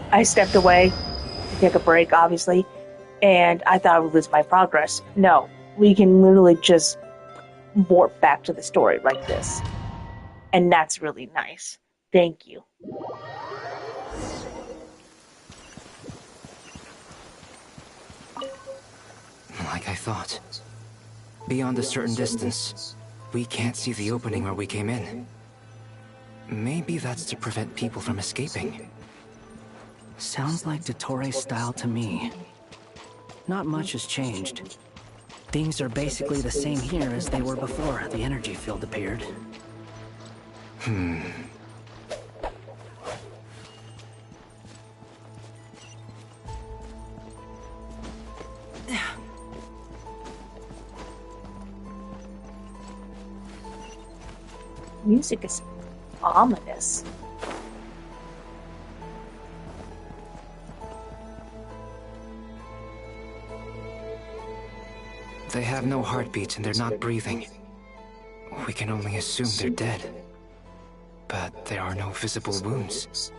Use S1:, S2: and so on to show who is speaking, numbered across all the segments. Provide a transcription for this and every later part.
S1: I stepped away to take a break, obviously, and I thought I would lose my progress. No, we can literally just warp back to the story like this. And that's really nice. Thank you.
S2: Like I thought. Beyond a certain distance, we can't see the opening where we came in. Maybe that's to prevent people from escaping.
S3: Sounds like Dottore style to me. Not much has changed. Things are basically the same here as they were before the energy field appeared.
S1: Music is ominous.
S2: They have no heartbeats and they're not breathing. We can only assume they're dead. But there are no visible wounds.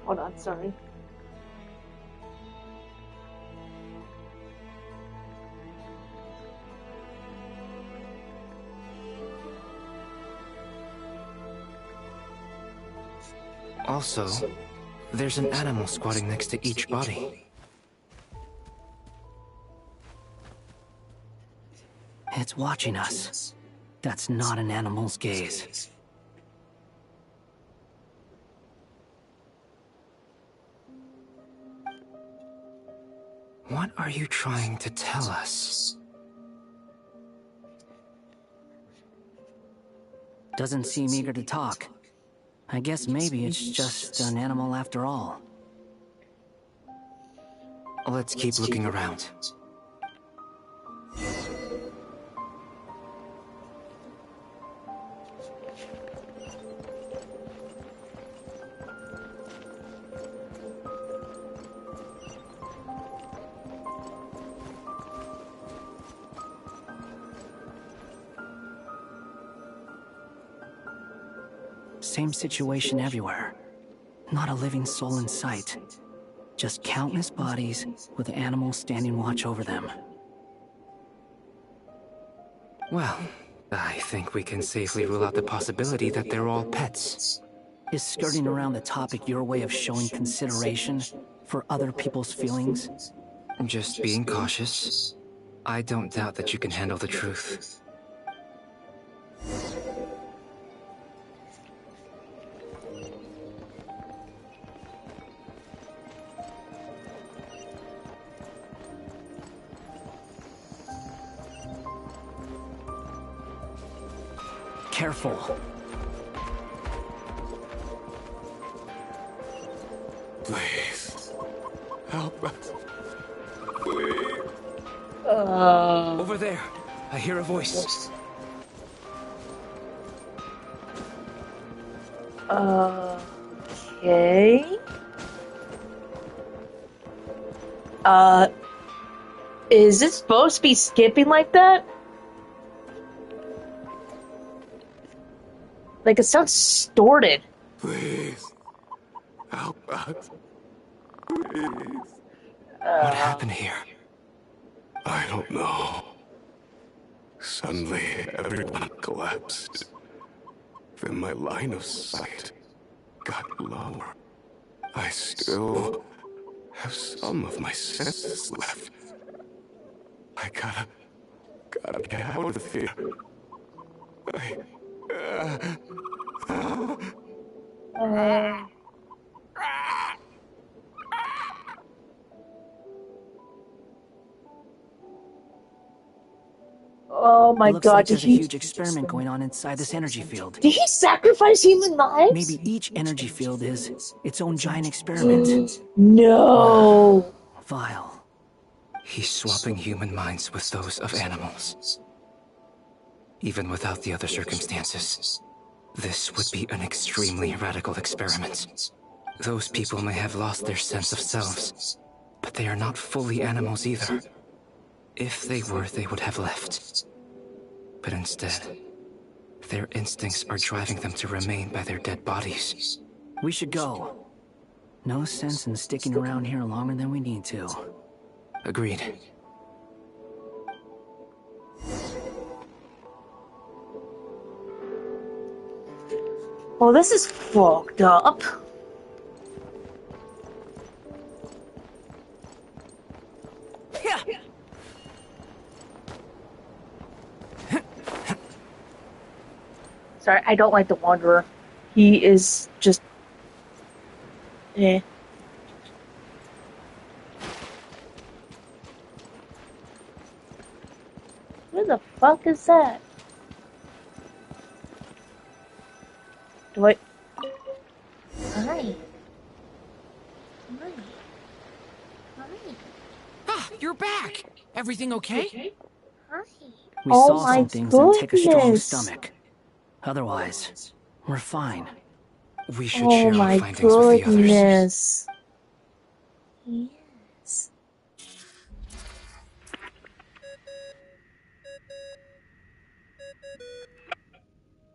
S1: Hold on, sorry.
S2: Also, there's an animal squatting next to each body.
S3: It's watching us. That's not an animal's gaze.
S2: What are you trying to tell us?
S3: Doesn't seem eager to talk. I guess maybe it's just an animal after all.
S2: Let's keep looking around.
S3: Same situation everywhere. Not a living soul in sight. Just countless bodies with animals standing watch over them.
S2: Well, I think we can safely rule out the possibility that they're all pets.
S3: Is skirting around the topic your way of showing consideration for other people's feelings?
S2: Just being cautious. I don't doubt that you can handle the truth.
S3: Careful.
S4: Please. Help us. Please.
S2: Over there. I hear a voice.
S1: Okay. Is it supposed to be skipping like that? Like, it sounds distorted.
S4: Please. Help us. Please.
S2: What happened here?
S4: I don't know. Suddenly, everyone collapsed. Then my line of sight got lower. I still have some of my senses left. I gotta get out of here.
S1: Oh my
S3: It looks
S1: god,
S3: like there's a huge experiment going on inside this energy field.
S1: Did he sacrifice human lives?
S3: Maybe each energy field is its own giant experiment.
S1: No.
S3: Vile.
S2: He's swapping human minds with those of animals. Even without the other circumstances, this would be an extremely radical experiment. Those people may have lost their sense of selves, but they are not fully animals either. If they were, they would have left. But instead, their instincts are driving them to remain by their dead bodies.
S3: We should go. No sense in sticking around here longer than we need to.
S2: Agreed.
S1: Well, this is fucked up. Sorry, I don't like the Wanderer. He is just... eh. Where the fuck is that? Do I... Hi. Hi. Hi.
S5: Ah, you're back! Everything okay?
S1: Hi.
S3: We
S1: Oh
S3: saw
S1: my
S3: some things that take a strong
S1: goodness.
S3: stomach. Otherwise, we're fine.
S2: We should
S1: Oh
S2: share our
S1: my
S2: findings with the others.
S1: goodness. Yes.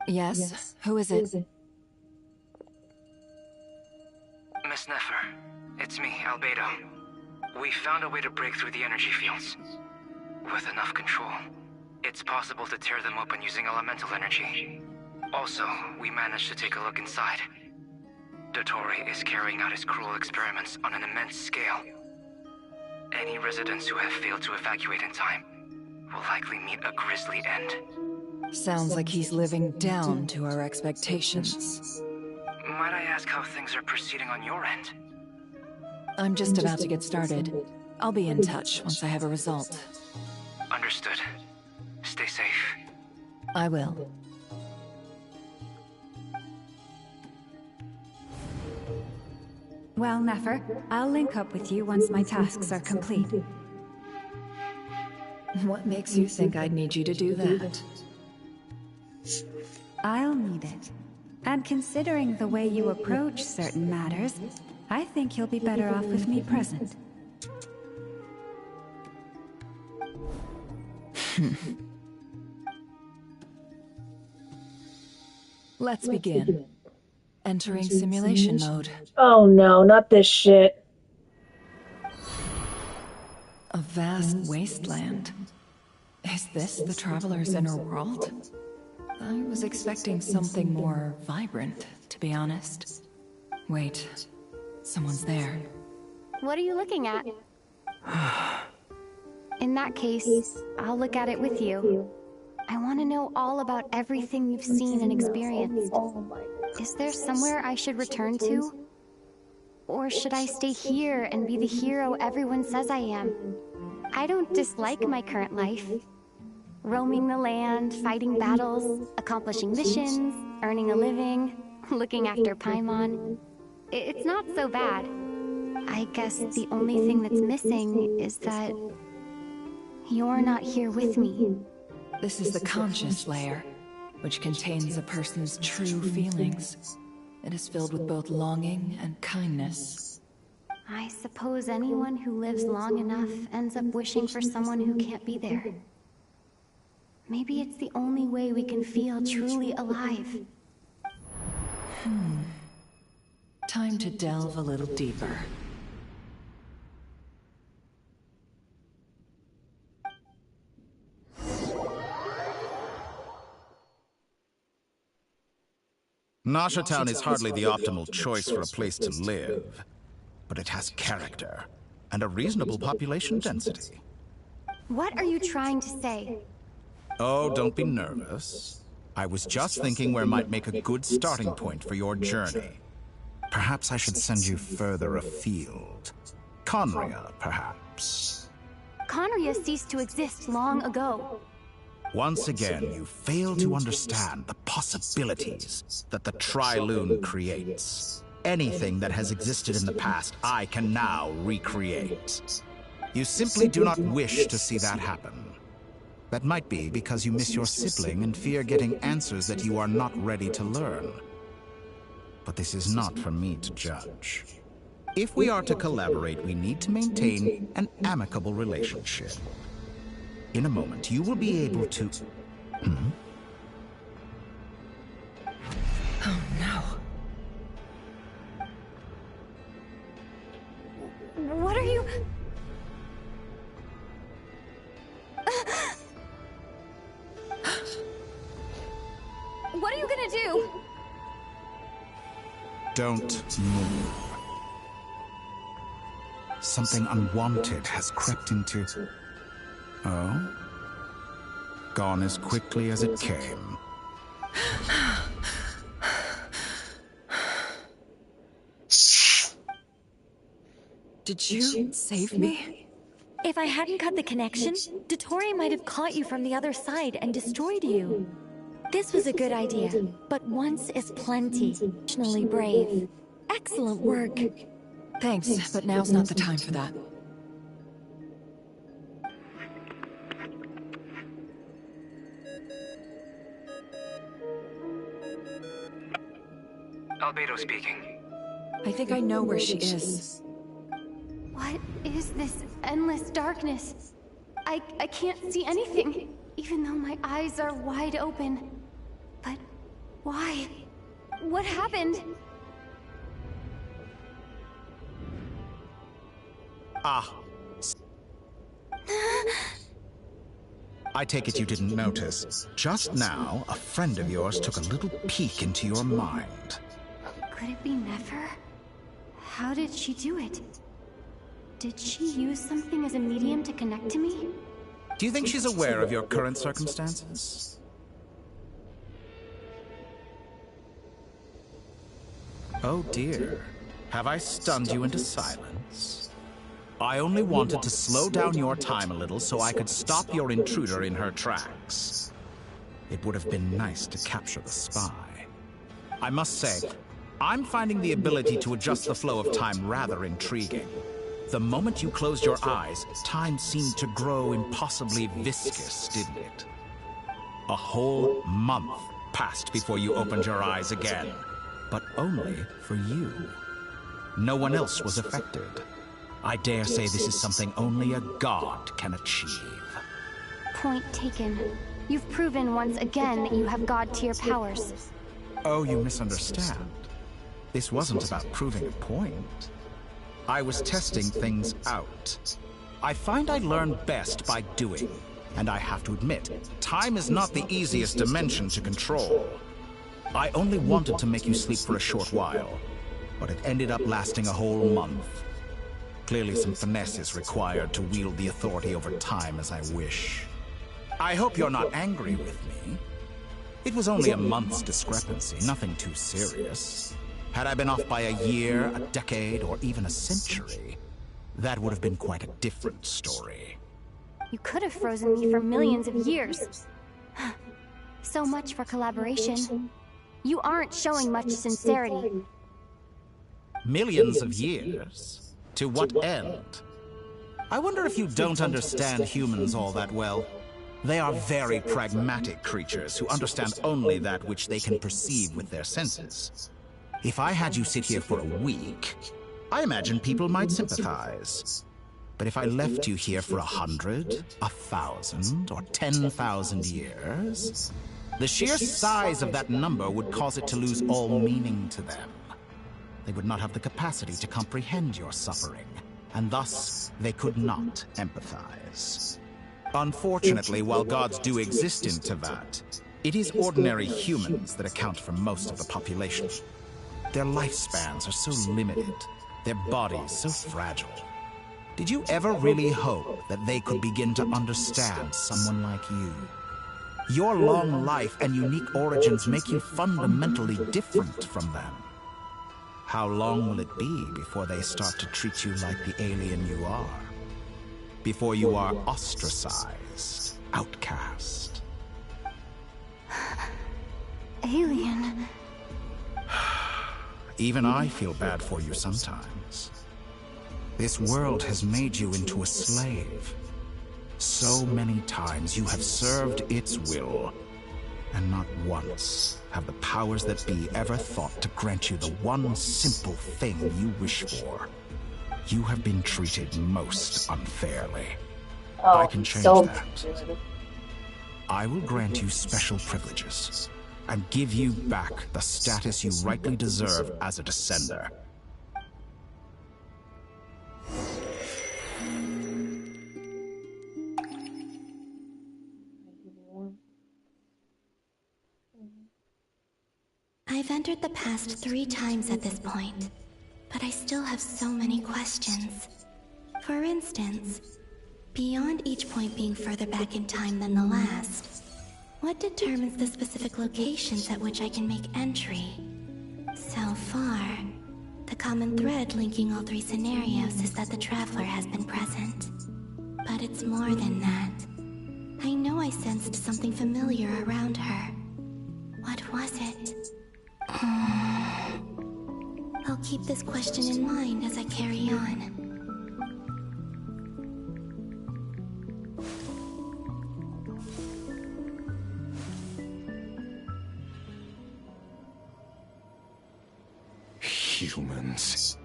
S6: Yes? Who is it?
S2: Miss Nefer, it's me, Albedo. We found a way to break through the energy fields. With enough control, it's possible to tear them open using elemental energy. Also, we managed to take a look inside. Dottore is carrying out his cruel experiments on an immense scale. Any residents who have failed to evacuate in time will likely meet a grisly end.
S6: Sounds like he's living down to our expectations.
S2: Might I ask how things are proceeding on your end?
S6: I'm just about to get started. I'll be in touch once I have a result.
S2: Understood. Stay safe.
S6: I will.
S7: Well, Nefer, I'll link up with you once my tasks are complete.
S6: What makes you think I'd need you to do that?
S7: I'll need it. And considering the way you approach certain matters, I think you'll be better off with me present.
S6: Let's begin. Entering simulation mode.
S1: Oh no, not this shit.
S6: A vast wasteland. Is this the Traveler's inner world? I was expecting something more vibrant, to be honest. Wait, someone's there.
S8: What are you looking at? In that case, I'll look at it with you. I want to know all about everything you've seen and experienced. Is there somewhere I should return to? Or should I stay here and be the hero everyone says I am? I don't dislike my current life. Roaming the land, fighting battles, accomplishing missions, earning a living, looking after Paimon. It's not so bad. I guess the only thing that's missing is that you're not here with me.
S6: This is the conscious layer, which contains a person's true feelings. It is filled with both longing and kindness.
S8: I suppose anyone who lives long enough ends up wishing for someone who can't be there. Maybe it's the only way we can feel truly alive.
S6: Time to delve a little deeper.
S9: Nasha Town is hardly the optimal choice for a place to live, but it has character and a reasonable population density.
S8: What are you trying to say?
S9: Oh, don't be nervous. I was just thinking where might make a good starting point for your journey. Perhaps I should send you further afield. Conria, perhaps.
S8: Conria ceased to exist long ago.
S9: Once again, you fail to understand the possibilities that the Tri-Lune creates. Anything that has existed in the past, I can now recreate. You simply do not wish to see that happen. That might be because you miss your sibling and fear getting answers that you are not ready to learn. But this is not for me to judge. If we are to collaborate, we need to maintain an amicable relationship. In a moment, you will be able to...
S6: Oh no.
S8: What are you... What are you gonna do?
S9: Don't move. Something unwanted has crept into... Oh? Gone as quickly as it came.
S6: Did you save me?
S8: If I hadn't cut the connection, Dottore might have caught you from the other side and destroyed you. This was a good idea, but once is plenty. Emotionally brave. Excellent work.
S6: Thanks, but now's not the time for that.
S2: Albedo speaking.
S6: I think I know where she is.
S8: What is this endless darkness? I can't see anything, even though my eyes are wide open. But why? What happened?
S9: Ah. I take it you didn't notice. Just now, a friend of yours took a little peek into your mind.
S8: Could it be Nefer? How did she do it? Did she use something as a medium to connect to me?
S9: Do you think she's aware of your current circumstances? Oh dear. Have I stunned you into silence? I only wanted to slow down your time a little so I could stop your intruder in her tracks. It would have been nice to capture the spy. I must say, I'm finding the ability to adjust the flow of time rather intriguing. The moment you closed your eyes, time seemed to grow impossibly viscous, didn't it? A whole month passed before you opened your eyes again. But only for you. No one else was affected. I dare say this is something only a god can achieve.
S8: Point taken. You've proven once again that you have god-tier powers.
S9: Oh, you misunderstand. This wasn't about proving a point. I was testing things out. I find I learn best by doing. And I have to admit, time is not the easiest dimension to control. I only wanted to make you sleep for a short while, but it ended up lasting a whole month. Clearly some finesse is required to wield the authority over time as I wish. I hope you're not angry with me. It was only a month's discrepancy, nothing too serious. Had I been off by a year, a decade, or even a century, that would have been quite a different story.
S8: You could have frozen me for millions of years. So much for collaboration. You aren't showing much sincerity.
S9: Millions of years? To what end? I wonder if you don't understand humans all that well. They are very pragmatic creatures who understand only that which they can perceive with their senses. If I had you sit here for a week, I imagine people might sympathize. But if I left you here for 100, 1,000, or 10,000 years, the sheer size of that number would cause it to lose all meaning to them. They would not have the capacity to comprehend your suffering, and thus they could not empathize. Unfortunately, while gods do exist in Tevat, it is ordinary humans that account for most of the population. Their lifespans are so limited, their bodies so fragile. Did you ever really hope that they could begin to understand someone like you? Your long life and unique origins make you fundamentally different from them. How long will it be before they start to treat you like the alien you are? Before you are ostracized, outcast,
S8: alien.
S9: Even I feel bad for you sometimes. This world has made you into a slave. So many times you have served its will, and not once have the powers that be ever thought to grant you the one simple thing you wish for. You have been treated most unfairly.
S1: Oh,
S9: I can change
S1: so
S9: that. I will grant you special privileges and give you back the status you rightly deserve as a descender.
S8: I've entered the past 3 times at this point, but I still have so many questions. For instance, beyond each point being further back in time than the last, what determines the specific locations at which I can make entry? So far, the common thread linking all 3 scenarios is that the Traveler has been present. But it's more than that. I know I sensed something familiar around her. What was it? I'll keep this question in mind as I carry on.
S4: Humans,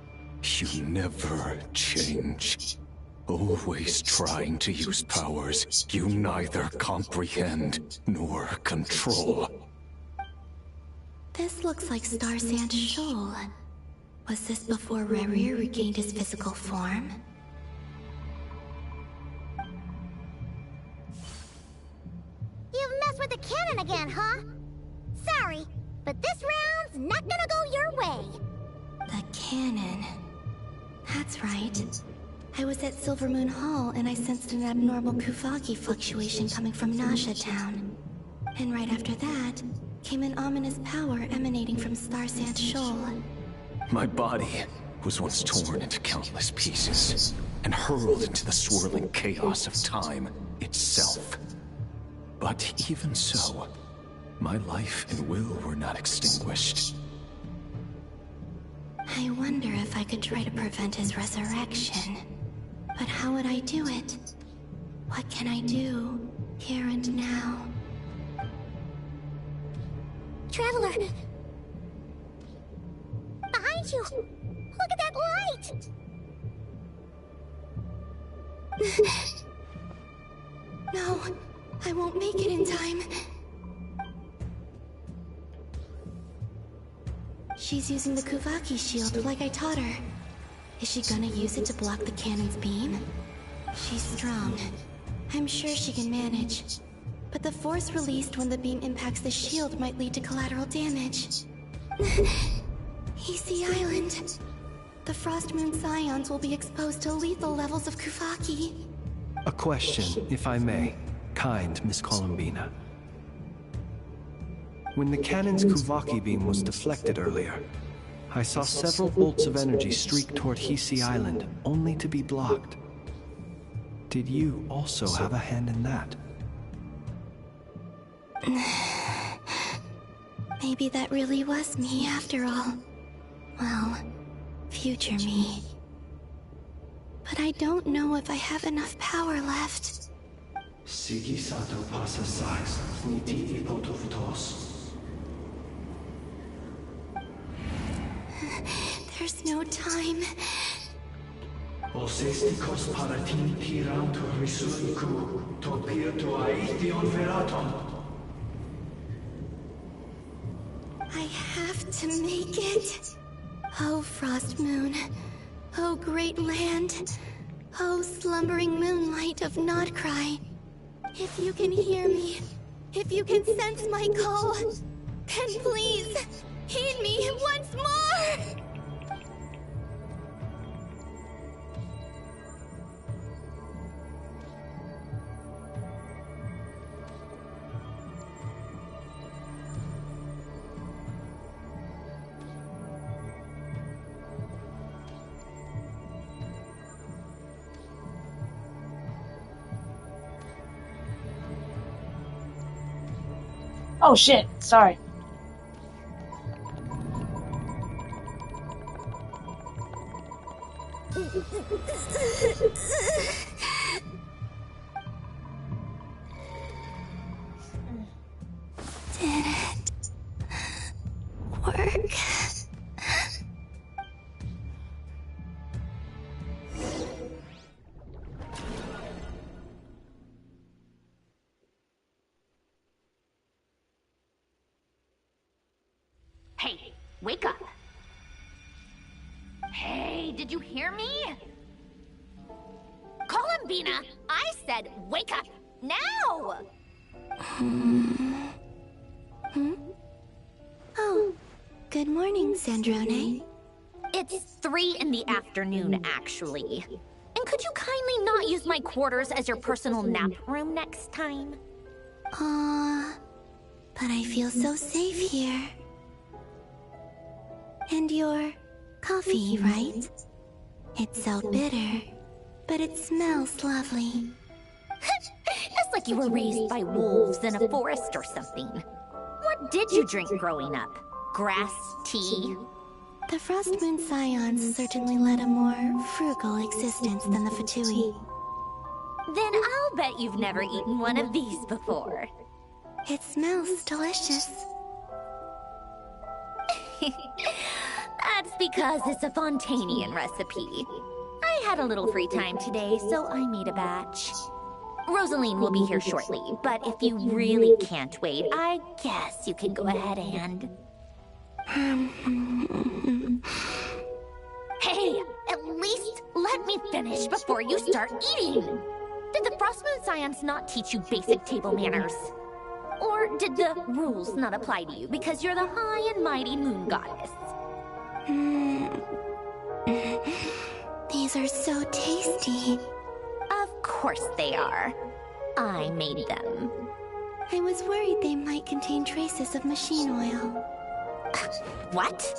S4: you never change. Always trying to use powers you neither comprehend nor control.
S8: This looks like Star Sand Shoal. Was this before Rerir regained his physical form?
S10: You've messed with the cannon again, huh? Sorry, but this round's not gonna go your way.
S8: The cannon. That's right. I was at Silvermoon Hall and I sensed an abnormal Kuvagi fluctuation coming from Nasha Town. And right after that, came an ominous power emanating from Star Sand Shoal.
S4: My body was once torn into countless pieces and hurled into the swirling chaos of time itself. But even so, my life and will were not extinguished.
S8: I wonder if I could try to prevent his resurrection. But how would I do it? What can I do, here and now?
S10: Traveler! Behind you! Look at that light!
S8: No, I won't make it in time. She's using the Kuvaki shield like I taught her. Is she gonna use it to block the cannon's beam? She's strong. I'm sure she can manage. But the force released when the beam impacts the shield might lead to collateral damage. Easy Island. The Frost Moon Scions will be exposed to lethal levels of Kuvaki.
S11: A question, if I may. Kind Miss Columbina. When the cannon's Kuvaki beam was deflected earlier, I saw several bolts of energy streak toward Hisi Island, only to be blocked. Did you also have a hand in that?
S8: Maybe that really was me after all. Well, future me. But I don't know if I have enough power left.
S11: Sigi sato pasa sais, niti ipotofutos.
S8: There's no time.
S11: Osestikos paratin tirant risuiku, topirto aithion veraton.
S8: I have to make it. Oh, Frost Moon. Oh, great land. Oh, slumbering moonlight of Not Krai. If you can hear me, if you can sense my call, then please, heed me once more!
S1: Oh shit, sorry.
S10: Did it work?
S12: Hey, wake up. Hey, did you hear me? Columbina, I said wake up now!
S10: Oh, good morning, Sandrone.
S12: It's 3 in the afternoon, actually. And could you kindly not use my quarters as your personal nap room next time?
S10: But I feel so safe here. And your coffee, right? It's so bitter, but it smells lovely.
S12: It's like you were raised by wolves in a forest or something. What did you drink growing up? Grass tea?
S10: The Frost Moon Scions certainly led a more frugal existence than the Fatui.
S12: Then I'll bet you've never eaten one of these before.
S10: It smells delicious.
S12: That's because it's a Fontanian recipe. I had a little free time today, so I made a batch. Rosaline will be here shortly, but if you really can't wait, I guess you can go ahead and... Hey, at least let me finish before you start eating! Did the Frostmoon Scions not teach you basic table manners? Or did the rules not apply to you because you're the high and mighty moon goddess?
S10: These are so tasty.
S12: Of course they are. I made them.
S10: I was worried they might contain traces of machine oil.
S12: What?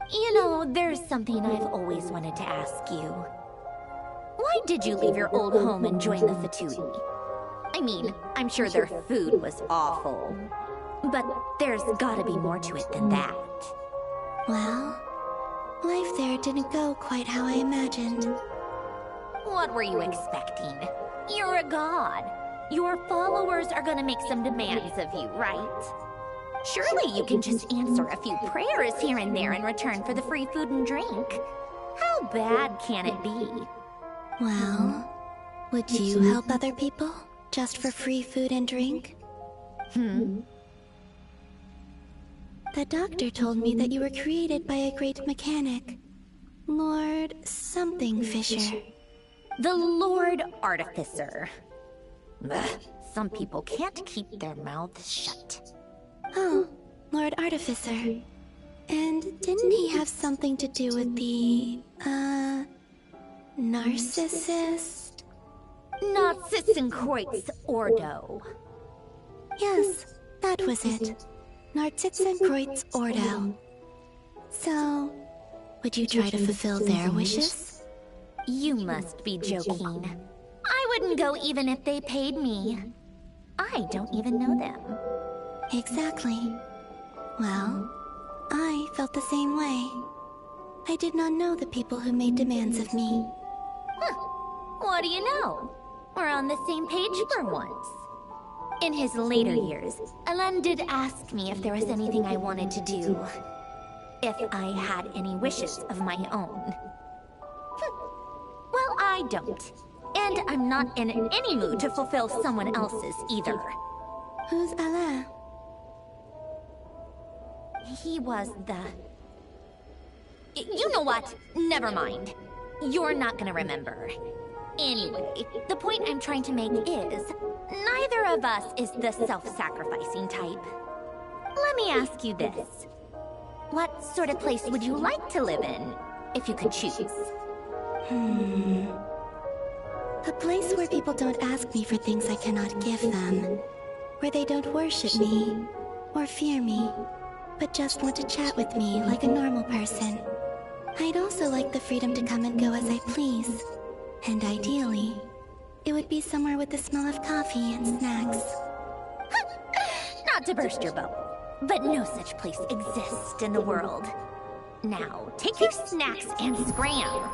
S12: You know, there's something I've always wanted to ask you. Why did you leave your old home and join the Fatui? I mean, I'm sure their food was awful. But there's gotta be more to it than that.
S10: Well, life there didn't go quite how I imagined.
S12: What were you expecting? You're a god. Your followers are gonna make some demands of you, right? Surely you can just answer a few prayers here and there in return for the free food and drink. How bad can it be?
S10: Well, would you help other people just for free food and drink? The doctor told me that you were created by a great mechanic, Lord something Fisher.
S12: The Lord Artificer. Ugh, some people can't keep their mouths shut.
S10: Oh, Lord Artificer. And didn't he have something to do with the, narcissist?
S12: Narcissenkreutz's Ordo.
S10: Yes, that was it. Narcissenkreuz Ordo. So, would you try to fulfill their wishes?
S12: You must be joking. I wouldn't go even if they paid me. I don't even know them.
S10: Exactly. Well, I felt the same way. I did not know the people who made demands of me.
S12: Huh. What do you know? We're on the same page for once. In his later years, Alen did ask me if there was anything I wanted to do. If I had any wishes of my own. Well, I don't. And I'm not in any mood to fulfill someone else's either.
S10: Who's Alen?
S12: He was the... You know what? Never mind. You're not gonna remember. Anyway, the point I'm trying to make is, neither of us is the self-sacrificing type. Let me ask you this. What sort of place would you like to live in, if you could choose?
S10: A place where people don't ask me for things I cannot give them. Where they don't worship me, or fear me, but just want to chat with me like a normal person. I'd also like the freedom to come and go as I please. And ideally, it would be somewhere with the smell of coffee and snacks.
S12: Not to burst your bubble, But no such place exists in the world. Now, take your snacks and scram.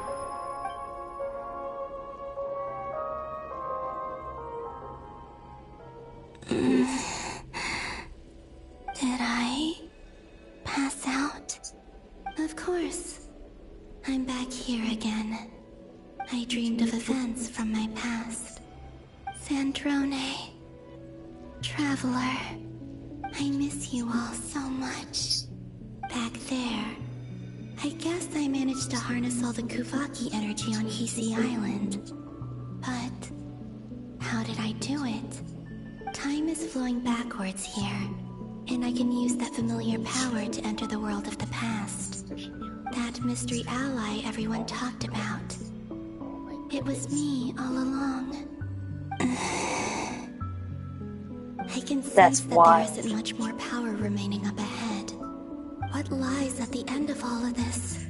S10: Did I pass out? Of course. I'm back here again. I dreamed of events from my past. Sandrone. Traveler. I miss you all so much. Back there. I guess I managed to harness all the Kuvaki energy on Hisi Island. But how did I do it? Time is flowing backwards here, and I can use that familiar power to enter the world of the past. That mystery ally everyone talked about. It was me all along. I can sense that there isn't much more power remaining up ahead. What lies at the end of all of this?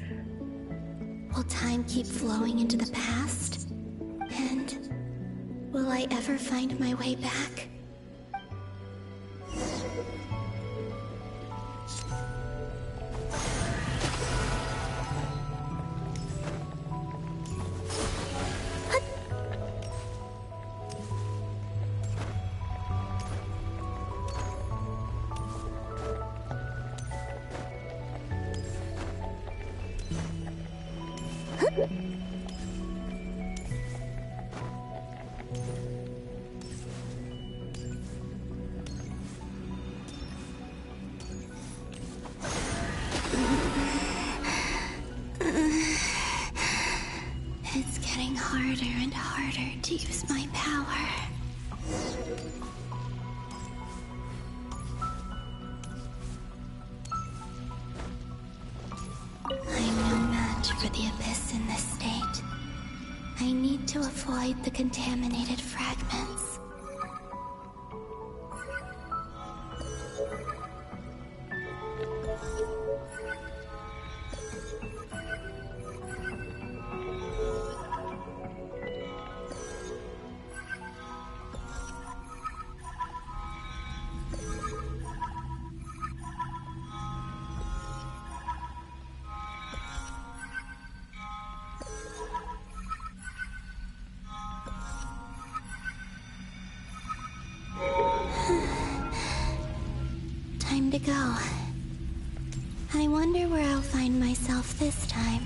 S10: Will time keep flowing into the past? And will I ever find my way back? It's getting harder and harder to use my power. I'm no match for the Abyss in this state. I need to avoid the contaminated fragments. Time to go. I wonder where I'll find myself this time.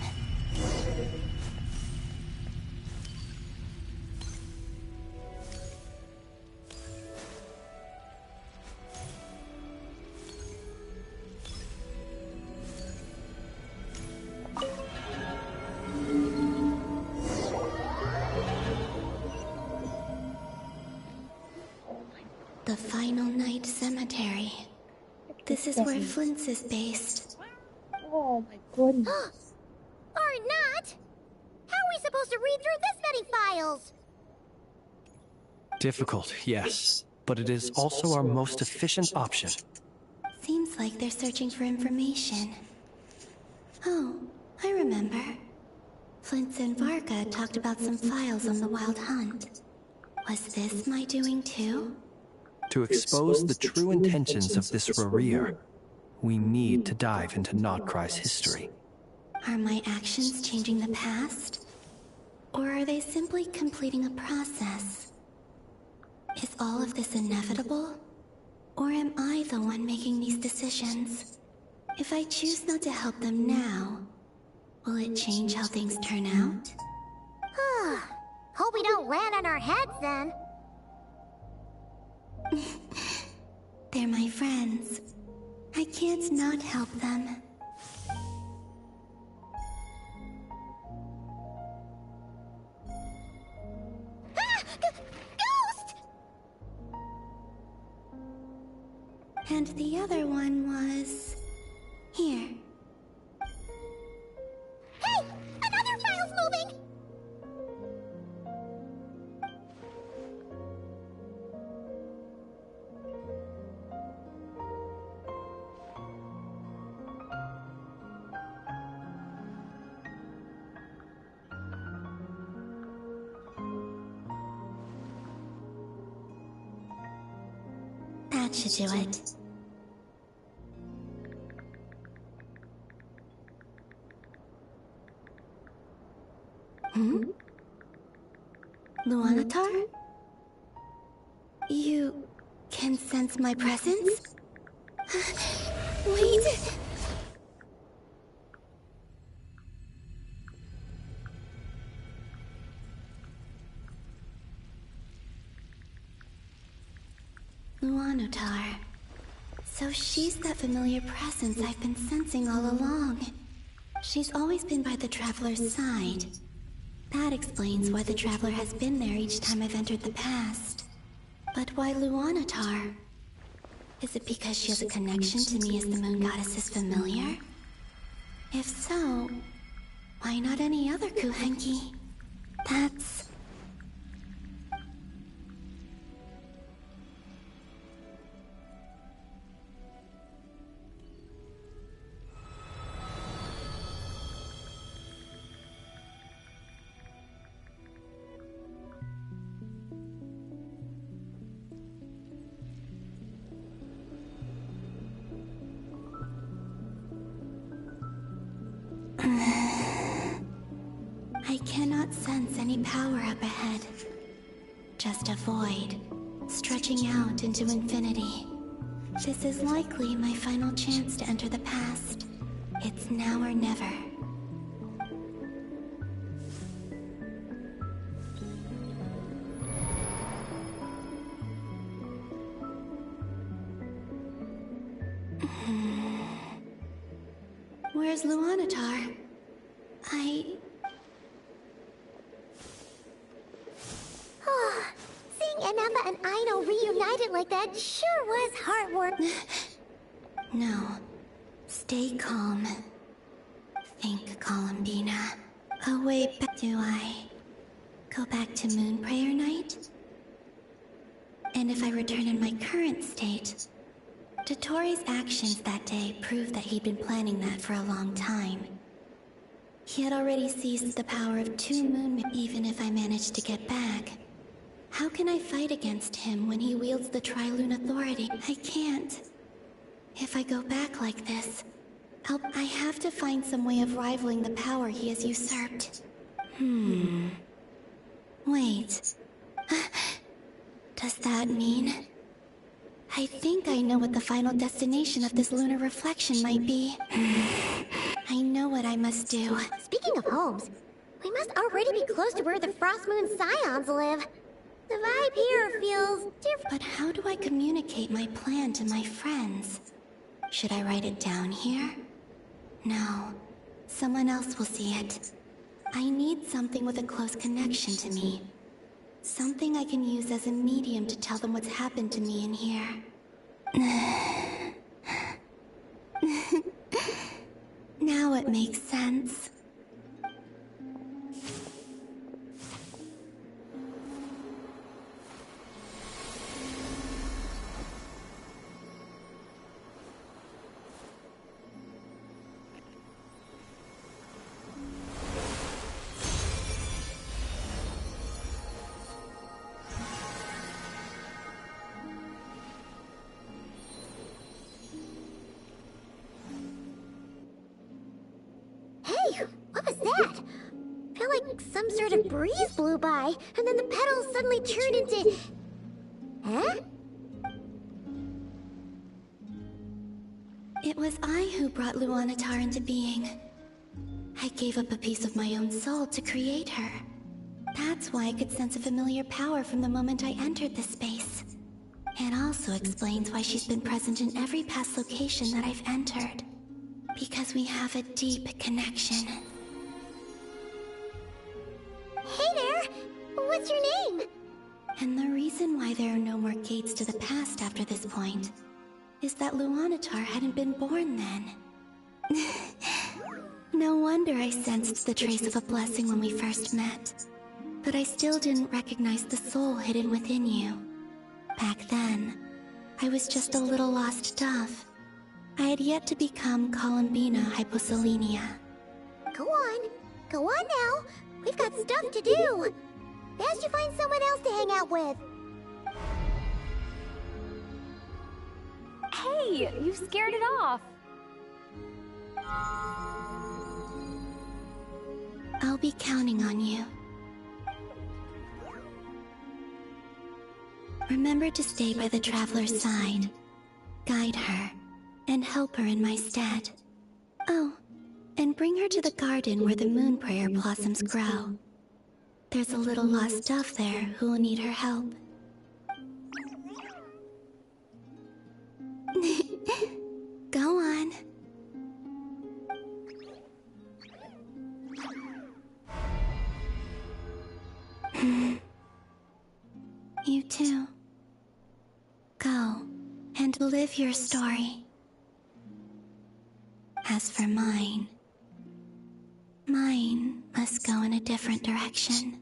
S10: The Final Night Cemetery. This is where Flint's is based.
S1: Oh my goodness.
S12: Or not! How are we supposed to read through this many files?
S11: Difficult, yes. But it is also our most efficient option.
S10: Seems like they're searching for information. Oh, I remember. Flint's and Varka talked about some files on the Wild Hunt. Was this my doing too?
S11: To expose the true intentions of this Rarir, we need to dive into Krai's history.
S10: Are my actions changing the past? Or are they simply completing a process? Is all of this inevitable? Or am I the one making these decisions? If I choose not to help them now, will it change how things turn out?
S12: Hope we don't land on our heads then.
S10: They're my friends. I can't not help them.
S12: Ghost!
S10: And the other one was... here.
S12: Hey! Another file's moving!
S10: That should do it. Luanatar? You can sense my presence? Wait! Luanatar. So she's that familiar presence I've been sensing all along. She's always been by the Traveler's side. That explains why the Traveler has been there each time I've entered the past. But why Luanatar? Is it because she has a connection to me as the Moon Goddess's familiar? If so, why not any other Kuhenki? That's... I cannot sense any power up ahead. Just a void, stretching out into infinity. This is likely my final chance to enter the past. It's now or never. Where's Luanatar?
S12: Seeing Enefa and Aino reunited like that sure was heartwarming.
S10: No. Stay calm. Think, Columbina. Oh wait, do I go back to Moon Prayer Night? And if I return in my current state, Dottoro's actions that day proved that he'd been planning that for a long time. He had already seized the power of 2 moon, even if I managed to get back. How can I fight against him when he wields the Tri-Lune Authority? I can't. If I go back like this, I have to find some way of rivaling the power he has usurped. Wait. Does that mean... I think I know what the final destination of this lunar reflection might be. I know what I must do.
S12: Speaking of homes, we must already be close to where the Frost Moon Scions live. The vibe here feels different.
S10: But how do I communicate my plan to my friends? Should I write it down here? No. Someone else will see it. I need something with a close connection to me. Something I can use as a medium to tell them what's happened to me in here. Now it makes sense.
S12: What was that? Felt like some sort of breeze blew by, and then the petals suddenly turned into... Huh?
S10: It was I who brought Luanatar into being. I gave up a piece of my own soul to create her. That's why I could sense a familiar power from the moment I entered this space. It also explains why she's been present in every past location that I've entered. Because we have a deep connection.
S12: Hey there! What's your name?
S10: And the reason why there are no more gates to the past after this point is that Luanatar hadn't been born then. No wonder I sensed the trace of a blessing when we first met. But I still didn't recognize the soul hidden within you. Back then, I was just a little lost dove. I had yet to become Columbina Hyposelenia.
S12: Go on now. We've got stuff to do. Best you find someone else to hang out with.
S13: Hey, you scared it off.
S10: I'll be counting on you. Remember to stay by the Traveler's side, guide her, and help her in my stead. Oh, and bring her to the garden where the moon prayer blossoms grow. There's a little lost dove there who will need her help. Go on. You too. Go and live your story. As for mine must go in a different direction.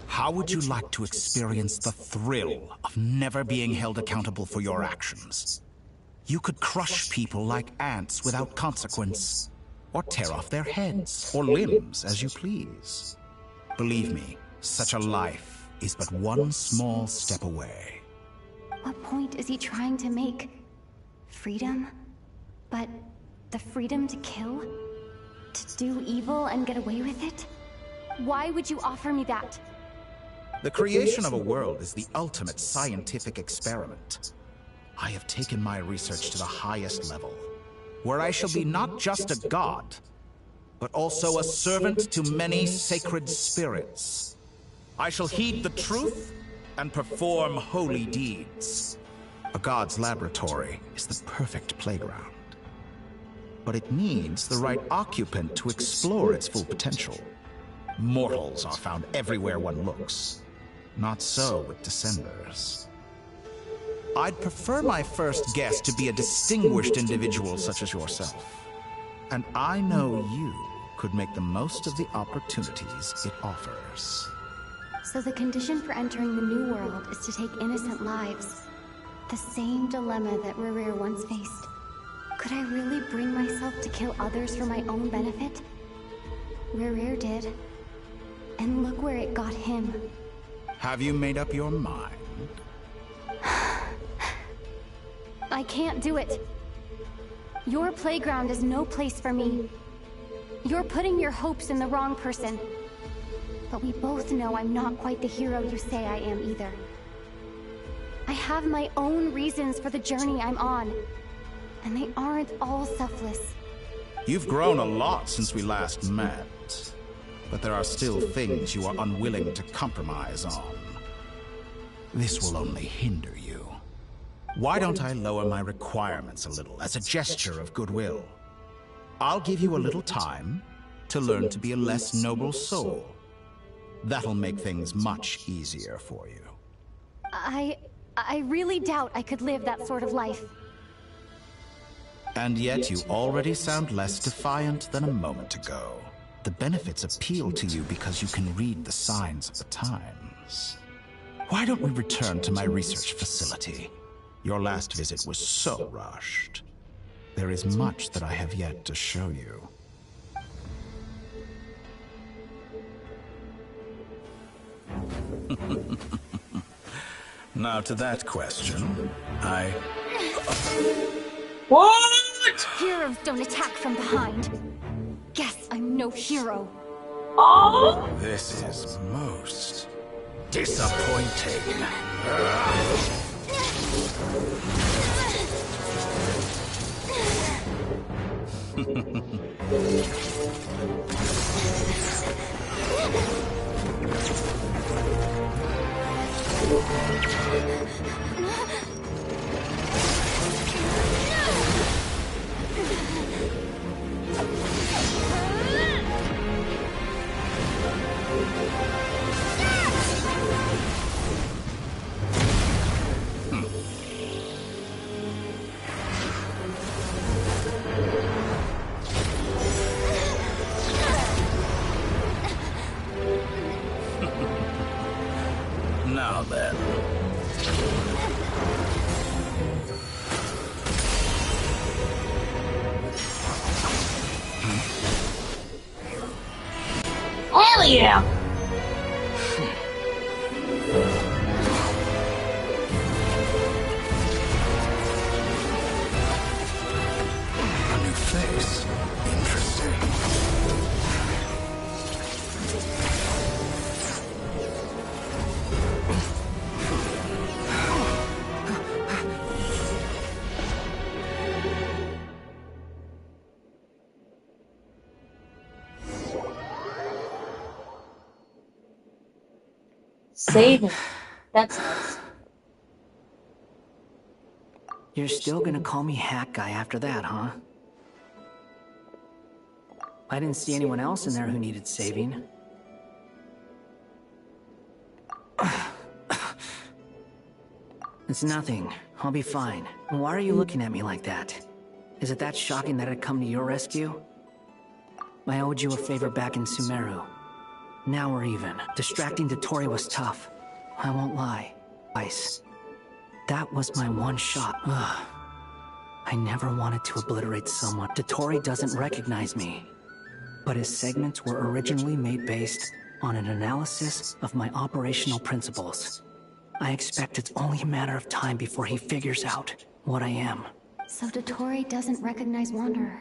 S9: How would you like to experience the thrill of never being held accountable for your actions? You could crush people like ants without consequence, or tear off their heads or limbs as you please. Believe me, such a life is but one small step away.
S8: What point is he trying to make? Freedom? But the freedom to kill? To do evil and get away with it? Why would you offer me that?
S9: The creation of a world is the ultimate scientific experiment. I have taken my research to the highest level, where I shall be not just a god, but also a servant to many sacred spirits. I shall heed the truth and perform holy deeds. A god's laboratory is the perfect playground. But it needs the right occupant to explore its full potential. Mortals are found everywhere one looks. Not so with Descenders. I'd prefer my first guest to be a distinguished individual such as yourself. And I know you could make the most of the opportunities it offers.
S8: So the condition for entering the new world is to take innocent lives. The same dilemma that Rerir once faced. Could I really bring myself to kill others for my own benefit? Rerir did. And look where it got him.
S9: Have you made up your mind?
S8: I can't do it. Your playground is no place for me. You're putting your hopes in the wrong person. But we both know I'm not quite the hero you say I am either. I have my own reasons for the journey I'm on. And they aren't all selfless.
S9: You've grown a lot since we last met. But there are still things you are unwilling to compromise on. This will only hinder you. Why don't I lower my requirements a little as a gesture of goodwill? I'll give you a little time to learn to be a less noble soul. That'll make things much easier for you.
S8: I really doubt I could live that sort of life.
S9: And yet you already sound less defiant than a moment ago. The benefits appeal to you because you can read the signs of the times. Why don't we return to my research facility? Your last visit was so rushed. There is much that I have yet to show you. Now to that question,
S1: What?
S8: Heroes don't attack from behind. Guess I'm no hero.
S1: Oh!
S9: This is most disappointing.
S4: Now then.
S1: Hell yeah!
S4: A new face. Interesting.
S1: Saving. That's nice.
S3: You're still gonna call me Hat Guy after that, huh? I didn't see anyone else in there who needed saving. It's nothing. I'll be fine. Why are you looking at me like that? Is it that shocking that I'd come to your rescue? I owed you a favor back in Sumeru. Now we're even. Distracting Dotori was tough. I won't lie. Ice. That was my one shot. Ugh. I never wanted to obliterate someone. Dotori doesn't recognize me. But his segments were originally made based on an analysis of my operational principles. I expect it's only a matter of time before he figures out what I am.
S8: So Dotori doesn't recognize Wanderer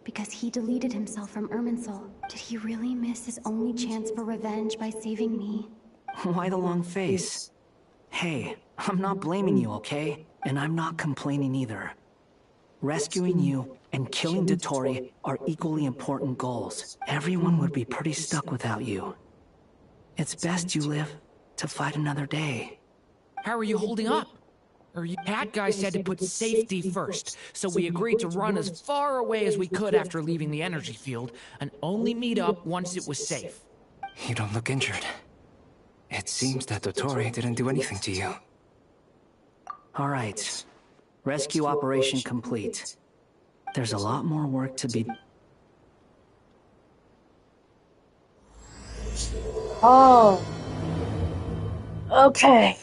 S8: because he deleted himself from Irminsul. Did he really miss his only chance for revenge by saving me?
S3: Why the long face? Hey, I'm not blaming you, okay? And I'm not complaining either. Rescuing you and killing Dotori are equally important goals. Everyone would be pretty stuck without you. It's best you live to fight another day.
S5: How are you holding up? Hat Guy said to put safety first, so we agreed to run as far away as we could after leaving the energy field, and only meet up once it was safe.
S2: You don't look injured. It seems that Dotori didn't do anything to you.
S3: All right. Rescue operation complete. There's a lot more work to be...
S1: Oh. Okay.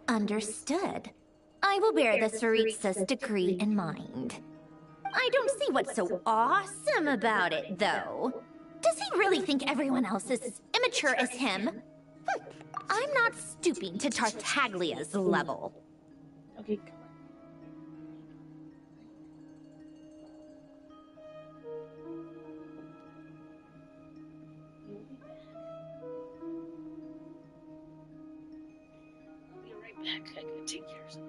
S12: Understood. I will bear the Tsaritsa's decree in mind. I don't see what's so awesome about it, though. Does he really think everyone else is as immature as him? I'm not stooping to Tartaglia's level.
S1: Okay. I'll be right back. I gotta take care of something.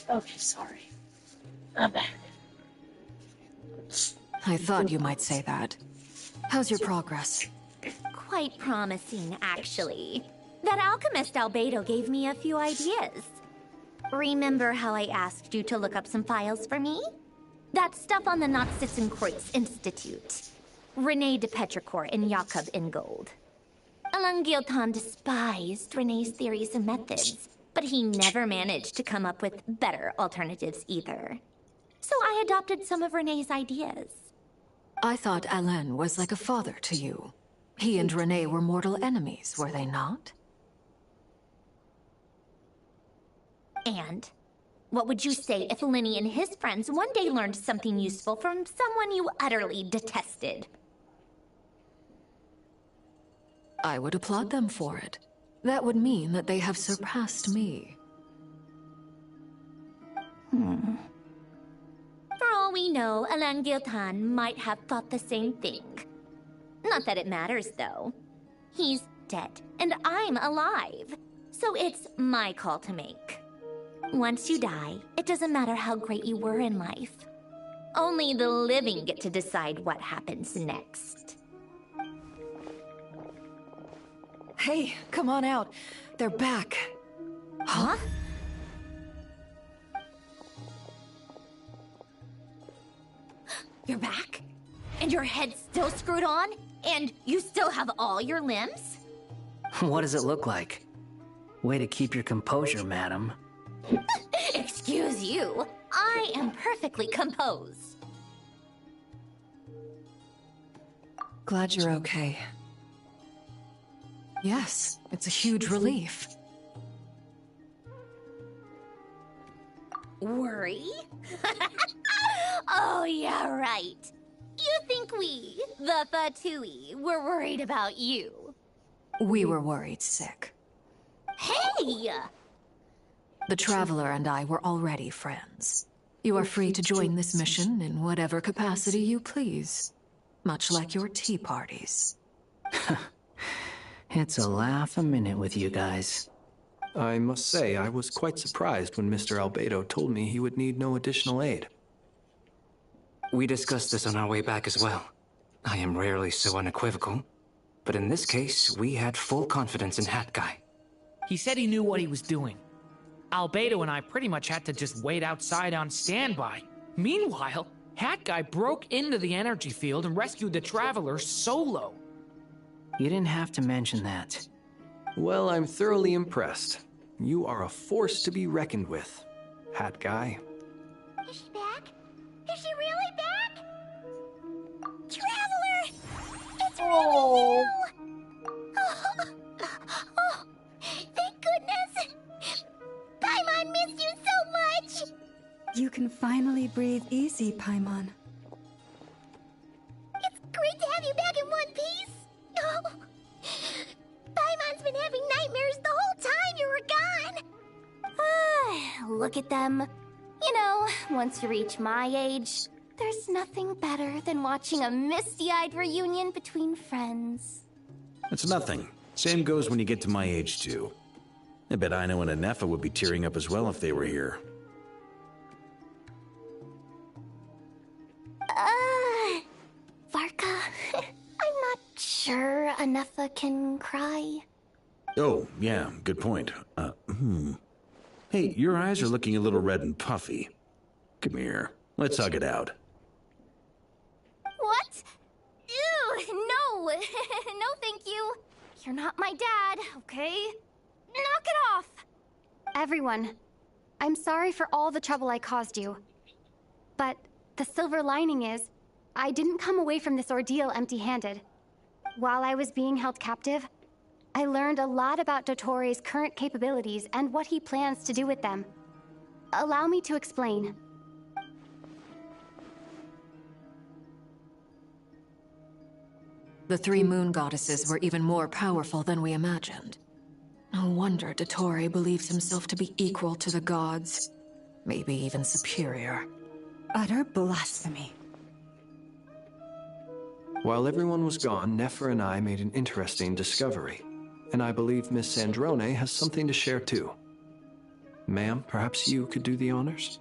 S1: Okay, sorry. I'm back.
S6: I thought you might say that. How's your progress?
S12: Quite promising, actually. That alchemist Albedo gave me a few ideas. Remember how I asked you to look up some files for me? That stuff on the Nazissenkreuz Institute. Rene de Petrichor and Jakob Ingold. Alain Guillotin despised Rene's theories and methods, but he never managed to come up with better alternatives either. So I adopted some of Rene's ideas.
S6: I thought Alain was like a father to you. He and Rene were mortal enemies, were they not?
S12: And what would you say if Lenny and his friends one day learned something useful from someone you utterly detested?
S6: I would applaud them for it. That would mean that they have surpassed me.
S12: For all we know, Alain Guillotin might have thought the same thing. Not that it matters, though. He's dead, and I'm alive. So it's my call to make. Once you die, it doesn't matter how great you were in life. Only the living get to decide what happens next.
S6: Hey, come on out. They're back.
S12: Huh? You're back? And your head's still screwed on? And you still have all your limbs?
S3: What does it look like? Way to keep your composure, madam.
S12: Excuse you. I am perfectly composed.
S6: Glad you're okay. Yes, it's a huge relief.
S12: Worry? Oh, yeah, right. You think we, the Fatui, were worried about you?
S6: We were worried sick.
S12: Hey!
S6: The Traveler and I were already friends. You are free to join this mission in whatever capacity you please. Much like your tea parties.
S3: It's a laugh a minute with you guys.
S11: I must say, I was quite surprised when Mr. Albedo told me he would need no additional aid.
S2: We discussed this on our way back as well. I am rarely so unequivocal, but in this case, we had full confidence in Hat Guy.
S5: He said he knew what he was doing. Albedo and I pretty much had to just wait outside on standby. Meanwhile, Hat Guy broke into the energy field and rescued the Traveler solo.
S3: You didn't have to mention that.
S11: Well, I'm thoroughly impressed. You are a force to be reckoned with, Hat Guy.
S12: Is she back? Is she really back? Traveler! It's really you! Oh, thank goodness! Paimon missed you so much!
S7: You can finally breathe easy, Paimon.
S12: It's great to have you back in one piece! Oh, Paimon's been having nightmares the whole time you were gone! Look at them. You know, once you reach my age, there's nothing better than watching a misty-eyed reunion between friends.
S13: It's nothing. Same goes when you get to my age, too. I bet Ino and Anefa would be tearing up as well if they were here.
S12: Varka, I'm not sure Anefa can cry.
S13: Oh, yeah, good point. Hey, your eyes are looking a little red and puffy. Come here, let's hug it out.
S12: What? Ew, no! No, thank you. You're not my dad, okay? Knock it off!
S8: Everyone, I'm sorry for all the trouble I caused you. But the silver lining is, I didn't come away from this ordeal empty-handed. While I was being held captive, I learned a lot about Dottoro's current capabilities and what he plans to do with them. Allow me to explain.
S6: The three moon goddesses were even more powerful than we imagined. No wonder Dottore believes himself to be equal to the gods. Maybe even superior.
S7: Utter blasphemy.
S11: While everyone was gone, Nefer and I made an interesting discovery. And I believe Miss Sandrone has something to share too. Ma'am, perhaps you could do the honors?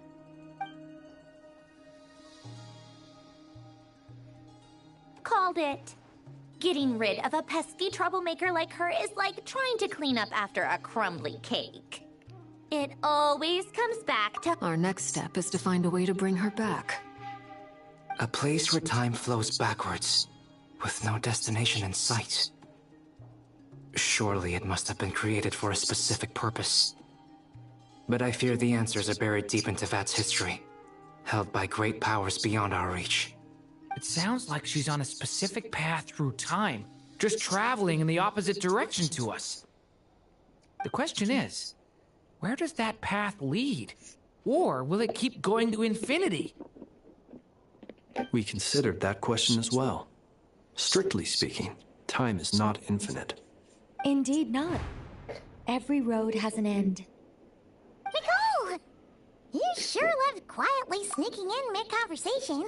S12: Called it. Getting rid of a pesky troublemaker like her is like trying to clean up after a crumbly cake. It always comes back to...
S6: Our next step is to find a way to bring her back.
S2: A place where time flows backwards, with no destination in sight. Surely it must have been created for a specific purpose. But I fear the answers are buried deep in Tevat's history, held by great powers beyond our reach.
S5: It sounds like she's on a specific path through time, just traveling in the opposite direction to us. The question is, where does that path lead? Or will it keep going to infinity?
S11: We considered that question as well. Strictly speaking, time is not infinite.
S14: Indeed not. Every road has an end.
S12: Nicole! You sure love quietly sneaking in mid-conversation.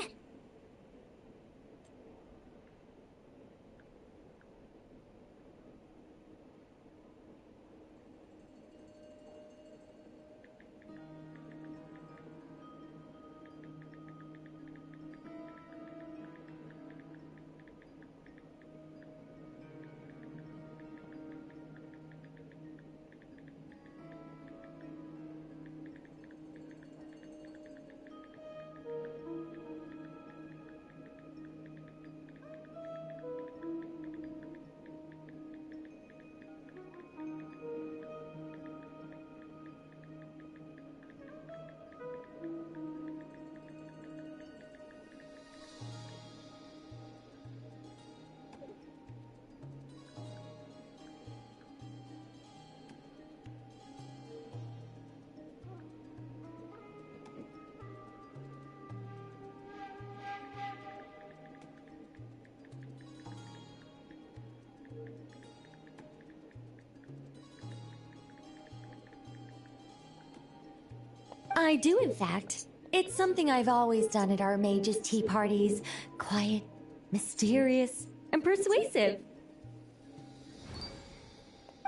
S14: I do, in fact. It's something I've always done at our mages' tea parties. Quiet, mysterious, and persuasive.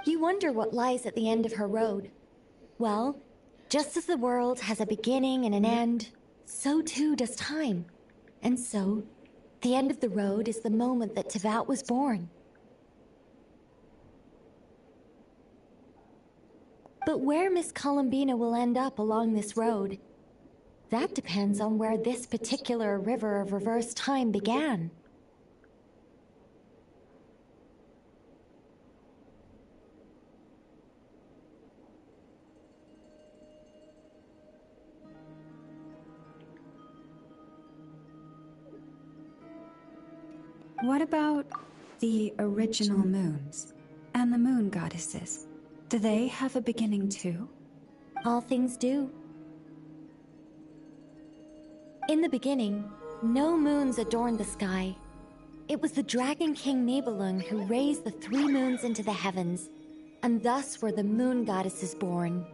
S14: You wonder what lies at the end of her road. Well, just as the world has a beginning and an end, so too does time. And so, the end of the road is the moment that Tevat was born. But where Miss Columbina will end up along this road, that depends on where this particular river of reverse time began.
S7: What about the original moons and the moon goddesses? Do they have a beginning too?
S14: All things do. In the beginning, no moons adorned the sky. It was the Dragon King Nibelung who raised the 3 moons into the heavens, and thus were the moon goddesses born.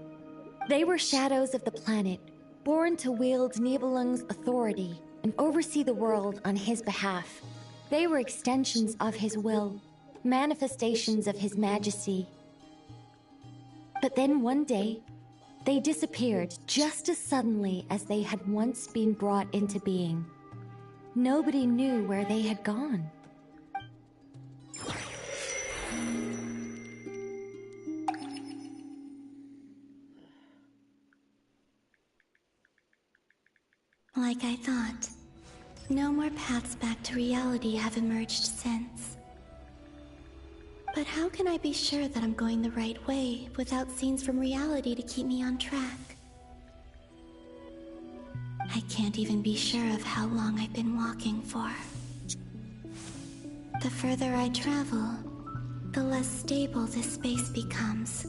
S14: They were shadows of the planet, born to wield Nibelung's authority and oversee the world on his behalf. They were extensions of his will, manifestations of his majesty. But then one day, they disappeared just as suddenly as they had once been brought into being. Nobody knew where they had gone.
S10: Like I thought, no more paths back to reality have emerged since. But how can I be sure that I'm going the right way without scenes from reality to keep me on track? I can't even be sure of how long I've been walking for. The further I travel, the less stable this space becomes.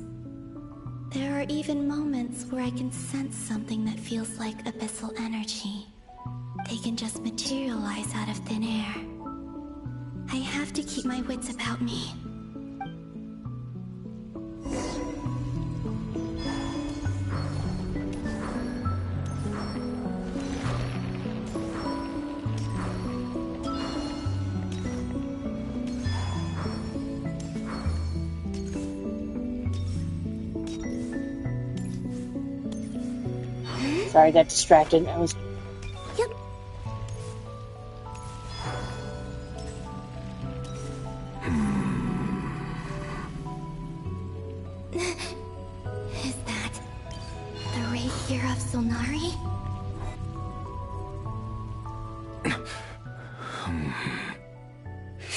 S10: There are even moments where I can sense something that feels like abyssal energy. They can just materialize out of thin air. I have to keep my wits about me.
S1: Sorry, I got distracted. I was.
S12: Yep.
S10: Is that the rapier of Solnari?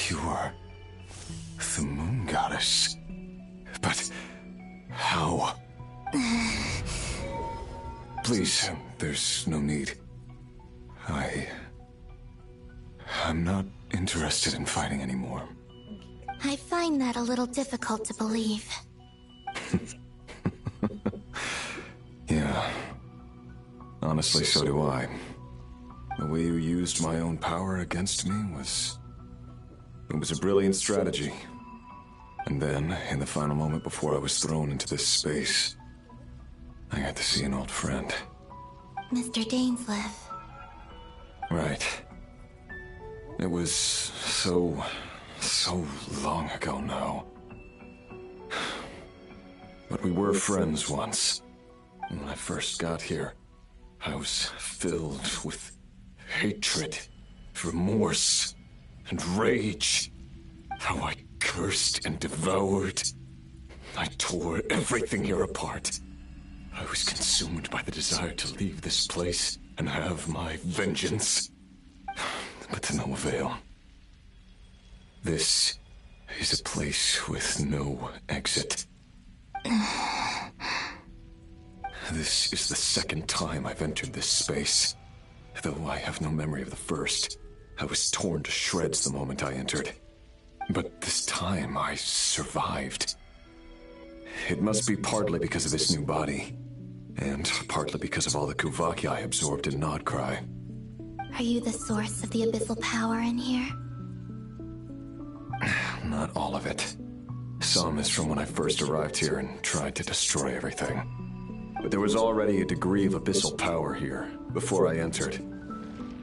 S4: You are the moon goddess. But how? Please, there's no need. I'm not interested in fighting anymore.
S10: I find that a little difficult to believe.
S4: Yeah. Honestly, so do I. The way you used my own power against me was... It was a brilliant strategy. And then, in the final moment before I was thrown into this space, I got to see an old friend.
S10: Mr. Dainsleif.
S4: Right. It was so long ago now. But we were friends once. When I first got here, I was filled with hatred, remorse, and rage. How I cursed and devoured. I tore everything here apart. I was consumed by the desire to leave this place and have my vengeance. But to no avail. This is a place with no exit. This is the second time I've entered this space. Though I have no memory of the first. I was torn to shreds the moment I entered. But this time I survived. It must be partly because of this new body. And partly because of all the Kuvaki I absorbed in Krai.
S10: Are you the source of the abyssal power in here?
S4: Not all of it. Some is from when I first arrived here and tried to destroy everything. But there was already a degree of abyssal power here before I entered.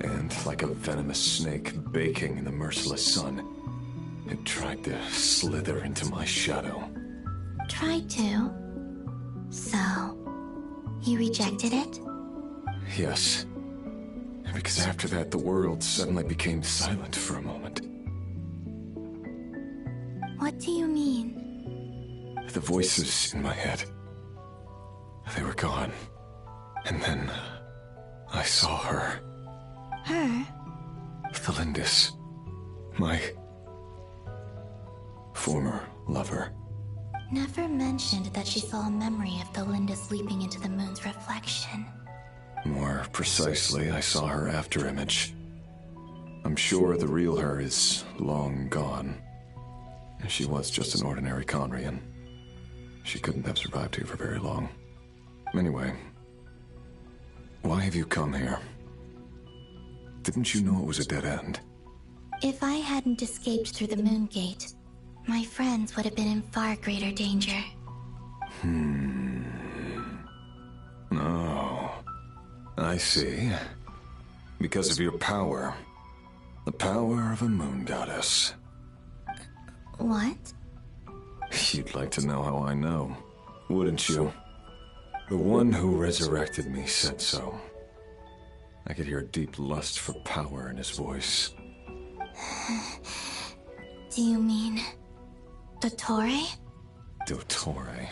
S4: And like a venomous snake baking in the merciless sun, it tried to slither into my shadow.
S10: Tried to? So, you rejected it?
S4: Yes. Because after that, the world suddenly became silent for a moment.
S10: What do you mean?
S4: The voices in my head, they were gone. And then I saw her.
S10: Her?
S4: Thalindis. My former lover.
S10: Never mentioned that she saw a memory of Thalindis leaping into the moon's reflection.
S4: More precisely, I saw her afterimage. I'm sure the real her is long gone. She was just an ordinary Conrian. She couldn't have survived here for very long. Anyway, why have you come here? Didn't you know it was a dead end?
S10: If I hadn't escaped through the moon gate, my friends would have been in far greater danger.
S4: Oh, I see. Because of your power. The power of a moon goddess.
S10: What?
S4: You'd like to know how I know, wouldn't you? The one who resurrected me said so. I could hear deep lust for power in his voice.
S10: Do you mean... Dottore?
S4: Dottore.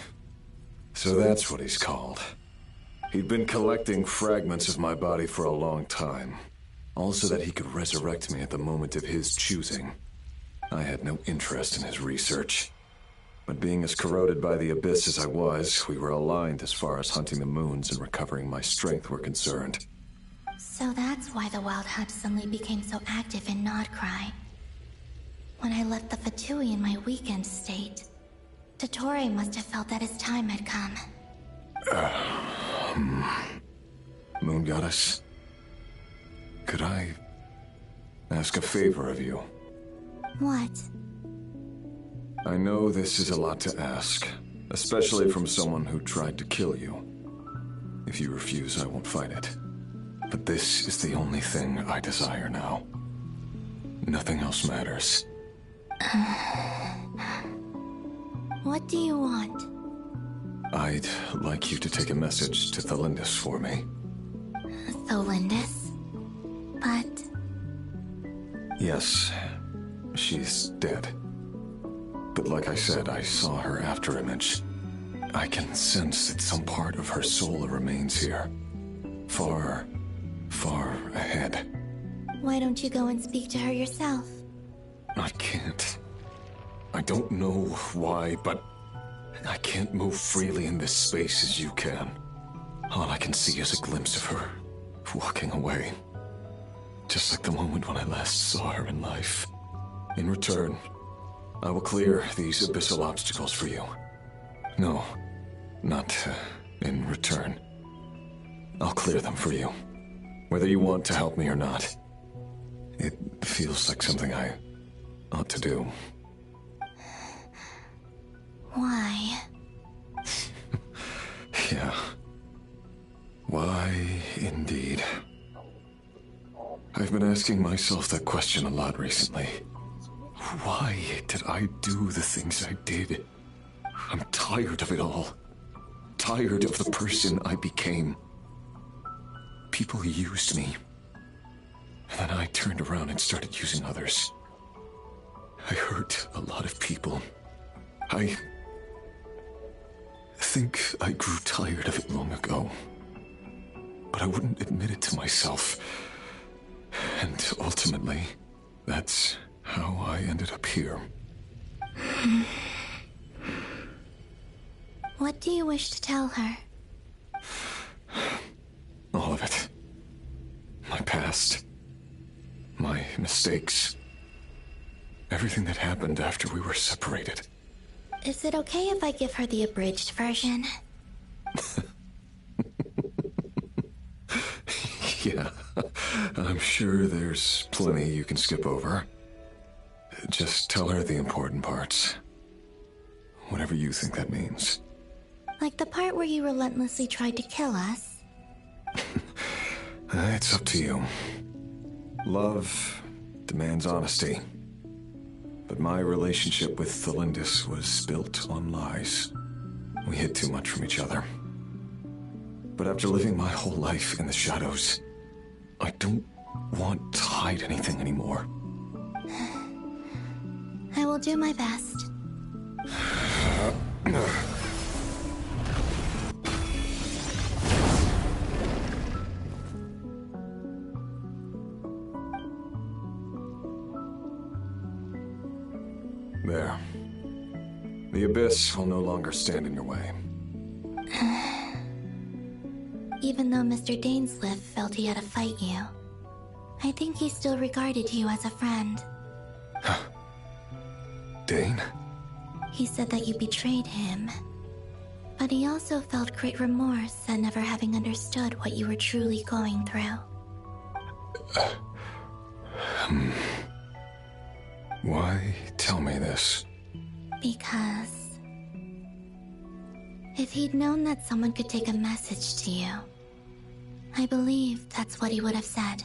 S4: So that's what he's called. He'd been collecting fragments of my body for a long time. All so that he could resurrect me at the moment of his choosing. I had no interest in his research. But being as corroded by the abyss as I was, we were aligned as far as hunting the moons and recovering my strength were concerned.
S10: So that's why the Wild Hunt suddenly became so active in Krai. When I left the Fatui in my weakened state, Dottore must have felt that his time had come.
S4: Moon Goddess, could I ask a favor of you?
S10: What?
S4: I know this is a lot to ask, especially from someone who tried to kill you. If you refuse, I won't fight it. But this is the only thing I desire now. Nothing else matters.
S10: What do you want?
S4: I'd like you to take a message to Thalindis for me.
S10: Tholindis. But...
S15: Yes, she's dead. But like I said, I saw her afterimage. I can sense that some part of her soul remains here. Far, far ahead.
S10: Why don't you go and speak to her yourself?
S15: I can't. I don't know why, but I can't move freely in this space as you can. All I can see is a glimpse of her, walking away. Just like the moment when I last saw her in life. In return, I will clear these abyssal obstacles for you. No, not in return. I'll clear them for you. Whether you want to help me or not. It feels like something I ought to do.
S10: Why?
S15: Yeah. Why, indeed. I've been asking myself that question a lot recently. Why did I do the things I did? I'm tired of it all. Tired of the person I became. People used me. And then I turned around and started using others. I hurt a lot of people. I think I grew tired of it long ago. But I wouldn't admit it to myself. And ultimately, that's how I ended up here.
S10: What do you wish to tell her?
S15: All of it. My past. My mistakes. Everything that happened after we were separated.
S10: Is it okay if I give her the abridged version?
S15: Yeah, I'm sure there's plenty you can skip over. Just tell her the important parts. Whatever you think that means.
S10: Like the part where you relentlessly tried to kill us?
S15: It's up to you. Love demands honesty. But my relationship with Tholindis was built on lies. We hid too much from each other. But after living my whole life in the shadows, I don't want to hide anything anymore.
S10: I will do my best.
S15: There. The abyss will no longer stand in your way.
S10: Even though Mr. Dainsleif felt he had to fight you, I think he still regarded you as a friend.
S15: Dane?
S10: He said that you betrayed him. But he also felt great remorse at never having understood what you were truly going through.
S15: Why tell me this?
S10: Because... if he'd known that someone could take a message to you, I believe that's what he would have said.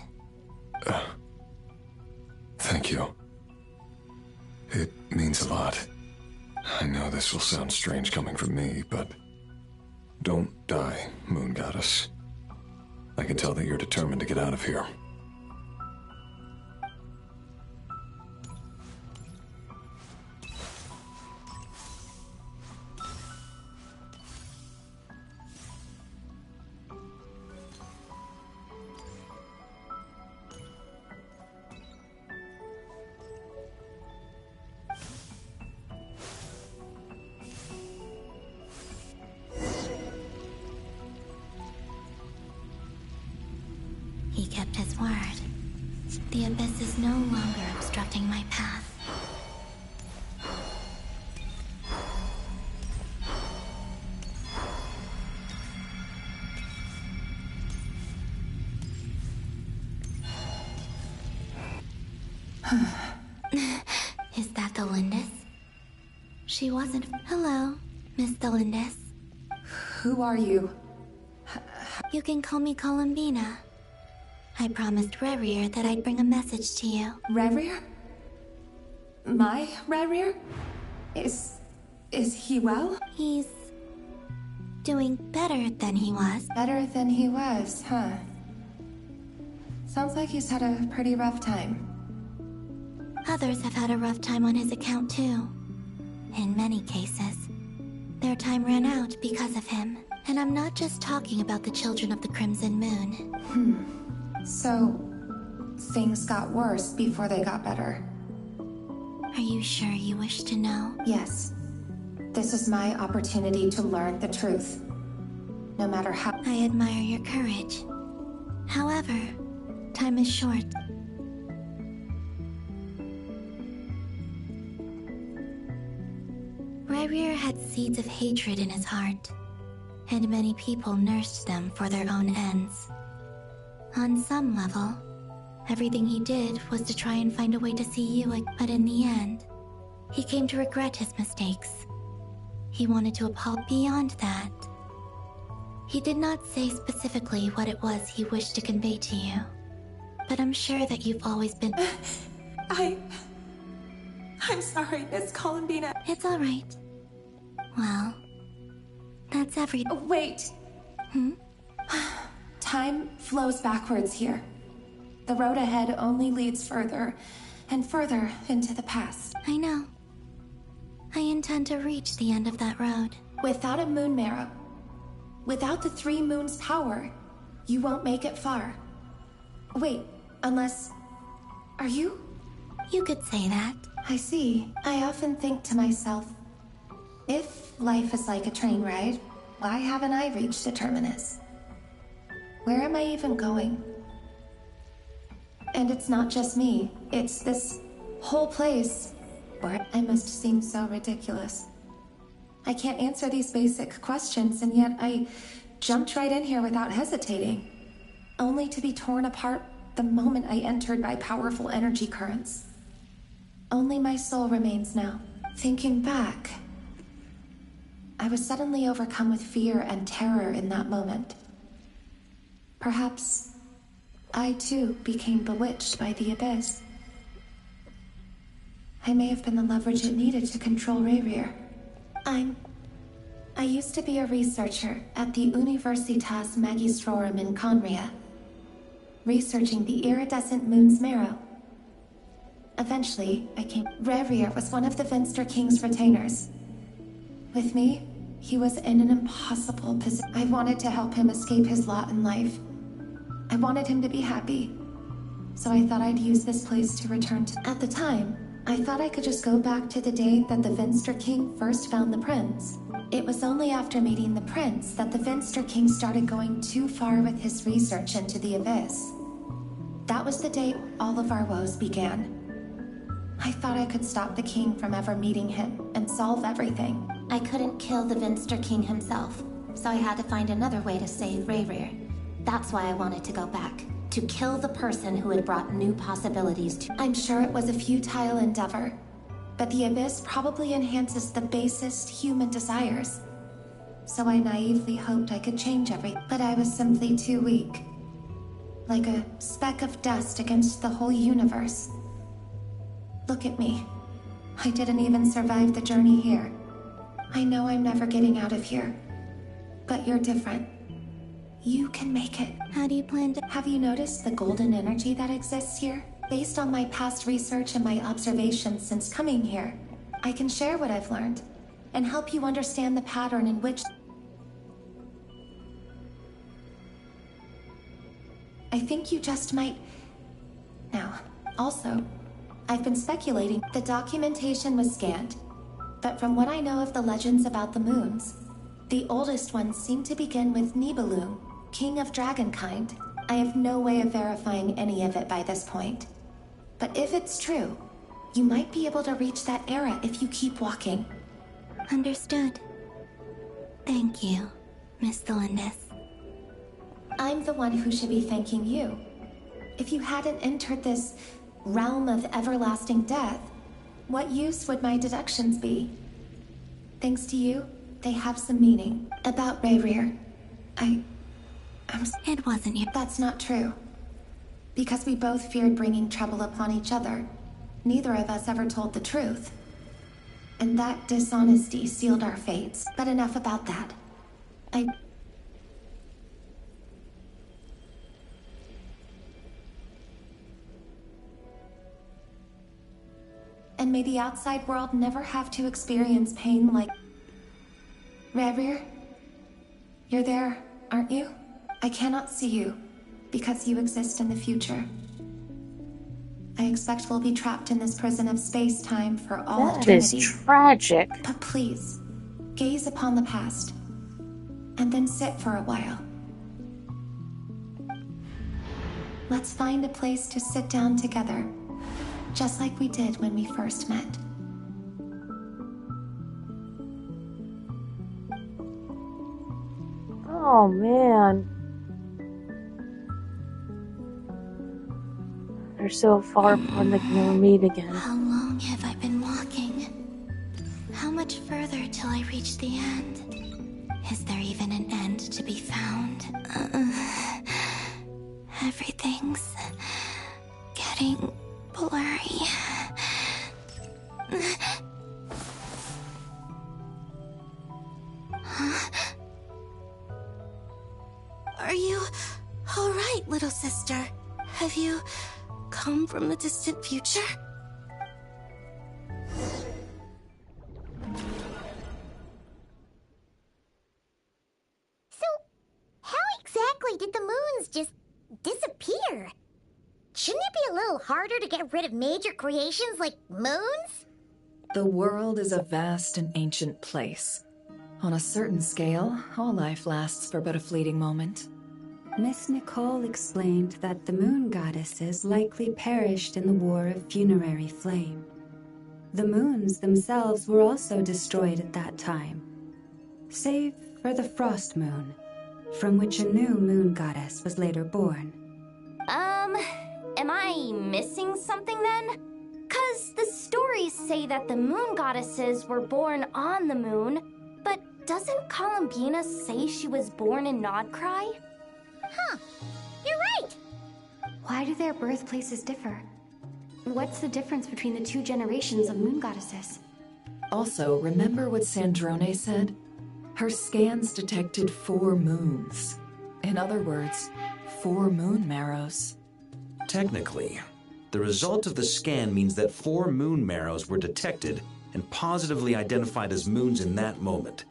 S15: Thank you. It means a lot. I know this will sound strange coming from me, but... don't die, Moon Goddess. I can tell that you're determined to get out of here.
S10: He kept his word. The abyss is no longer obstructing my path. Is that Tholindis? She wasn't. Hello, Miss Tholindis.
S6: Who are you?
S10: You can call me Columbina. I promised Rerir that I'd bring a message to you.
S6: Rerir? My Rerir? Is he well?
S10: He's doing better than he was.
S6: Better than he was, huh?
S16: Sounds like he's had a pretty rough time.
S10: Others have had a rough time on his account too. In many cases, their time ran out because of him. And I'm not just talking about the children of the Crimson Moon.
S16: So, things got worse before they got better.
S10: Are you sure you wish to know?
S16: Yes. This is my opportunity to learn the truth. No matter how—
S10: I admire your courage. However, time is short. Rarier had seeds of hatred in his heart, and many people nursed them for their own ends. On some level, everything he did was to try and find a way to see you, but in the end, he came to regret his mistakes. He wanted to apologize. Beyond that, he did not say specifically what it was he wished to convey to you, but I'm sure that you've always been—
S16: I'm sorry, Miss Columbina.
S10: It's all right. Well, that's everything.
S16: Wait. Time flows backwards here. The road ahead only leads further and further into the past.
S10: I know. I intend to reach the end of that road.
S16: Without a moon marrow, without the 3 moons' power, you won't make it far. Wait, unless— are you?
S10: You could say that.
S16: I see. I often think to myself, if life is like a train ride, why haven't I reached the terminus? Where am I even going? And it's not just me, it's this whole place where I must seem so ridiculous. I can't answer these basic questions, and yet I jumped right in here without hesitating, only to be torn apart the moment I entered by powerful energy currents. Only my soul remains now. Thinking back, I was suddenly overcome with fear and terror in that moment. Perhaps I too became bewitched by the abyss. I may have been the leverage it needed to control Rayrear. I used to be a researcher at the Universitas Magistrorum in Conria, researching the iridescent moon's marrow. Eventually, Rayrear was one of the Venster King's retainers. With me, he was in an impossible position. I wanted to help him escape his lot in life. I wanted him to be happy. So I thought I'd use this place to return to— At the time, I thought I could just go back to the day that the Venster King first found the prince. It was only after meeting the prince that the Venster King started going too far with his research into the abyss. That was the day all of our woes began. I thought I could stop the king from ever meeting him and solve everything.
S10: I couldn't kill the Venster King himself, so I had to find another way to save Rayrear. That's why I wanted to go back, to kill the person who had brought new possibilities to— I'm sure it was a futile endeavor, but the abyss probably enhances the basest human desires. So I naively hoped I could change everything, but I was simply too weak. Like a speck of dust against the whole universe. Look at me. I didn't even survive the journey here. I know I'm never getting out of here. But you're different. You can make it. How do you plan to—
S16: Have you noticed the golden energy that exists here? Based on my past research and my observations since coming here, I can share what I've learned and help you understand the pattern in which— I think you just might— Now, also, I've been speculating. The documentation was scanned, but from what I know of the legends about the moons, the oldest ones seem to begin with Nibelung, king of dragonkind. I have no way of verifying any of it by this point. But if it's true, you might be able to reach that era if you keep walking.
S10: Understood. Thank you, Miss Thelindis.
S16: I'm the one who should be thanking you. If you hadn't entered this realm of everlasting death, what use would my deductions be? Thanks to you, they have some meaning. About Rayrear,
S10: It wasn't you.
S16: That's not true. Because we both feared bringing trouble upon each other, neither of us ever told the truth. And that dishonesty sealed our fates. But enough about that. And may the outside world never have to experience pain like... Rerir? You're there, aren't you? I cannot see you, because you exist in the future. I expect we'll be trapped in this prison of space-time for all
S1: That
S16: eternity.
S1: is tragic.
S16: But please, gaze upon the past, and then sit for a while. Let's find a place to sit down together, just like we did when we first met.
S1: Oh, man. They're so far from the never meet again.
S10: How long have I been walking? How much further till I reach the end? Is there even an end to be found? Everything's getting blurry. Huh? Are you all right, little sister? Have you come from the distant future?
S12: So, how exactly did the moons just disappear? Shouldn't it be a little harder to get rid of major creations like moons?
S6: The world is a vast and ancient place. On a certain scale, all life lasts for but a fleeting moment.
S7: Miss Nicole explained that the moon goddesses likely perished in the War of Funerary Flame. The moons themselves were also destroyed at that time, save for the Frost Moon, from which a new moon goddess was later born.
S12: Am I missing something then? 'Cause the stories say that the moon goddesses were born on the moon, but doesn't Columbina say she was born in Krai? Huh, you're right!
S14: Why do their birthplaces differ? What's the difference between the two generations of moon goddesses?
S6: Also, remember what Sandrone said? Her scans detected 4 moons. In other words, 4 moon marrows.
S13: Technically, the result of the scan means that 4 moon marrows were detected and positively identified as moons in that moment.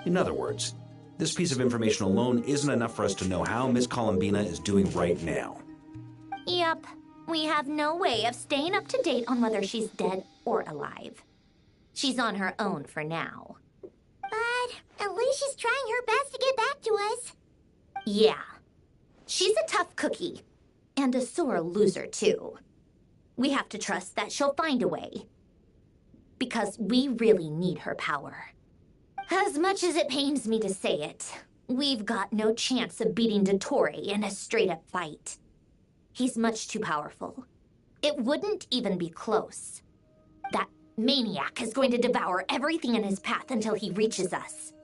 S13: In other words, this piece of information alone isn't enough for us to know how Miss Columbina is doing right now.
S12: Yep, we have no way of staying up to date on whether she's dead or alive. She's on her own for now. But at least she's trying her best to get back to us. Yeah. She's a tough cookie. And a sore loser, too. We have to trust that she'll find a way. Because we really need her power. As much as it pains me to say it, we've got no chance of beating Dottore in a straight-up fight. He's much too powerful. It wouldn't even be close. That maniac is going to devour everything in his path until he reaches us.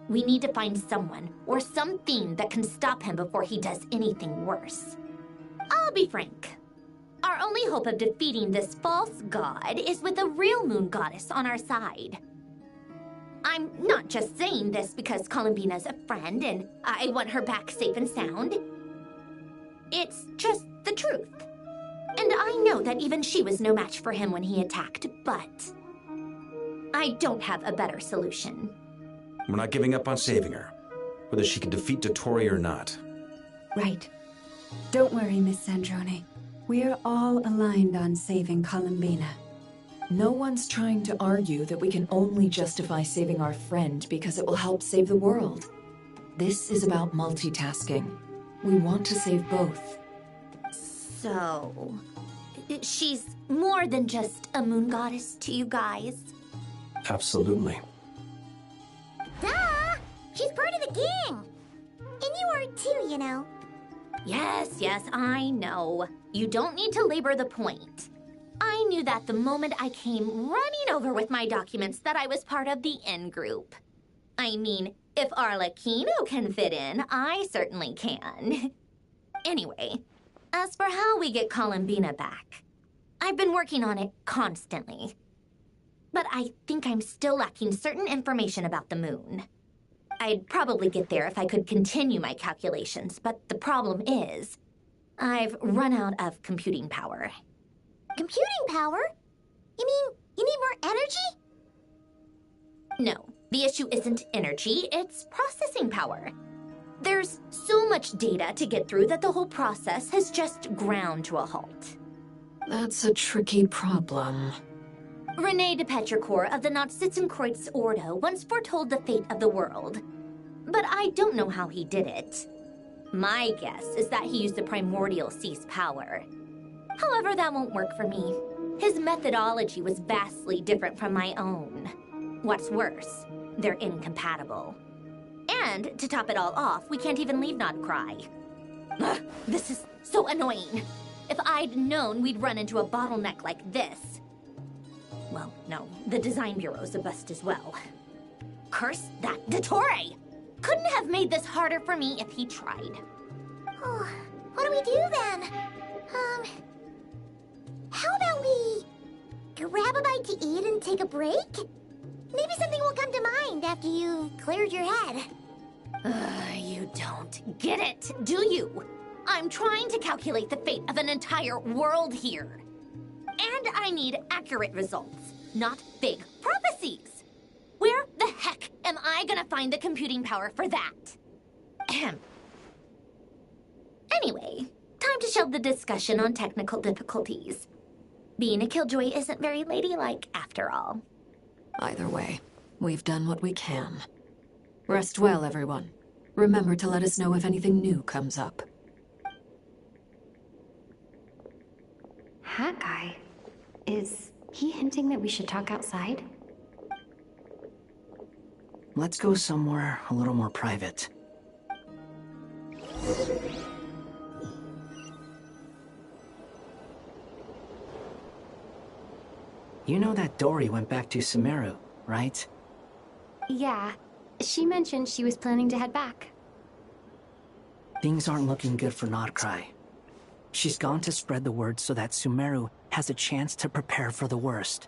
S12: We need to find someone or something that can stop him before he does anything worse. I'll be frank. Our only hope of defeating this false god is with a real moon goddess on our side. I'm not just saying this because Columbina's a friend and I want her back safe and sound. It's just the truth. And I know that even she was no match for him when he attacked, but I don't have a better solution.
S13: We're not giving up on saving her, whether she can defeat Dottore or not.
S7: Right. Don't worry, Miss Sandrone. We're all aligned on saving Columbina.
S6: No one's trying to argue that we can only justify saving our friend because it will help save the world. This is about multitasking. We want to save both.
S12: So, she's more than just a moon goddess to you guys?
S11: Absolutely.
S12: Duh! She's part of the gang! And you are too, you know. Yes, I know. You don't need to labor the point. I knew that the moment I came running over with my documents that I was part of the in-group. I mean, if Arlecchino can fit in, I certainly can. Anyway, as for how we get Columbina back, I've been working on it constantly. But I think I'm still lacking certain information about the moon. I'd probably get there if I could continue my calculations, but the problem is, I've run out of computing power. Computing power? You mean you need more energy? No, the issue isn't energy, it's processing power. There's so much data to get through that the whole process has just ground to a halt.
S6: That's a tricky problem.
S12: René de Petrichor of the Nautitzenkreuz Ordo once foretold the fate of the world. But I don't know how he did it. My guess is that he used the primordial sea's power. However, that won't work for me. His methodology was vastly different from my own. What's worse, they're incompatible. And, to top it all off, we can't even leave Krai. Ugh, this is so annoying. If I'd known we'd run into a bottleneck like this... Well, no, the design bureau's a bust as well. Curse that Dottore! Couldn't have made this harder for me if he tried.
S10: Oh, what do we do then? How about we grab a bite to eat and take a break? Maybe something will come to mind after you've cleared your head.
S12: You don't get it, do you? I'm trying to calculate the fate of an entire world here. And I need accurate results, not big prophecies. Where the heck am I gonna find the computing power for that? Ahem. Anyway, time to shelve the discussion on technical difficulties. Being a killjoy isn't very ladylike after all.
S6: Either way, we've done what we can. Rest well, everyone. Remember to let us know if anything new comes up.
S8: Hat guy? Is he hinting that we should talk outside?
S3: Let's go somewhere a little more private. You know that Dory went back to Sumeru, right?
S8: Yeah. She mentioned she was planning to head back.
S3: Things aren't looking good for Krai. She's gone to spread the word so that Sumeru has a chance to prepare for the worst.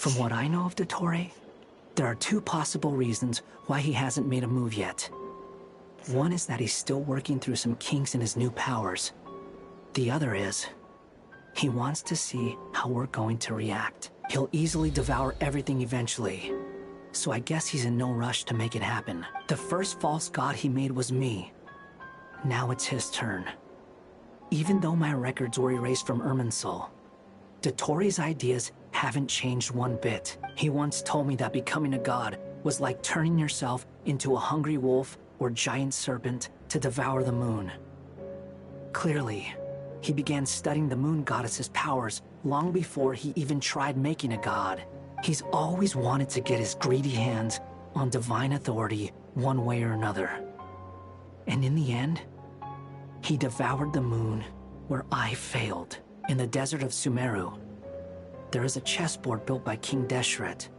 S3: From what I know of Dottore, there are two possible reasons why he hasn't made a move yet. One is that he's still working through some kinks in his new powers. The other is, he wants to see how we're going to react. He'll easily devour everything eventually, so I guess he's in no rush to make it happen. The first false god he made was me. Now it's his turn. Even though my records were erased from Irminsul, Dottore's ideas haven't changed one bit. He once told me that becoming a god was like turning yourself into a hungry wolf or giant serpent to devour the moon. Clearly, he began studying the moon goddess's powers long before he even tried making a god. He's always wanted to get his greedy hands on divine authority one way or another. And in the end, he devoured the moon where I failed. In the desert of Sumeru, there is a chessboard built by King Deshret,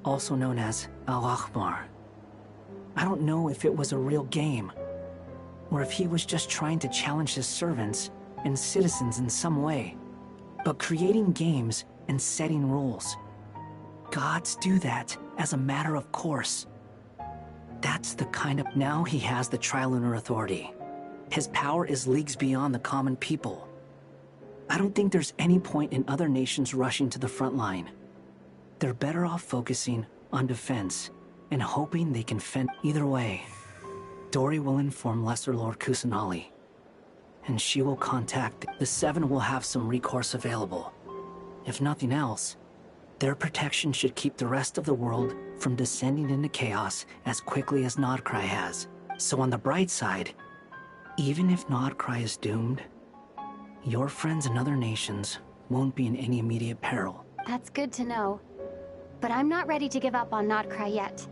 S3: also known as Al-Ahmar. I don't know if it was a real game, or if he was just trying to challenge his servants and citizens in some way. But creating games and setting rules, gods do that as a matter of course. That's the kind of... Now he has the Trilunar Authority. His power is leagues beyond the common people. I don't think there's any point in other nations rushing to the front line. They're better off focusing on defense and hoping they can fend. Either way, Dori will inform Lesser Lord Kusanali, and she will contact the Seven. Will have some recourse available. If nothing else, their protection should keep the rest of the world from descending into chaos as quickly as Nodcry has. So on the bright side, even if Nodcry is doomed, your friends in other nations won't be in any immediate peril.
S8: That's good to know. But I'm not ready to give up on Nodcry yet.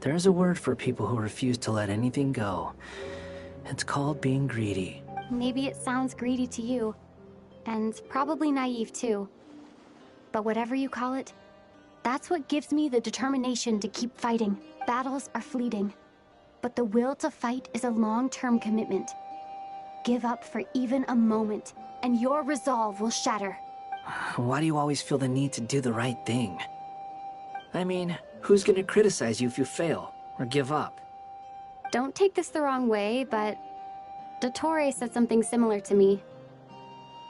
S3: There's a word for people who refuse to let anything go. It's called being greedy.
S8: Maybe it sounds greedy to you, and probably naive too. But whatever you call it, that's what gives me the determination to keep fighting. Battles are fleeting, but the will to fight is a long-term commitment. Give up for even a moment, and your resolve will shatter.
S3: Why do you always feel the need to do the right thing? I mean, who's gonna criticize you if you fail, or give up?
S8: Don't take this the wrong way, but Dottore said something similar to me.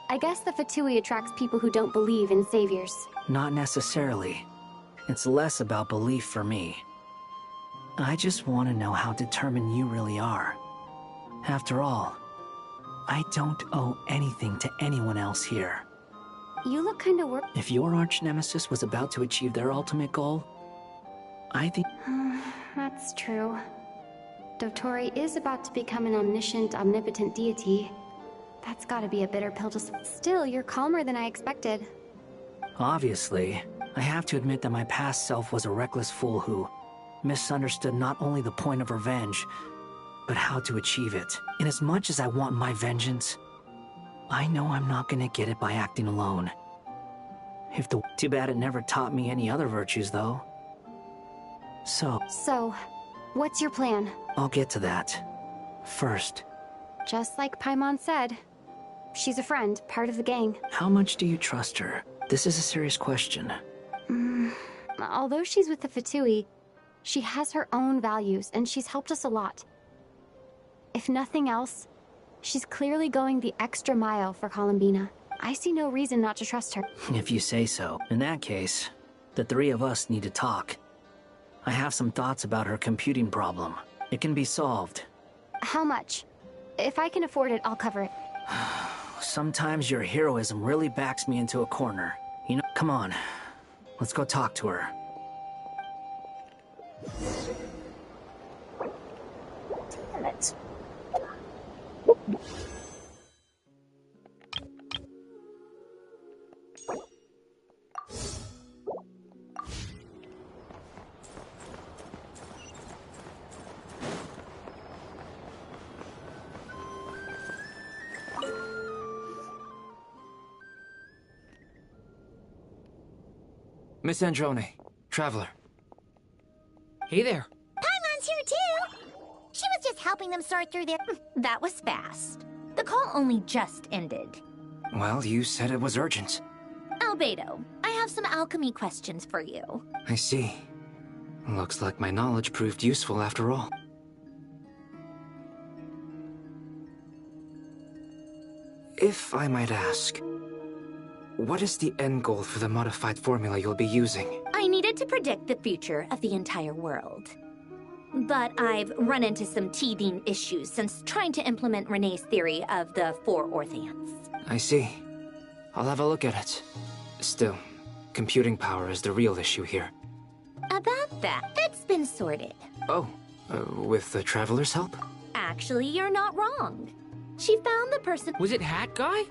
S8: I guess the Fatui attracts people who don't believe in saviors.
S3: Not necessarily. It's less about belief for me. I just want to know how determined you really are. After all, I don't owe anything to anyone else here.
S8: You look kinda worried.
S3: If your arch-nemesis was about to achieve their ultimate goal, I think...
S8: That's true. Dottore is about to become an omniscient, omnipotent deity. That's gotta be a bitter pill to swallow. Still, you're calmer than I expected.
S3: Obviously, I have to admit that my past self was a reckless fool who misunderstood not only the point of revenge, but how to achieve it. And as much as I want my vengeance, I know I'm not gonna get it by acting alone. Too bad it never taught me any other virtues, though.
S8: So, what's your plan?
S3: I'll get to that. First.
S8: Just like Paimon said, she's a friend, part of the gang.
S3: How much do you trust her? This is a serious question.
S8: Although she's with the Fatui, she has her own values, and she's helped us a lot. If nothing else, she's clearly going the extra mile for Columbina. I see no reason not to trust her.
S3: If you say so. In that case, the three of us need to talk. I have some thoughts about her computing problem. It can be solved.
S8: How much? If I can afford it, I'll cover it.
S3: Sometimes your heroism really backs me into a corner. You know, come on. Let's go talk to her.
S1: Damn it.
S2: Miss Androne, Traveler.
S5: Hey there.
S12: Paimon's here too! She was just helping them sort through their... That was fast. The call only just ended.
S2: Well, you said it was urgent.
S12: Albedo, I have some alchemy questions for you.
S2: I see. Looks like my knowledge proved useful after all. If I might ask, what is the end goal for the modified formula you'll be using?
S12: I needed to predict the future of the entire world. But I've run into some teething issues since trying to implement Renee's theory of the 4 Orthants.
S2: I see. I'll have a look at it. Still, computing power is the real issue here.
S12: About that, it's been sorted.
S2: Oh, with the Traveler's help?
S12: Actually, you're not wrong. She found the person—
S5: Was it Hat Guy?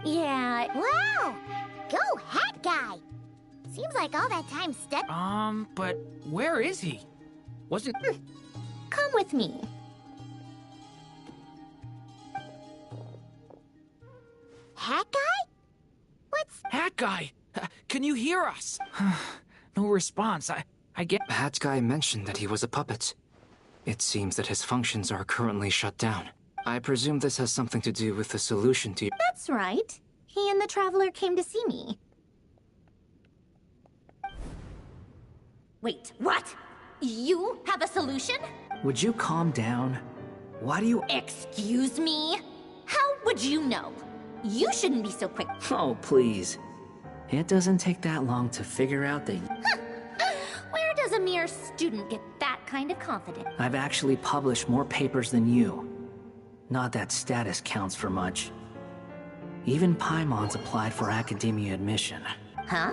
S12: Yeah.
S17: Wow! Go, Hat Guy! Seems like all that time stuck.
S5: But where is he? Wasn't—
S12: Come with me.
S17: Hat Guy? What's—
S5: Hat Guy! Can you hear us? No response. I get—
S2: Hat Guy mentioned that he was a puppet. It seems that his functions are currently shut down. I presume this has something to do with the solution to—
S12: That's right. He and the Traveler came to see me. Wait, what? You have a solution?
S3: Would you calm down? Why do you—
S12: Excuse me? How would you know? You shouldn't be so quick.
S3: Oh, please. It doesn't take that long to figure out that—
S12: Where does a mere student get that kind of confidence?
S3: I've actually published more papers than you. Not that status counts for much. Even Paimon's applied for academia admission.
S12: Huh?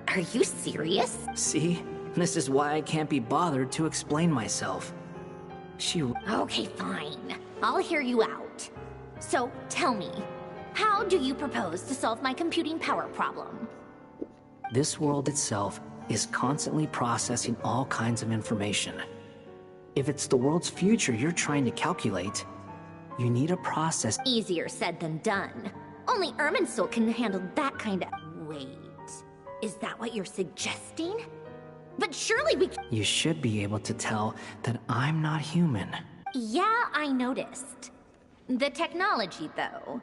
S12: Are you serious?
S3: See? This is why I can't be bothered to explain myself.
S12: Okay, fine. I'll hear you out. So, tell me, how do you propose to solve my computing power problem?
S3: This world itself is constantly processing all kinds of information. If it's the world's future you're trying to calculate, you need a process—
S12: Easier said than done. Only Irminsul can handle that kind of— Wait, is that what you're suggesting? But surely we—
S3: You should be able to tell that I'm not human.
S12: Yeah, I noticed. The technology, though,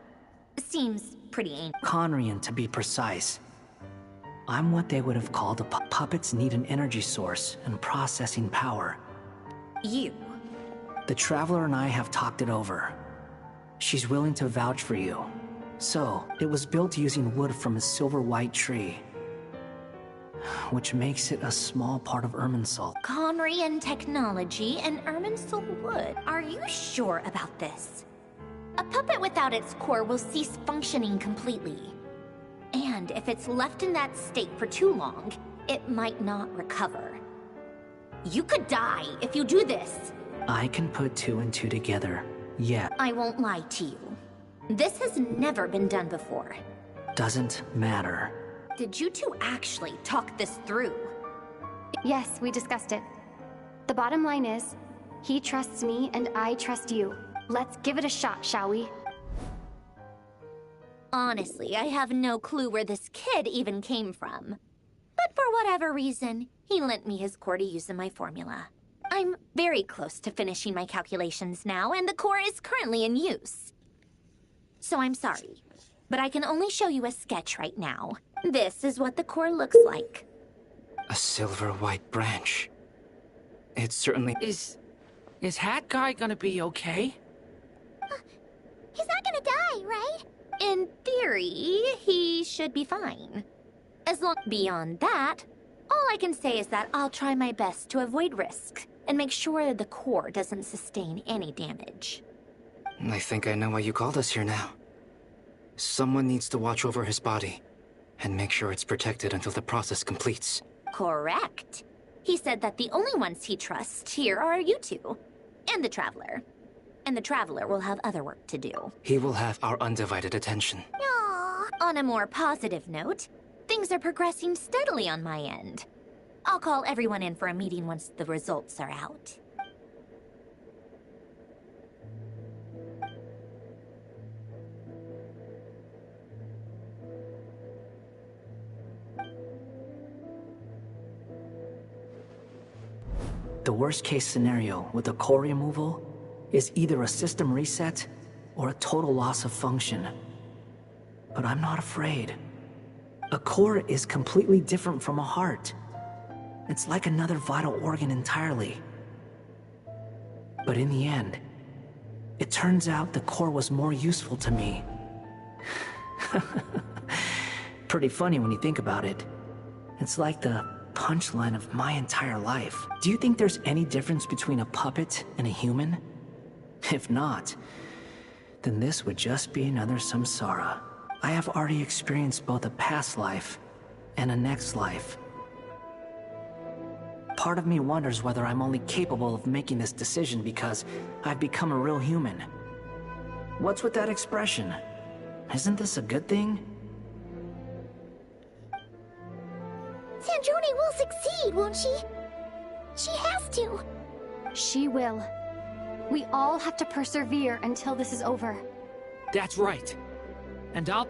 S12: seems pretty ancient.
S3: Conrian, to be precise. I'm what they would have called a puppets need an energy source and processing power.
S12: You?
S3: The Traveler and I have talked it over. She's willing to vouch for you. So, it was built using wood from a silver-white tree, which makes it a small part of Irminsul.
S12: Conrian technology and Irminsul wood. Are you sure about this? A puppet without its core will cease functioning completely. And if it's left in that state for too long, it might not recover. You could die if you do this.
S3: I can put 2 and 2 together. Yeah.
S12: I won't lie to you. This has never been done before.
S3: Doesn't matter.
S12: Did you two actually talk this through?
S8: Yes, we discussed it. The bottom line is, he trusts me and I trust you. Let's give it a shot, shall we?
S12: Honestly, I have no clue where this kid even came from. But for whatever reason, he lent me his core to use in my formula. I'm very close to finishing my calculations now, and the core is currently in use. So I'm sorry, but I can only show you a sketch right now. This is what the core looks like.
S2: A silver-white branch. It certainly—
S5: Is Hat Guy gonna be okay?
S17: He's not gonna die, right?
S12: In theory, he should be fine. As long beyond that, all I can say is that I'll try my best to avoid risk and make sure the core doesn't sustain any damage.
S2: I think I know why you called us here now. Someone needs to watch over his body and make sure it's protected until the process completes.
S12: Correct. He said that the only ones he trusts here are you two, and the Traveler. And the Traveler will have other work to do.
S2: He will have our undivided attention.
S12: Aww. On a more positive note, things are progressing steadily on my end. I'll call everyone in for a meeting once the results are out.
S3: The worst-case scenario with the core removal is either a system reset or a total loss of function. But I'm not afraid. A core is completely different from a heart. It's like another vital organ entirely. But in the end, it turns out the core was more useful to me. Pretty funny when you think about it. It's like the punchline of my entire life. Do you think there's any difference between a puppet and a human? If not, then this would just be another samsara. I have already experienced both a past life and a next life. Part of me wonders whether I'm only capable of making this decision because I've become a real human. What's with that expression? Isn't this a good thing?
S17: Sandrone will succeed, won't she? She has to.
S8: She will. We all have to persevere until this is over.
S5: That's right. And I'll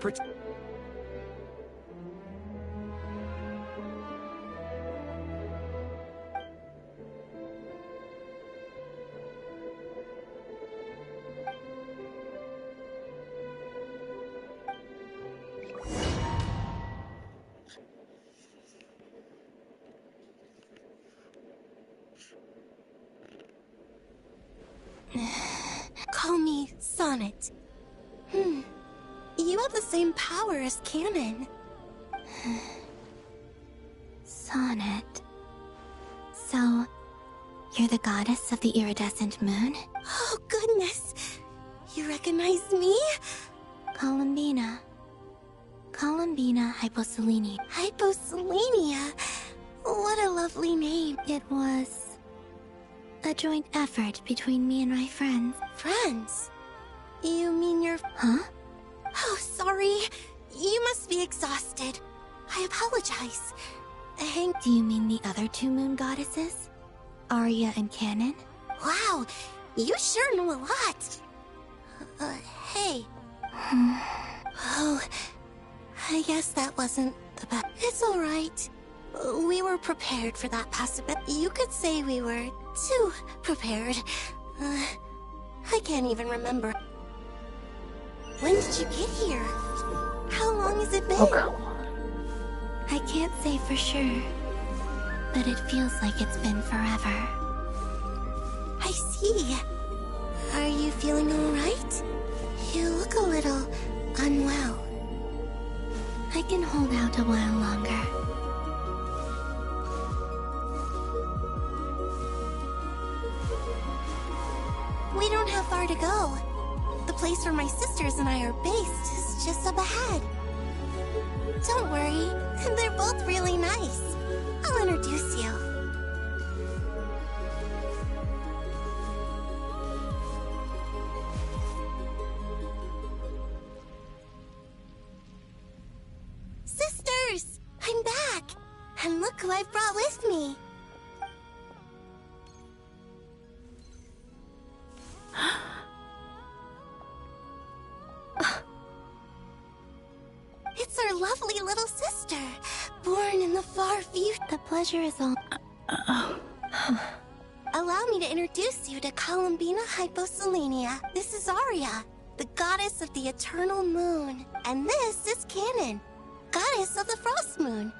S10: Call me Sonnet. You have the same power as Canon. Sonnet. So, you're the goddess of the iridescent moon? Oh, goodness! You recognize me? Columbina. Columbina Hyposelenia. Hyposelenia? What a lovely name. It was a joint effort between me and my friends. Friends? You mean your... Huh? Oh, sorry. You must be exhausted. I apologize. Hank, do you mean the other two moon goddesses? Arya and Canon? Wow, you sure know a lot. Hey. Oh, I guess that wasn't the best. It's alright. We were prepared for that possibility. You could say we were too prepared. I can't even remember. When did you get here? How long has it been?
S1: Oh, come on.
S10: I can't say for sure, but it feels like it's been forever. I see. Are you feeling alright? You look a little unwell. I can hold out a while longer. We don't have far to go. The place where my sisters and I are based is just up ahead. Don't worry, they're both really nice. I'll introduce you. Sisters! I'm back! And look who I've brought with me! It's our lovely little sister, born in the far future. The pleasure is all. Allow me to introduce you to Columbina Hyposelenia. This is Arya, the goddess of the eternal moon. And this is Canon, goddess of the frost moon.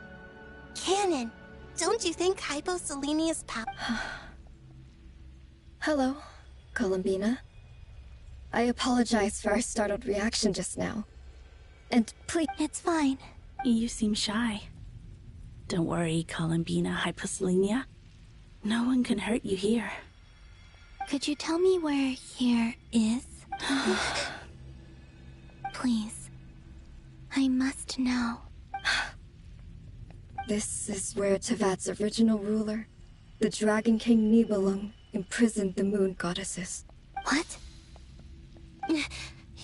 S10: Canon, don't you think Hyposelenia's power...
S18: Hello, Columbina. I apologize for our startled reaction just now. And please...
S10: It's fine.
S19: You seem shy. Don't worry, Columbina Hyposelenia. No one can hurt you here.
S10: Could you tell me where here is? Please. I must know.
S18: This is where Tevat's original ruler, the Dragon King Nibelung, imprisoned the moon goddesses.
S10: What?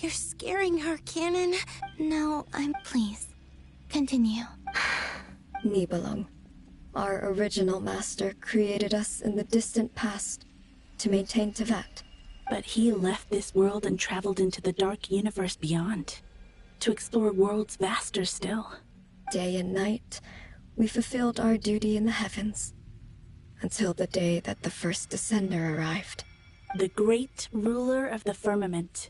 S10: You're scaring her, Canon. No, please. Continue.
S18: Nibelung, our original master, created us in the distant past to maintain Tevat.
S19: But he left this world and traveled into the dark universe beyond, to explore worlds vaster still.
S18: Day and night, we fulfilled our duty in the heavens, until the day that the first descender arrived.
S19: The great ruler of the firmament.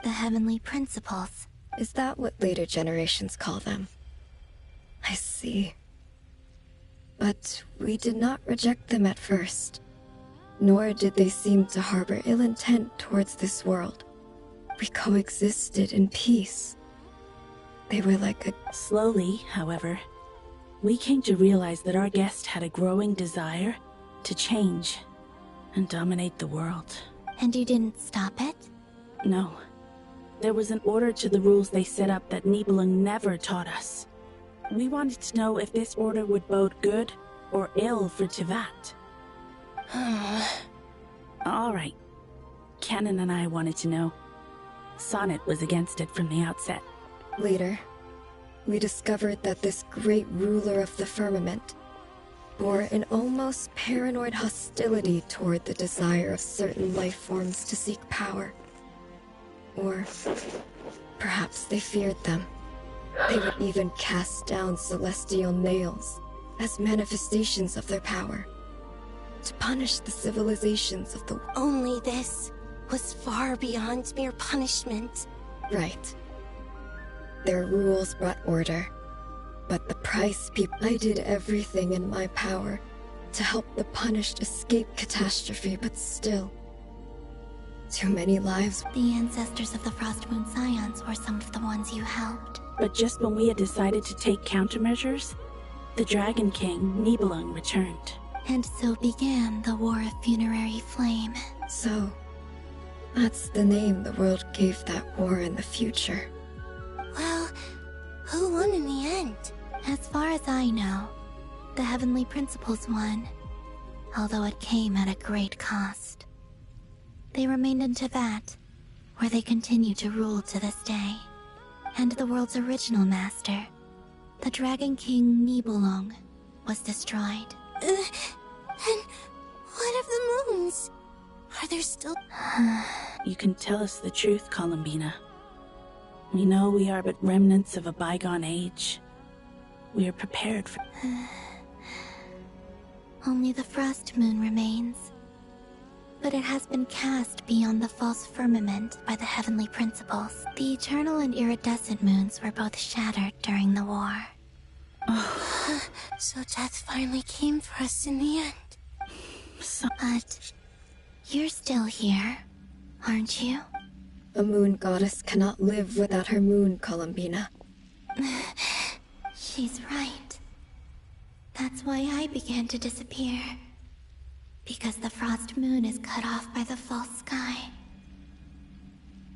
S10: The heavenly principles.
S18: Is that what later generations call them? I see. But we did not reject them at first, nor did they seem to harbor ill intent towards this world. We coexisted in peace. They were like a...
S19: Slowly, however, we came to realize that our guest had a growing desire to change and dominate the world.
S10: And you didn't stop it?
S19: No. There was an order to the rules they set up that Nibelung never taught us. We wanted to know if this order would bode good or ill for Tivat. Alright. Canon and I wanted to know. Sonnet was against it from the outset.
S18: Later, we discovered that this great ruler of the firmament bore an almost paranoid hostility toward the desire of certain life forms to seek power. Or perhaps they feared them. They would even cast down celestial nails as manifestations of their power, to punish the civilizations of the...
S10: Only this was far beyond mere punishment.
S18: Right. Their rules brought order, but the price people... I did everything in my power to help the punished escape catastrophe, but still... Too many lives...
S10: The ancestors of the Frostmoon Scions were some of the ones you helped.
S19: But just when we had decided to take countermeasures, the Dragon King, Nibelung, returned.
S10: And so began the War of Funerary Flame.
S18: So, that's the name the world gave that war in the future.
S10: Well, who won in the end? As far as I know, the Heavenly Principles won, although it came at a great cost. They remained in Tivat, where they continue to rule to this day. And the world's original master, the Dragon King Nibelung, was destroyed.
S17: And what of the moons? Are there still...
S19: You can tell us the truth, Columbina. We know we are but remnants of a bygone age. We are prepared for...
S10: Only the Frost Moon remains. But it has been cast beyond the false firmament by the Heavenly Principles. The eternal and iridescent moons were both shattered during the war.
S17: So death finally came for us in the end.
S10: But you're still here, aren't you?
S18: A moon goddess cannot live without her moon, Columbina.
S10: She's right. That's why I began to disappear. Because the Frost Moon is cut off by the false sky.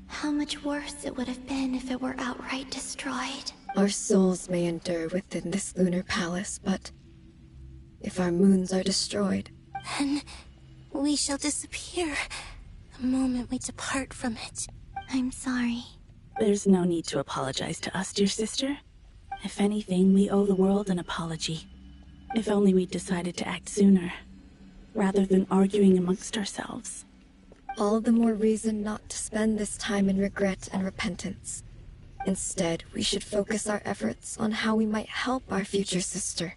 S10: How much worse it would have been if it were outright destroyed.
S18: Our souls may endure within this lunar palace, but if our moons are destroyed,
S17: then we shall disappear the moment we depart from it.
S10: I'm sorry.
S19: There's no need to apologize to us, dear sister. If anything, we owe the world an apology. If only we'd decided to act sooner, rather than arguing amongst ourselves.
S18: All the more reason not to spend this time in regret and repentance. Instead, we should focus our efforts on how we might help our future sister.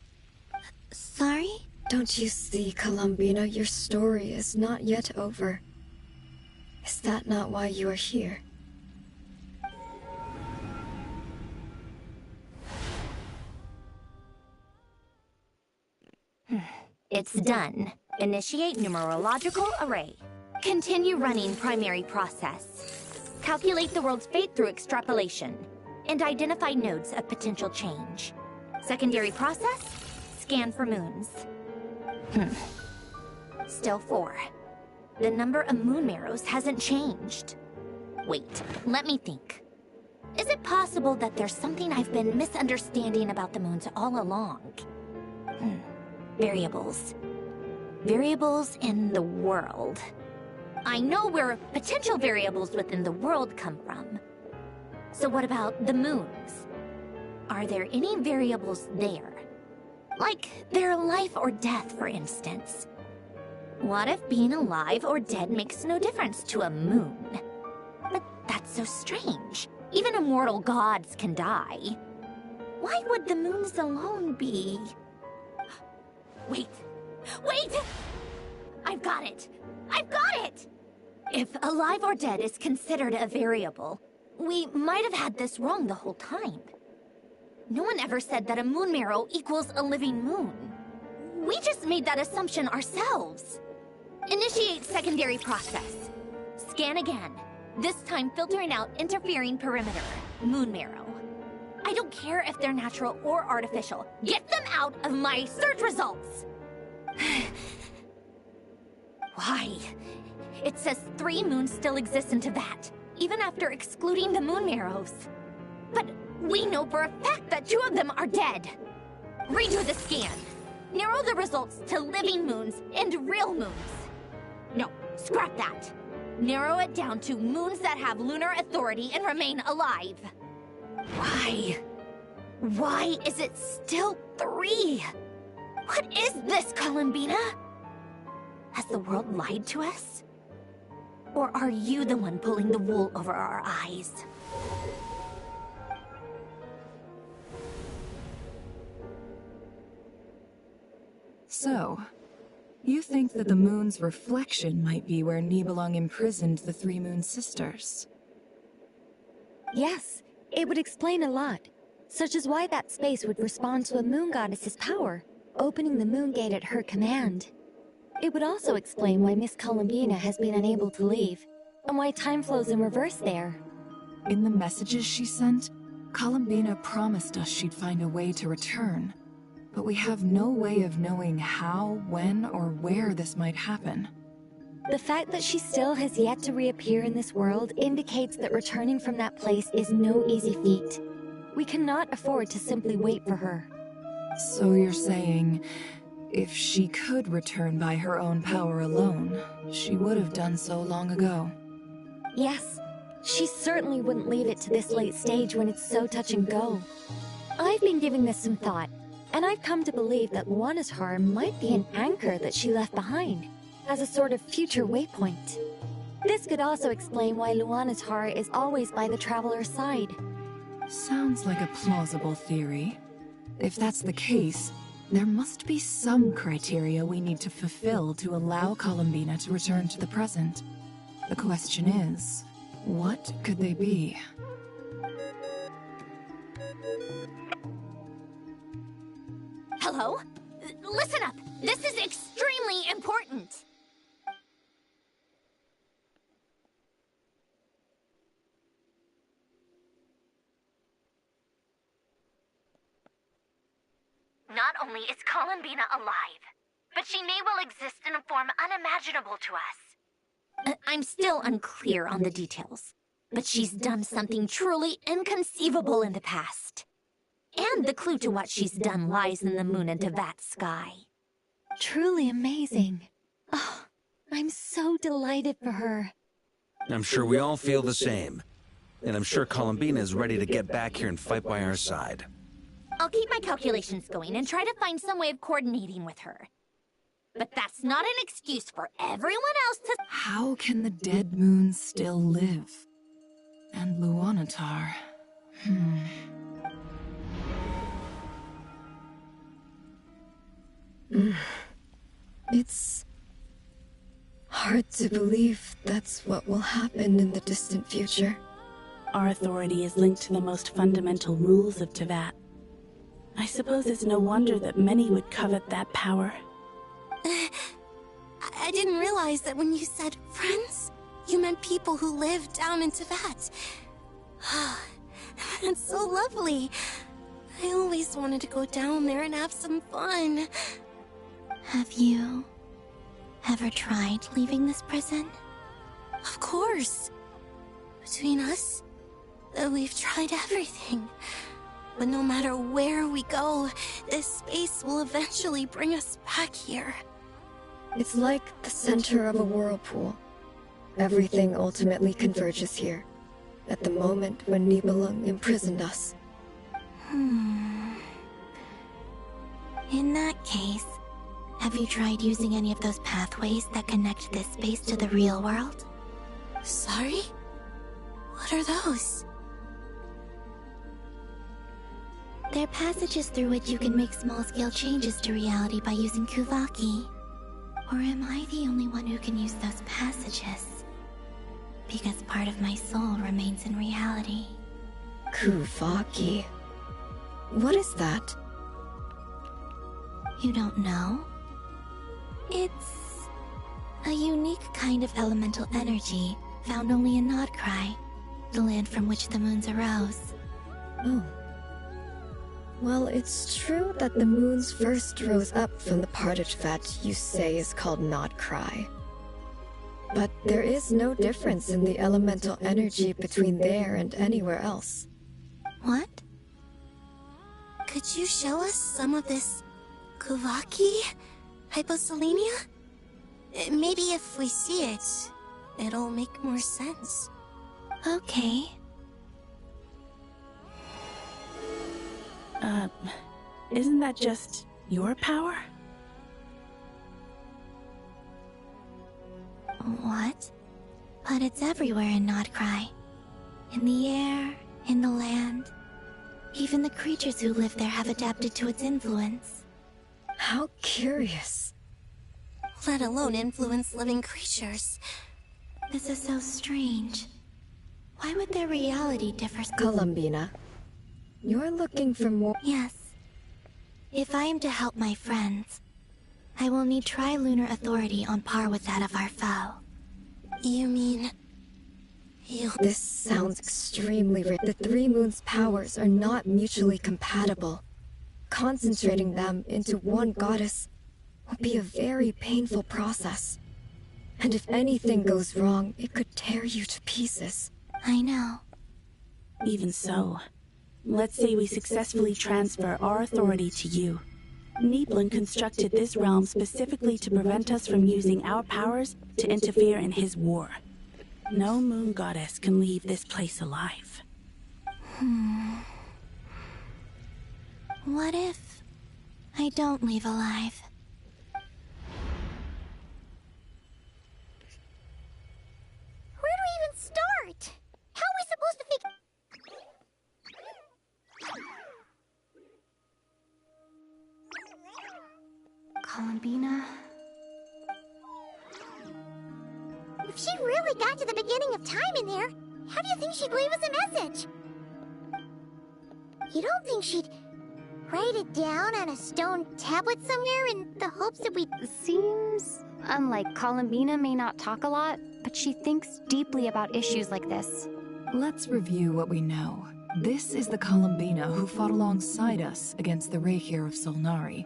S10: Sorry?
S18: Don't you see, Columbina, your story is not yet over. Is that not why you are here?
S12: It's done. Initiate numerological array. Continue running primary process. Calculate the world's fate through extrapolation. And identify nodes of potential change. Secondary process? Scan for moons. Still 4. The number of moon marrows hasn't changed. Wait, let me think. Is it possible that there's something I've been misunderstanding about the moons all along? Variables. Variables in the world. I know where potential variables within the world come from. So what about the moons? Are there any variables there? Like their life or death, for instance. What if being alive or dead makes no difference to a moon? But that's so strange. Even immortal gods can die. Why would the moons alone be... Wait! Wait! I've got it! I've got it! If alive or dead is considered a variable, we might have had this wrong the whole time. No one ever said that a moon marrow equals a living moon. We just made that assumption ourselves. Initiate secondary process. Scan again. This time filtering out interfering perimeter. Moon marrow. I don't care if they're natural or artificial. Get them out of my search results! Why? It says 3 moons still exist in Teyvat, even after excluding the moon marrows. But we know for a fact that 2 of them are dead. Redo the scan. Narrow the results to living moons and real moons. No, scrap that. Narrow it down to moons that have lunar authority and remain alive. Why? Why is it still 3? What is this, Columbina? Has the world lied to us? Or are you the one pulling the wool over our eyes?
S6: So, you think that the moon's reflection might be where Nibelung imprisoned the 3 moon sisters?
S14: Yes, it would explain a lot, such as why that space would respond to a moon goddess's power, opening the moon gate at her command. It would also explain why Miss Columbina has been unable to leave, and why time flows in reverse there.
S6: In the messages she sent, Columbina promised us she'd find a way to return. But we have no way of knowing how, when, or where this might happen.
S14: The fact that she still has yet to reappear in this world indicates that returning from that place is no easy feat. We cannot afford to simply wait for her.
S6: So you're saying, if she could return by her own power alone, she would have done so long ago?
S14: Yes, she certainly wouldn't leave it to this late stage when it's so touch and go. I've been giving this some thought, and I've come to believe that Luanatar might be an anchor that she left behind, as a sort of future waypoint. This could also explain why Luanatar is always by the Traveler's side.
S6: Sounds like a plausible theory. If that's the case, there must be some criteria we need to fulfill to allow Columbina to return to the present. The question is, what could they be?
S12: Hello? Listen up! This is extremely important! Not only is Columbina alive, but she may well exist in a form unimaginable to us. I'm still unclear on the details, but she's done something truly inconceivable in the past. And the clue to what she's done lies in the moon and Teyvat sky.
S14: Truly amazing. Oh, I'm so delighted for her.
S13: I'm sure we all feel the same. And I'm sure Columbina is ready to get back here and fight by our side.
S12: I'll keep my calculations going and try to find some way of coordinating with her. But that's not an excuse for everyone else to—
S6: How can the dead moon still live? And Luanatar...
S18: It's hard to believe that's what will happen in the distant future.
S19: Our authority is linked to the most fundamental rules of Teyvat. I suppose it's no wonder that many would covet that power.
S17: I didn't realize that when you said friends, you meant people who live down in Teyvat. That's so lovely. I always wanted to go down there and have some fun.
S10: Have you ever tried leaving this prison?
S17: Of course. Between us, we've tried everything. But no matter where we go, this space will eventually bring us back here.
S18: It's like the center of a whirlpool. Everything ultimately converges here, at the moment when Nibelung imprisoned us.
S10: In that case, have you tried using any of those pathways that connect this space to the real world?
S17: Sorry? What are those?
S10: They're passages through which you can make small-scale changes to reality by using Kuvaki. Or am I the only one who can use those passages? Because part of my soul remains in reality.
S18: Kuvaki. What is that?
S10: You don't know? It's a unique kind of elemental energy found only in Krai, the land from which the moons arose.
S18: Oh. Well, it's true that the moons first rose up from the part that you say is called Krai. But there is no difference in the elemental energy between there and anywhere else.
S10: What? Could you show us some of this Kuvaki hyposelenia? Maybe if we see it, it'll make more sense. Okay.
S19: Isn't that just your power?
S10: What? But it's everywhere in Krai. In the air, in the land. Even the creatures who live there have adapted to its influence.
S18: How curious.
S10: Let alone influence living creatures. This is so strange. Why would their reality differ?
S18: Columbina, you're looking for more.
S10: Yes. If I am to help my friends, I will need tri-lunar authority on par with that of our foe. You mean...
S18: This sounds extremely rich. The three moons' powers are not mutually compatible. Concentrating them into one goddess will be a very painful process. And if anything goes wrong, it could tear you to pieces.
S10: I know.
S19: Even so, let's say we successfully transfer our authority to you. Niblin constructed this realm specifically to prevent us from using our powers to interfere in his war. No moon goddess can leave this place alive.
S10: What if I don't leave alive?
S12: Where do we even start? How are we supposed to figure...
S8: Columbina?
S12: If she really got to the beginning of time in there, how do you think she'd leave us a message? You don't think she'd write it down on a stone tablet somewhere in the hopes that we'd...
S8: Seems unlike Columbina may not talk a lot, but she thinks deeply about issues like this.
S6: Let's review what we know. This is the Columbina who fought alongside us against the Reikir of Solnari.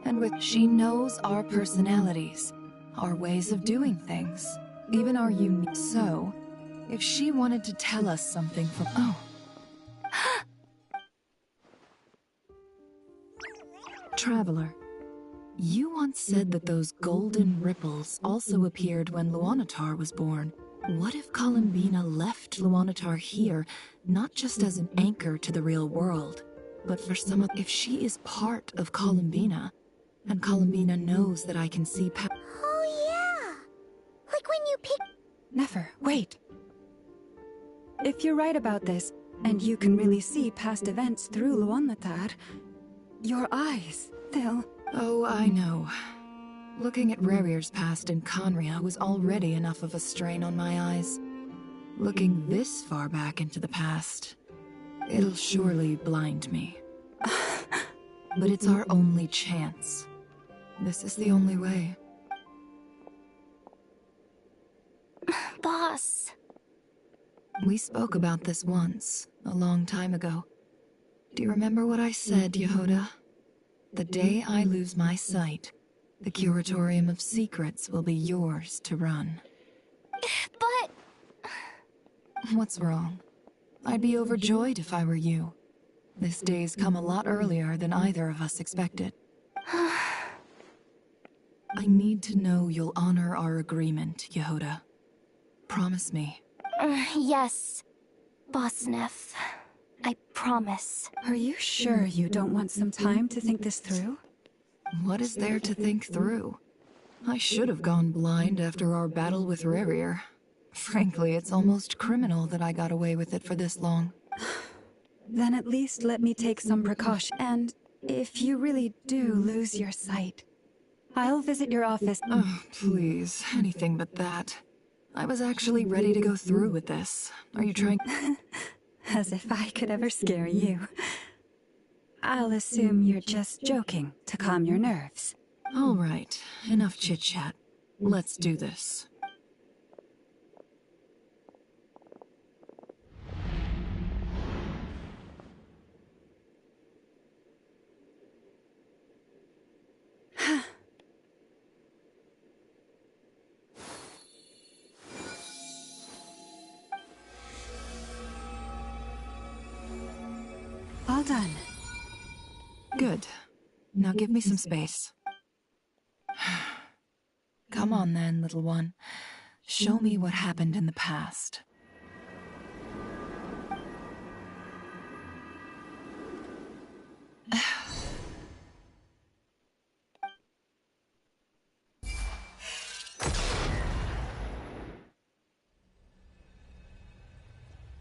S6: And she knows our personalities, our ways of doing things, even our unique... So, if she wanted to tell us something from... Oh. Traveler, you once said that those golden ripples also appeared when Luanatar was born. What if Columbina left Luanatar here, not just as an anchor to the real world, but for some of... If she is part of Columbina, and Columbina knows that I can see
S12: Oh yeah! Like when you pick...
S20: Nefer, wait! If you're right about this, and you can really see past events through Luanatar, your eyes, they'll...
S6: Oh, I know. Looking at Rerir's past in Conria was already enough of a strain on my eyes. Looking this far back into the past, it'll surely blind me. But it's our only chance. This is the only way.
S8: Boss.
S6: We spoke about this once, a long time ago. Do you remember what I said, Yehoda? The day I lose my sight, the Curatorium of Secrets will be yours to run.
S8: But...
S6: What's wrong? I'd be overjoyed if I were you. This day's come a lot earlier than either of us expected. I need to know you'll honor our agreement, Yehoda. Promise me.
S8: Yes, Boss Neff. I promise.
S20: Are you sure you don't want some time to think this through?
S6: What is there to think through? I should have gone blind after our battle with Rerir. Frankly, it's almost criminal that I got away with it for this long.
S20: Then at least let me take some precaution. And if you really do lose your sight, I'll visit your office.
S6: Oh, please. Anything but that. I was actually ready to go through with this. Are you trying...
S20: As if I could ever scare you. I'll assume you're just joking to calm your nerves.
S6: All right, enough chit-chat. Let's do this.
S20: All done.
S6: Good. Now give me some space. Come on then, little one. Show me what happened in the past.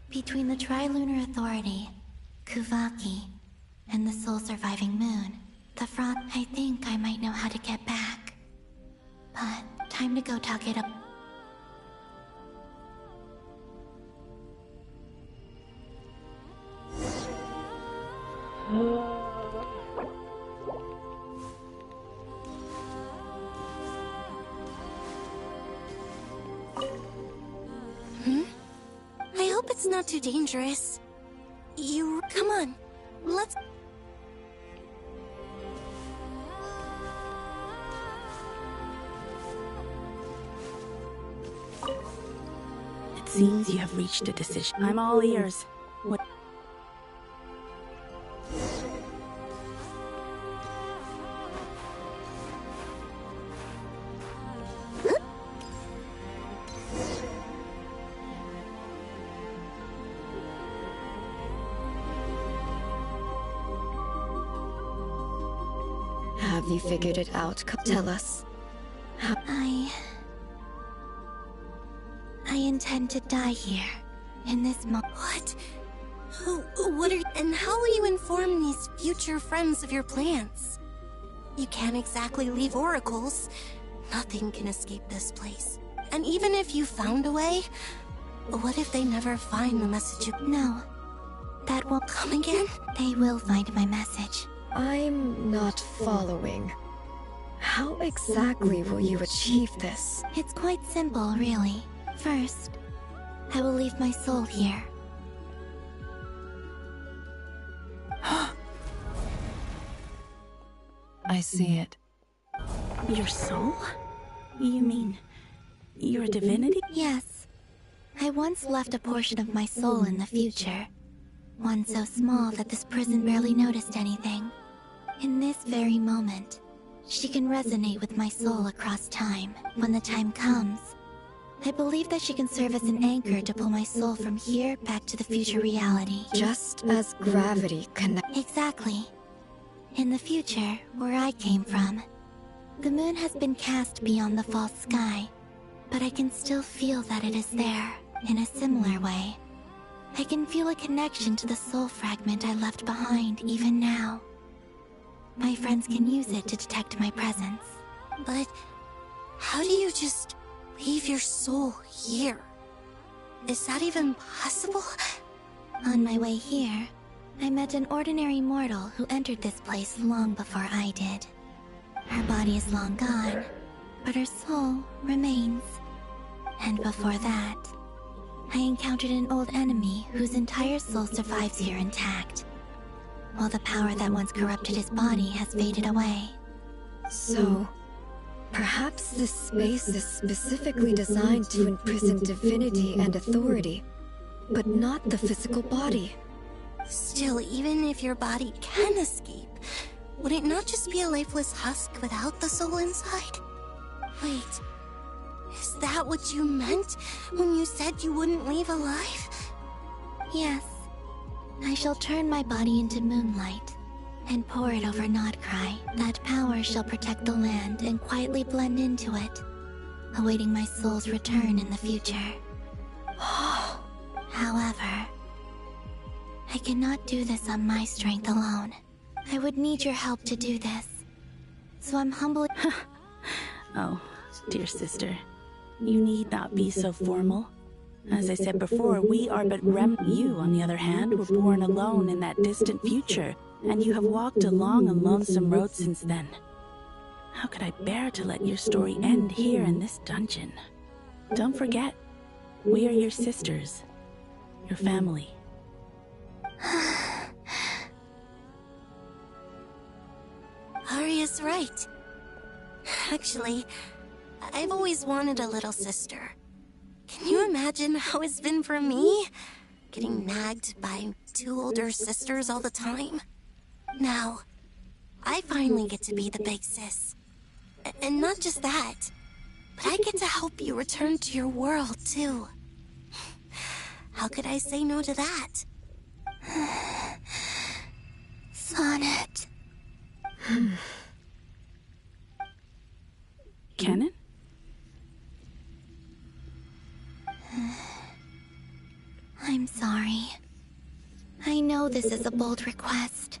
S10: Between the Trilunar Authority, Kuvaki, and the soul-surviving moon, the front, I think I might know how to get back. But time to go talk it up.
S17: I hope it's not too dangerous. Come on, let's...
S19: It seems you have reached a decision. I'm all ears. What?
S18: Have you figured it out? Tell us.
S10: I intend to die here, in this
S17: What? What are... And how will you inform these future friends of your plans? You can't exactly leave oracles. Nothing can escape this place. And even if you found a way, what if they never find the message you...
S10: No. That won't come again? They will find my message.
S18: I'm not following. How exactly will you achieve this?
S10: It's quite simple, really. First, I will leave my soul here.
S6: I see it.
S19: Your soul? You mean you're a divinity?
S10: Yes. I once left a portion of my soul in the future. One so small that this prison barely noticed anything. In this very moment, she can resonate with my soul across time. When the time comes, I believe that she can serve as an anchor to pull my soul from here back to the future reality.
S18: Just as gravity connects.
S10: Exactly. In the future, where I came from, the moon has been cast beyond the false sky, but I can still feel that it is there, in a similar way. I can feel a connection to the soul fragment I left behind even now. My friends can use it to detect my presence.
S17: But how do you just leave your soul here? Is that even possible?
S10: On my way here, I met an ordinary mortal who entered this place long before I did. Her body is long gone, but her soul remains. And before that, I encountered an old enemy whose entire soul survives here intact, while the power that once corrupted his body has faded away.
S18: So, perhaps this space is specifically designed to imprison divinity and authority, but not the physical body.
S17: Still, even if your body can escape, would it not just be a lifeless husk without the soul inside? Wait, is that what you meant when you said you wouldn't leave alive?
S10: Yes. I shall turn my body into moonlight and pour it over Krai. That power shall protect the land and quietly blend into it, awaiting my soul's return in the future. However, I cannot do this on my strength alone. I would need your help to do this. So I'm humbly...
S19: Oh, dear sister, you need not be so formal. As I said before, we are but You, on the other hand, were born alone in that distant future, and you have walked a long and lonesome road since then. How could I bear to let your story end here in this dungeon? Don't forget, we are your sisters, your family.
S17: Arya's right. Actually, I've always wanted a little sister. Can you imagine how it's been for me? Getting nagged by 2 older sisters all the time. Now, I finally get to be the big sis. And not just that, but I get to help you return to your world, too. How could I say no to that?
S10: Sonnet.
S19: Canon?
S10: I'm sorry. I know this is a bold request.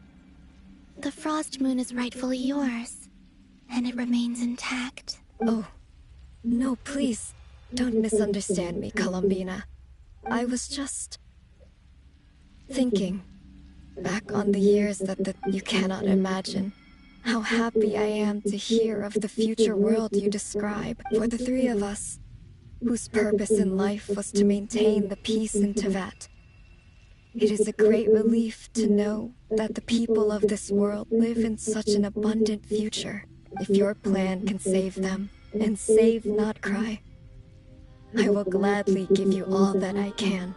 S10: The Frost Moon is rightfully yours, and it remains intact.
S18: Oh, no, please. Don't misunderstand me, Columbina. I was just thinking back on the years that you cannot imagine. How happy I am to hear of the future world you describe for the 3 of us, whose purpose in life was to maintain the peace in Teyvat. It is a great relief to know that the people of this world live in such an abundant future, if your plan can save them, and save not Krai. I will gladly give you all that I can.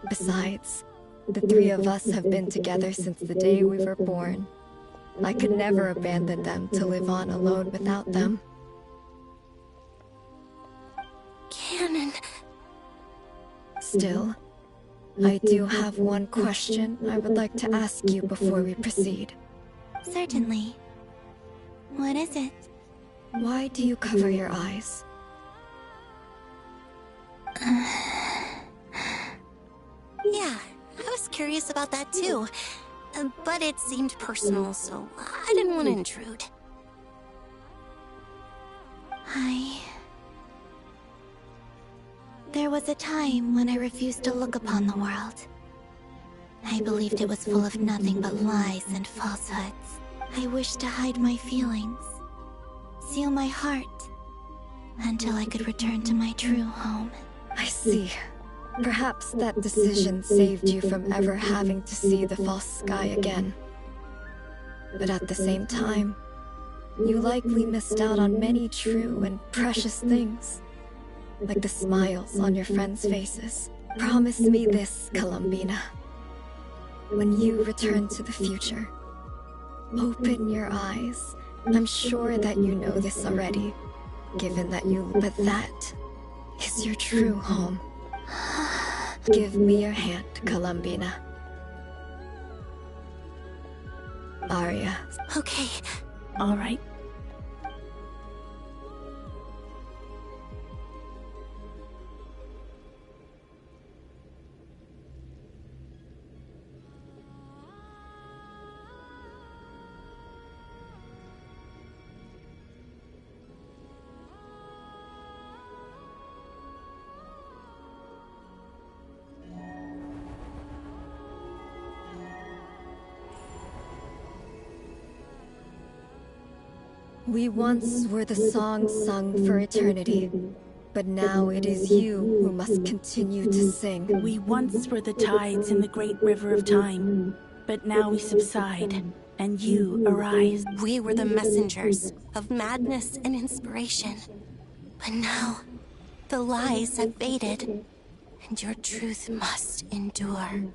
S18: Besides, the 3 of us have been together since the day we were born. I could never abandon them to live on alone without them.
S10: Canon.
S18: Still, I do have one question I would like to ask you before we proceed.
S10: Certainly. What is it?
S18: Why do you cover your eyes?
S17: Yeah, I was curious about that too. But it seemed personal, so I didn't want to intrude.
S10: There was a time when I refused to look upon the world. I believed it was full of nothing but lies and falsehoods. I wished to hide my feelings, seal my heart, until I could return to my true home.
S18: I see. Perhaps that decision saved you from ever having to see the false sky again. But at the same time, you likely missed out on many true and precious things, like the smiles on your friends' faces. Promise me this, Columbina. When you return to the future, open your eyes. I'm sure that you know this already, given that but that is your true home. Give me your hand, Columbina. Arya.
S17: Okay.
S19: All right.
S18: We once were the song sung for eternity, but now it is you who must continue to sing.
S19: We once were the tides in the great river of time, but now we subside, and you arise.
S17: We were the messengers of madness and inspiration. But now, the lies have faded, and your truth must endure.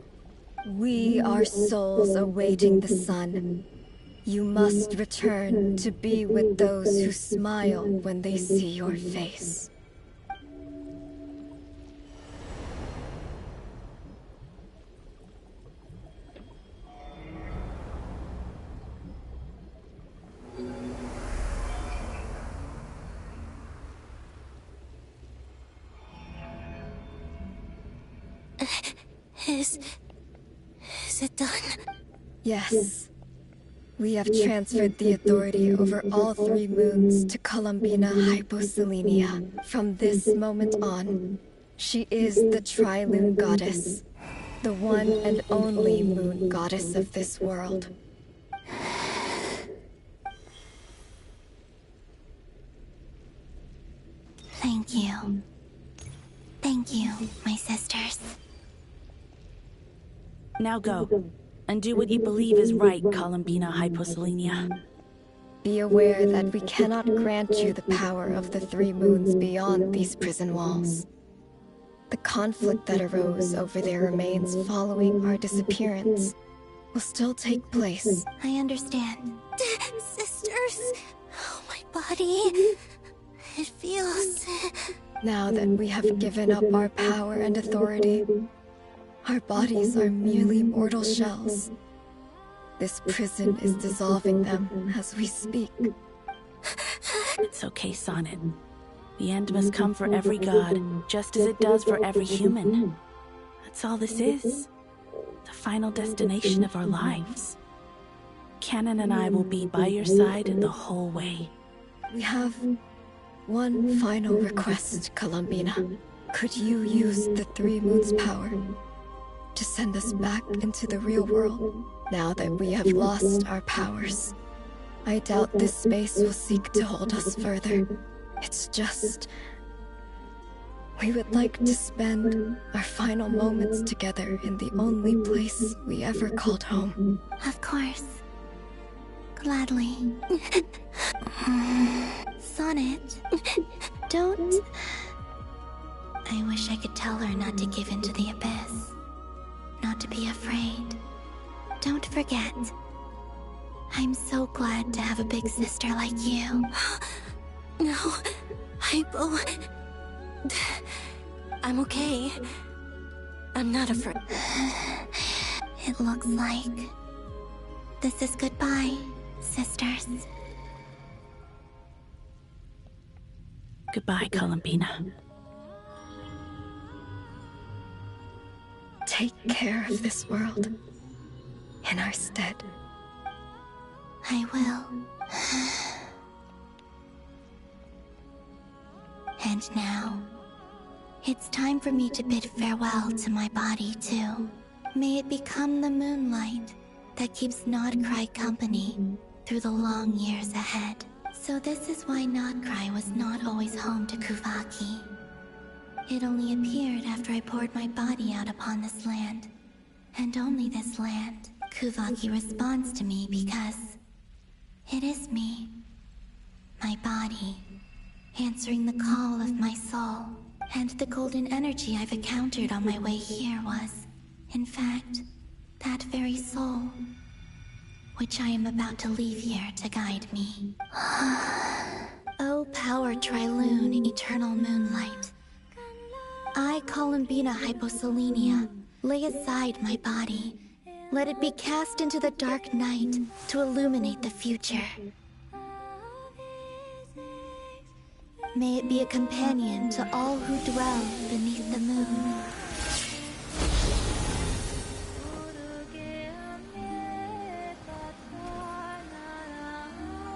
S18: We are souls awaiting the sun. You must return to be with those who smile when they see your face.
S17: Is it done?
S18: Yes. We have transferred the authority over all 3 moons to Columbina Hyposelenia. From this moment on, she is the Tri-Lune Goddess, the one and only moon goddess of this world.
S10: Thank you. Thank you, my sisters.
S19: Now go, and do what you believe is right, Columbina Hyposelenia.
S18: Be aware that we cannot grant you the power of the three moons beyond these prison walls. The conflict that arose over their remains following our disappearance will still take place.
S10: I understand. Sisters, oh, my body. It feels...
S18: Now that we have given up our power and authority, our bodies are merely mortal shells. This prison is dissolving them as we speak.
S19: It's okay, Sonnet. The end must come for every god, just as it does for every human. That's all this is. The final destination of our lives. Canon and I will be by your side the whole way.
S18: We have one final request, Columbina. Could you use the Three Moons' power to send us back into the real world? Now that we have lost our powers, I doubt this space will seek to hold us further. It's just... we would like to spend our final moments together in the only place we ever called home.
S10: Of course. Gladly. Sonnet, don't... I wish I could tell her not to give in to the abyss. Not to be afraid. Don't forget. I'm so glad to have a big sister like you.
S17: No, Hypo... I'm okay. I'm not afraid.
S10: It looks like... this is goodbye, sisters.
S19: Goodbye, Columbina.
S18: Take care of this world in our stead.
S10: I will. And now, it's time for me to bid farewell to my body too. May it become the moonlight that keeps Not Krai company through the long years ahead. So this is why Not Krai was not always home to Kuvaki. It only appeared after I poured my body out upon this land. And only this land. Kuvaki responds to me because it is me. My body, answering the call of my soul. And the golden energy I've encountered on my way here was, in fact, that very soul, which I am about to leave here to guide me. O power Trilune, eternal moonlight. I, Columbina Hyposelenia, lay aside my body. Let it be cast into the dark night to illuminate the future. May it be a companion to all who dwell beneath the moon.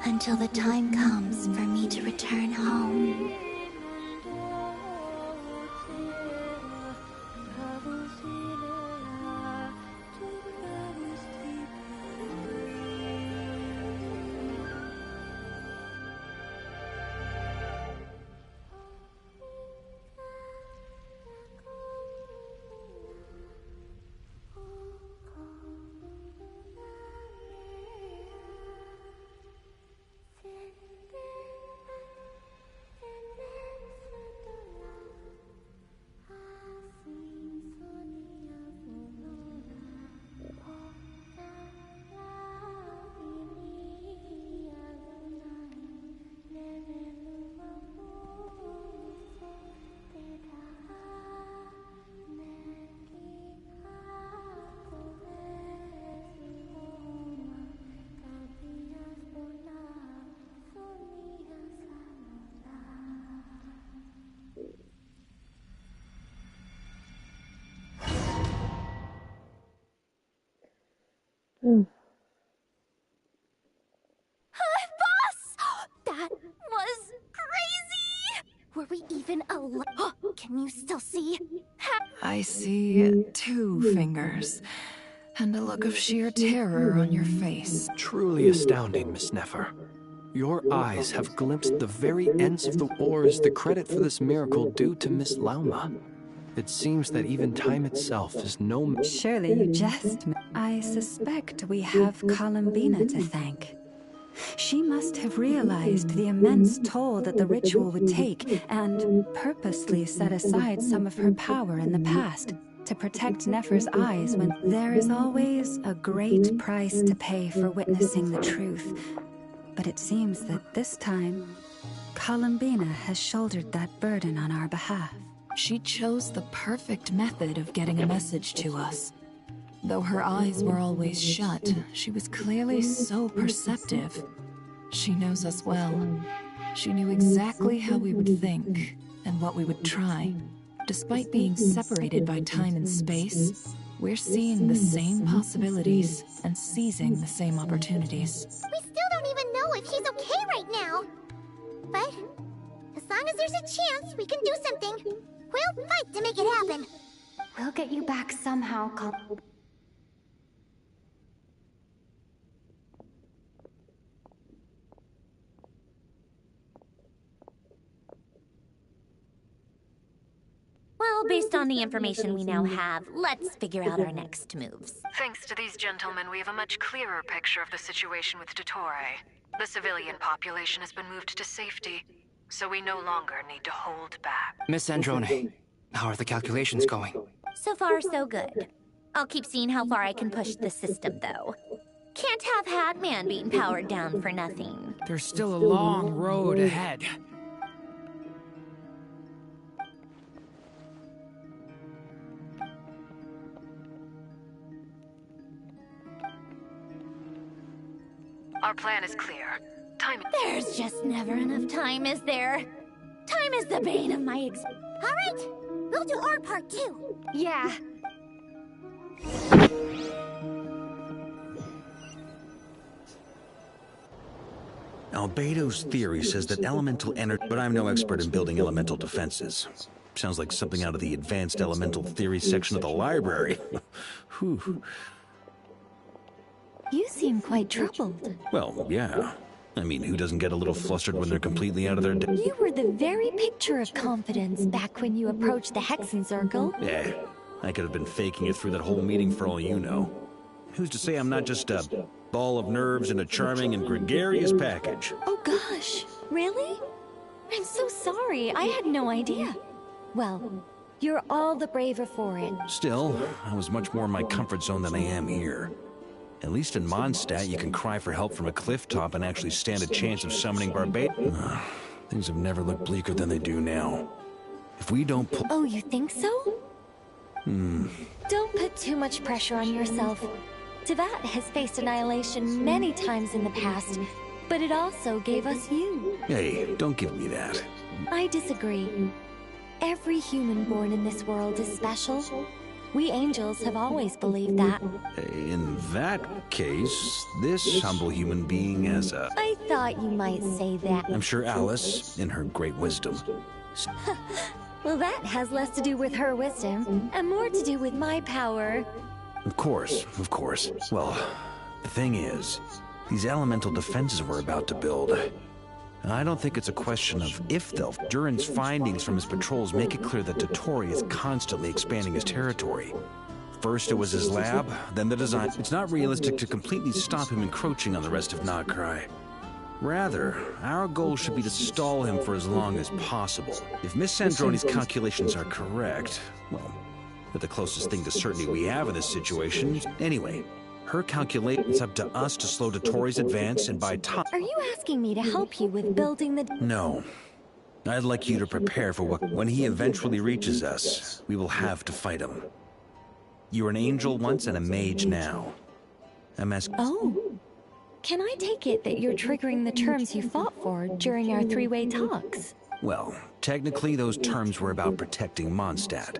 S10: Until the time comes for me to return home.
S12: Boss! That was crazy! Were we even alive? Can you still see?
S6: I see 2 fingers, and a look of sheer terror on your face.
S11: Truly astounding, Miss Nefer. Your eyes have glimpsed the very ends of the or is the credit for this miracle due to Miss Lauma? It seems that even time itself is no...
S20: Surely you jest. I suspect we have Columbina to thank. She must have realized the immense toll that the ritual would take and purposely set aside some of her power in the past to protect Nefer's eyes when there is always a great price to pay for witnessing the truth. But it seems that this time, Columbina has shouldered that burden on our behalf.
S6: She chose the perfect method of getting a message to us. Though her eyes were always shut, she was clearly so perceptive. She knows us well. She knew exactly how we would think and what we would try. Despite being separated by time and space, we're seeing the same possibilities and seizing the same opportunities.
S10: We still don't even know if she's okay right now. But as long as there's a chance we can do something, we'll fight to make it happen.
S8: We'll get you back somehow,
S12: Well, based on the information we now have, let's figure out our next moves.
S21: Thanks to these gentlemen, we have a much clearer picture of the situation with Dottore. The civilian population has been moved to safety, so we no longer need to hold back.
S2: Miss Androne, how are the calculations going?
S12: So far, so good. I'll keep seeing how far I can push the system, though. Can't have Hatman being powered down for nothing.
S5: There's still a long road ahead.
S21: Our plan is clear.
S12: There's just never enough time, is there? Time is the bane of my
S10: All right, we'll do our part too.
S8: Yeah.
S13: Albedo's theory says that elemental energy, but I'm no expert in building elemental defenses. Sounds like something out of the advanced elemental theory section of the library. Whew.
S14: You seem quite troubled.
S13: Well, yeah. I mean, who doesn't get a little flustered when they're completely out of their depth?
S14: You were the very picture of confidence back when you approached the Hexen Circle.
S13: Yeah, I could have been faking it through that whole meeting for all you know. Who's to say I'm not just a ball of nerves in a charming and gregarious package?
S14: Oh gosh, really? I'm so sorry, I had no idea. Well, you're all the braver for it.
S13: Still, I was much more in my comfort zone than I am here. At least in Mondstadt, you can cry for help from a cliff top and actually stand a chance of summoning Barbados. Things have never looked bleaker than they do now. If we don't pull...
S14: Oh, you think so? Don't put too much pressure on yourself. Tevat has faced annihilation many times in the past, but it also gave us you.
S13: Hey, don't give me that.
S14: I disagree. Every human born in this world is special. We angels have always believed that.
S13: In that case, this humble human being has a...
S14: I thought you might say that.
S13: I'm sure Alice, in her great wisdom...
S14: Well, that has less to do with her wisdom, and more to do with my power.
S13: Of course, of course. Well, the thing is, these elemental defenses we're about to build... I don't think it's a question of if they'll. Duran's findings from his patrols make it clear that Dottore is constantly expanding his territory. First it was his lab, then the design. It's not realistic to completely stop him encroaching on the rest of Krai. Rather, our goal should be to stall him for as long as possible. If Miss Androne's calculations are correct, well, they're the closest thing to certainty we have in this situation. Anyway, her calculations up to us to slow Dottore's advance and by time.
S14: Are you asking me to help you with building the...
S13: No. I'd like you to prepare for what... When he eventually reaches us, we will have to fight him. You were an angel once and a mage now. I'm asking...
S14: Oh. Can I take it that you're triggering the terms you fought for during our three-way talks?
S13: Well, technically those terms were about protecting Mondstadt.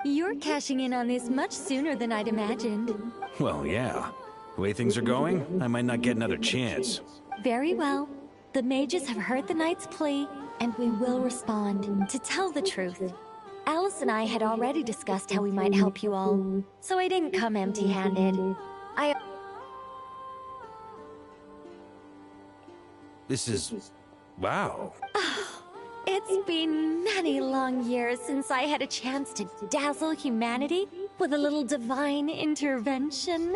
S14: You're cashing in on this much sooner than I'd imagined.
S13: Well, yeah. The way things are going, I might not get another chance.
S14: Very well. The mages have heard the knight's plea, and we will respond. To tell the truth, Alice and I had already discussed how we might help you all, so I didn't come empty-handed.
S9: This is... wow.
S14: It's been many long years since I had a chance to dazzle humanity with a little divine intervention.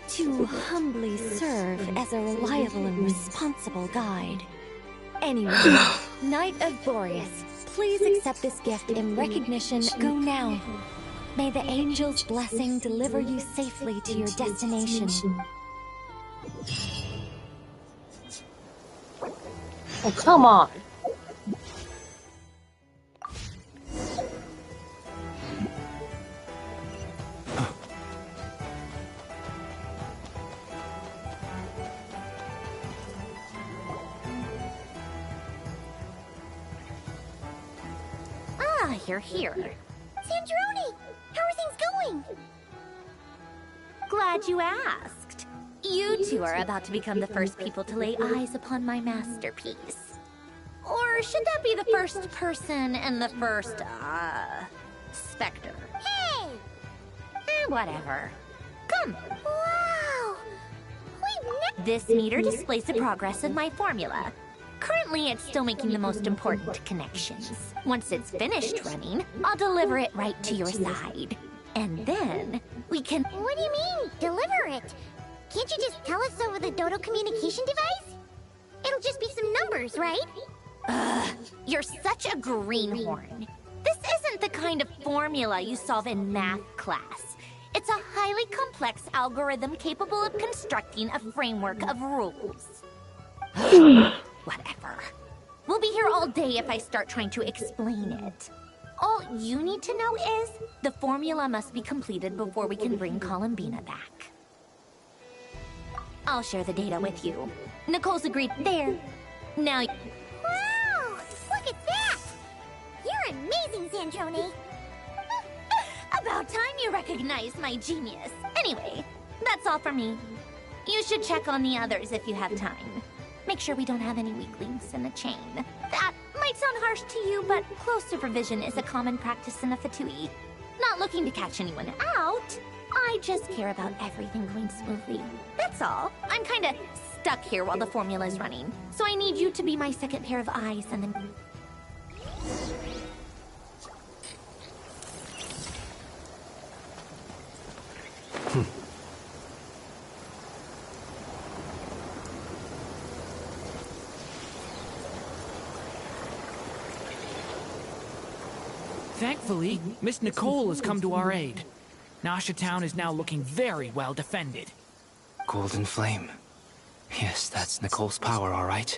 S14: To humbly serve as a reliable and responsible guide. Anyway, Knight of Boreas, please accept this gift in recognition. Go now. May the angel's blessing deliver you safely to your destination.
S1: Oh, come on.
S12: Ah, you're here. Sandrone! How are things going? Glad you asked. You two are about to become the first people to lay eyes upon my masterpiece. Or should that be the first person and the first, specter? Hey! Whatever. Come. Wow! This meter displays the progress of my formula. Currently, it's still making the most important connections. Once it's finished running, I'll deliver it right to your side. And then, we can...
S10: What do you mean, deliver it? Can't you just tell us over the Dodo communication device? It'll just be some numbers, right?
S12: Ugh, you're such a greenhorn. This isn't the kind of formula you solve in math class. It's a highly complex algorithm capable of constructing a framework of rules. Whatever. We'll be here all day if I start trying to explain it. All you need to know is the formula must be completed before we can bring Columbina back. I'll share the data with you. Nicole's agreed there. Now...
S10: Wow! Look at that! You're amazing, Sandrone!
S12: About time you recognized my genius. Anyway, that's all for me. You should check on the others if you have time. Make sure we don't have any weak links in the chain. That might sound harsh to you, but close supervision is a common practice in the Fatui. Not looking to catch anyone out. I just care about everything going smoothly. That's all. I'm kinda stuck here while the formula's running, so I need you to be my second pair of eyes and then...
S5: Thankfully, Miss Nicole has come to our aid. Nasha Town is now looking very well defended.
S2: Golden Flame. Yes, that's Nicole's power, all right.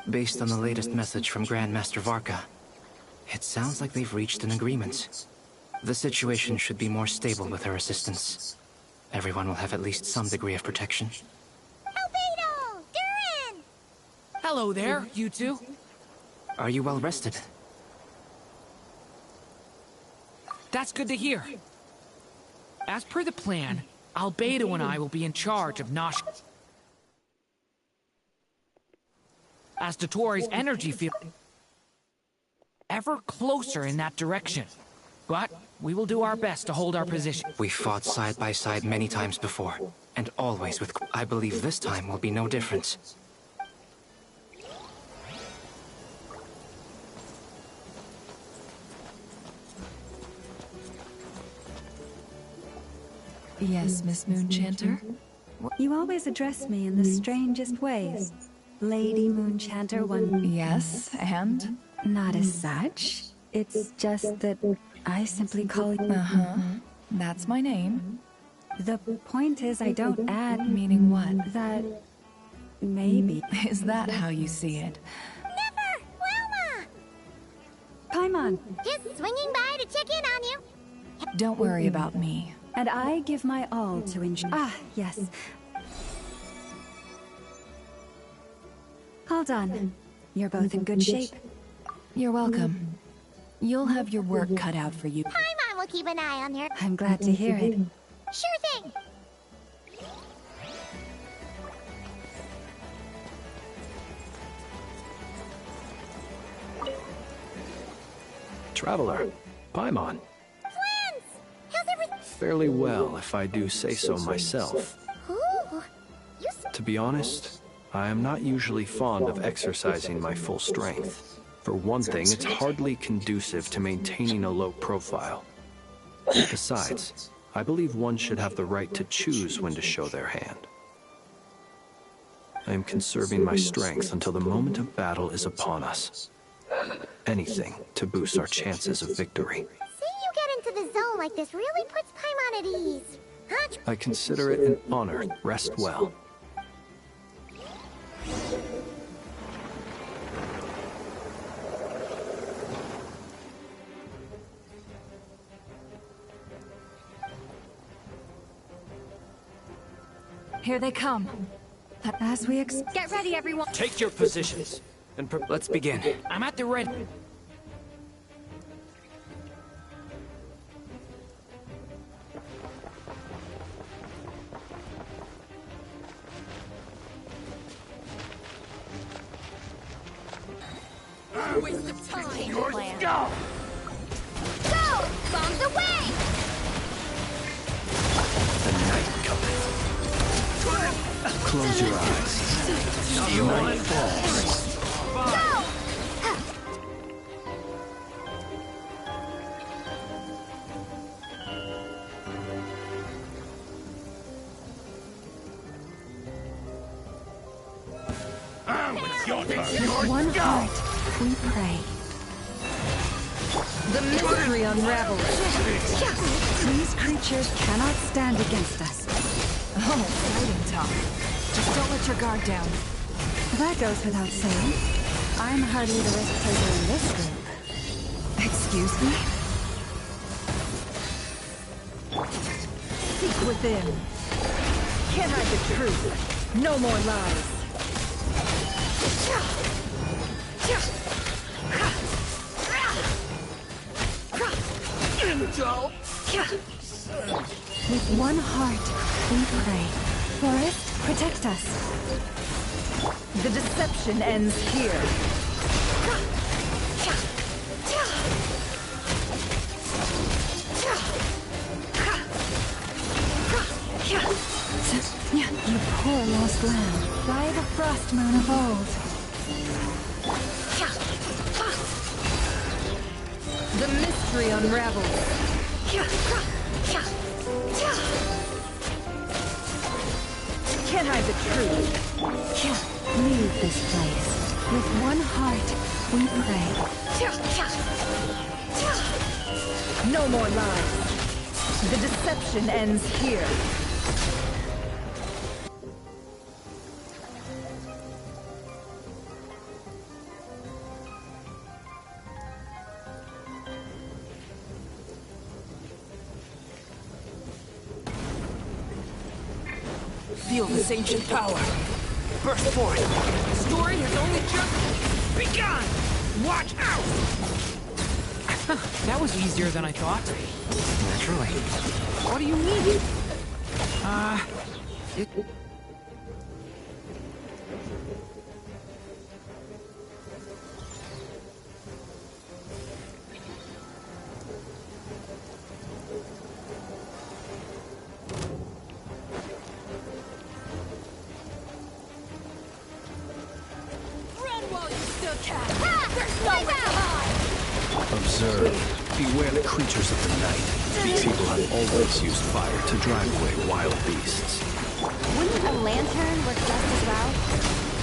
S2: Based on the latest message from Grandmaster Varka, it sounds like they've reached an agreement. The situation should be more stable with her assistance. Everyone will have at least some degree of protection.
S10: Albedo! Durin!
S5: Hello there, you two.
S2: Are you well rested?
S5: That's good to hear. As per the plan, Albedo and I will be in charge of Nasha. As Dottoro's energy field ever closer in that direction. But we will do our best to hold our position.
S2: We fought side by side many times before, and always with... I believe this time will be no different.
S6: Yes, Miss Moonchanter?
S20: You always address me in the strangest ways. Lady Moonchanter one...
S6: Yes, and?
S20: Not as such. It's just that I simply call you...
S6: Uh-huh. That's my name.
S20: The point is I don't add...
S6: Meaning what?
S20: That... maybe...
S6: Is that how you see it?
S10: Never! Wilma!
S20: Paimon!
S10: Just swinging by to check in on you.
S6: Don't worry about me.
S20: And I give my all to ensure... Ah, yes. Hold on. You're both in good shape.
S6: You're welcome. You'll have your work cut out for you.
S10: Paimon will keep an eye on her.
S20: I'm glad to hear it.
S10: Sure thing.
S11: Traveler, Paimon.
S10: Friends! How's everything?
S11: Fairly well, if I do say so myself.
S10: Ooh,
S11: be honest, I am not usually fond of exercising my full strength. For one thing, it's hardly conducive to maintaining a low profile. Besides, I believe one should have the right to choose when to show their hand. I am conserving my strength until the moment of battle is upon us. Anything to boost our chances of victory.
S10: Seeing you get into the zone like this really puts Paimon at ease. Huh?
S11: I consider it an honor. Rest well.
S20: Here they come. As we
S8: Get ready, everyone!
S2: Take your positions, and let's begin.
S5: I'm at the ready.
S10: Waste of time.
S8: Your plan.
S10: Go! Go! Bombs away!
S11: The night cometh. Close your eyes. Night falls.
S20: With one heart, we pray. The mystery unravels. These creatures cannot stand against us. Oh, fighting talk. Just don't let your guard down. That goes without saying. I'm hardly the risk taker in this group. Excuse me? Seek within. Can't hide the truth. No more lies. With one heart, we pray. Forest, protect us. The deception ends here. You poor lost lamb, by the frost moon of old. The mystery unravels. Can't hide the truth. Leave this place. With one heart, we pray. No more lies. The deception ends here.
S5: Feel this ancient power. Burst forth. The story has only just begun. Watch out! That was easier than I thought.
S2: Naturally.
S5: What do you mean?
S11: Observe. Beware the creatures of the night. These people have always used fire to drive away wild beasts.
S8: Wouldn't a lantern work just as well?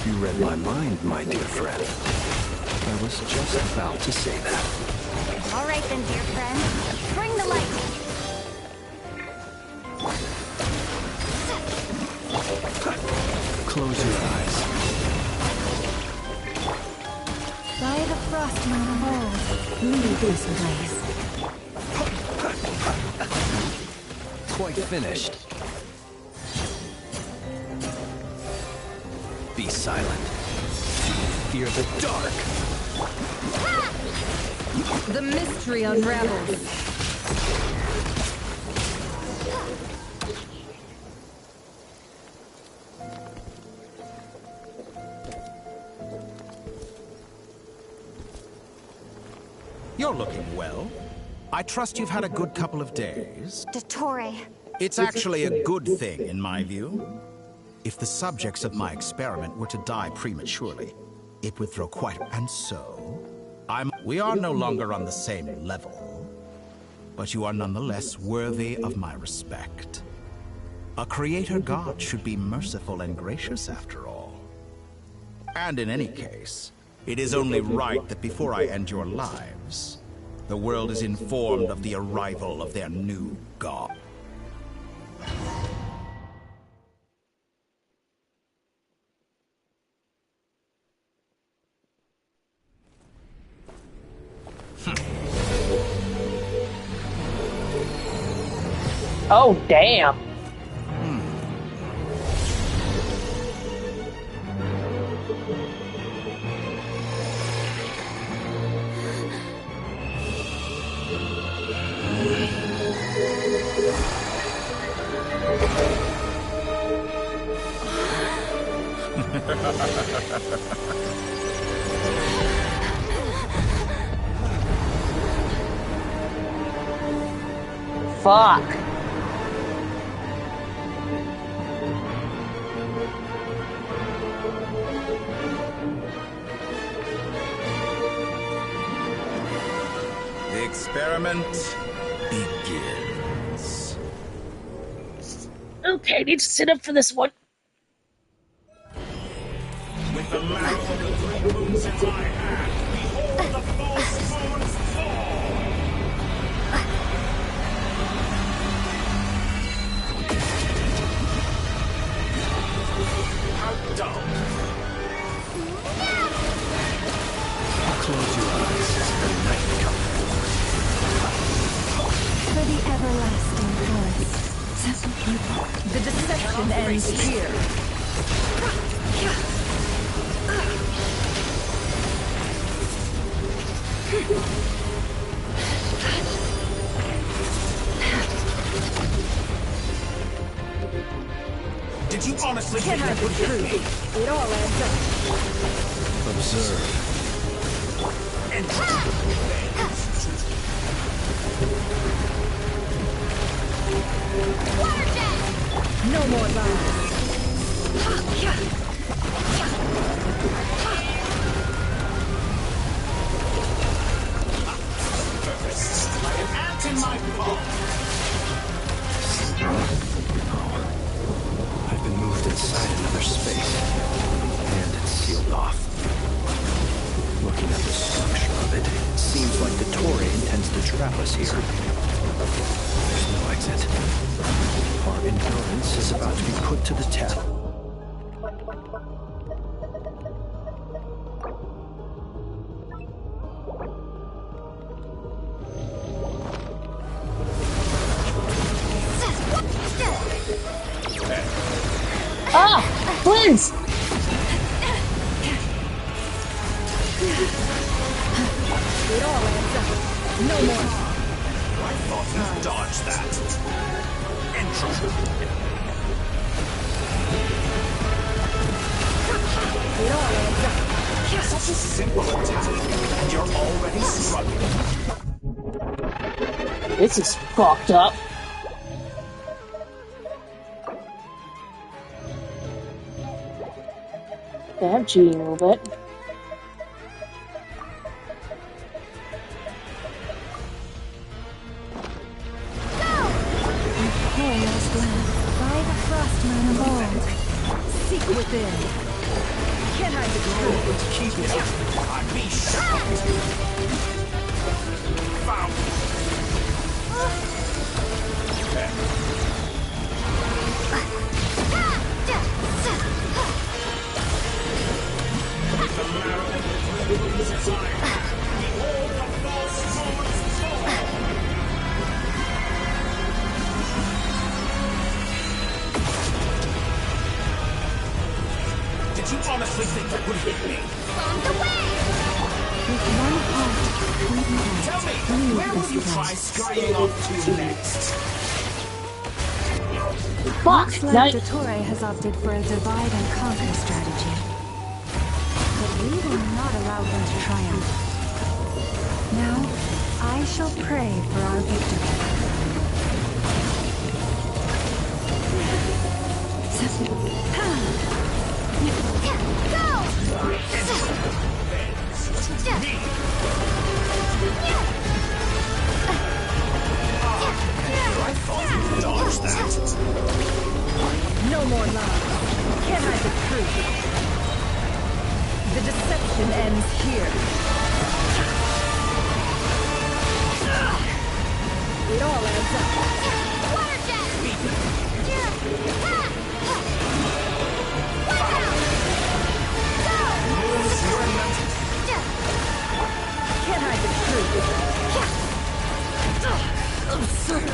S11: You read my mind, my dear friend. I was just about to say that.
S8: All right then, dear friend. Bring the light.
S11: Close your eyes.
S20: By the frost moon of old, leave this place.
S11: Quite finished. Be silent. Fear the dark.
S20: The mystery unravels.
S4: You're looking well. I trust you've had a good couple of days.
S8: Dottore.
S4: It's actually a good thing, in my view. If the subjects of my experiment were to die prematurely, it would throw quite... And so, we are no longer on the same level, but you are nonetheless worthy of my respect. A creator god should be merciful and gracious after all. And in any case, it is only right that before I end your lives, the world is informed of the arrival of their new god.
S1: Oh, damn. Fuck.
S4: The experiment begins.
S1: Okay, I need to sit up for this one.
S15: With the marrow of the three moons in my hand, behold the false moons fall! How dull!
S11: Close your eyes as the night comes.
S20: For the everlasting forest. The deception ends here.
S15: Did you honestly think
S20: Cannot
S15: that
S20: be
S15: would hit
S20: true.
S15: me?
S20: It all adds up.
S11: Observe.
S20: No more lies.
S15: Like an ant in my palm!
S11: I've been moved inside another space, and it's sealed off. Looking at the structure of it, it seems like the Tory intends to trap us here. There's no exit. Our endurance is about to be put to the test.
S1: Ah! Twins!
S20: It all adds up. No more.
S15: I thought you'd dodge that. Intro.
S20: It all adds up.
S15: Such a simple attack, and you're already struggling.
S1: This is fucked up. Okay, I'm cheating a little bit.
S20: Victoria's land, by the Frostman of old. Seek within. Can I be true?
S15: Keep it up. I'd be shocked. Found. With the marrow of the three moons as I have, behold the false moons fall! Did you honestly think that would hit me?
S20: With one heart, we can
S15: Tell me,
S20: leave
S15: where will
S20: this
S15: you
S20: place.
S15: try scurrying off to next?
S1: Fuck!
S20: Looks
S1: Now,
S20: like Dottore has opted for a divide and conquer strategy. But we will not allow him to triumph. Now, I shall pray for our victory.
S6: Here. It all adds up.
S12: Water jet!
S6: Can't hide the truth. Absurd.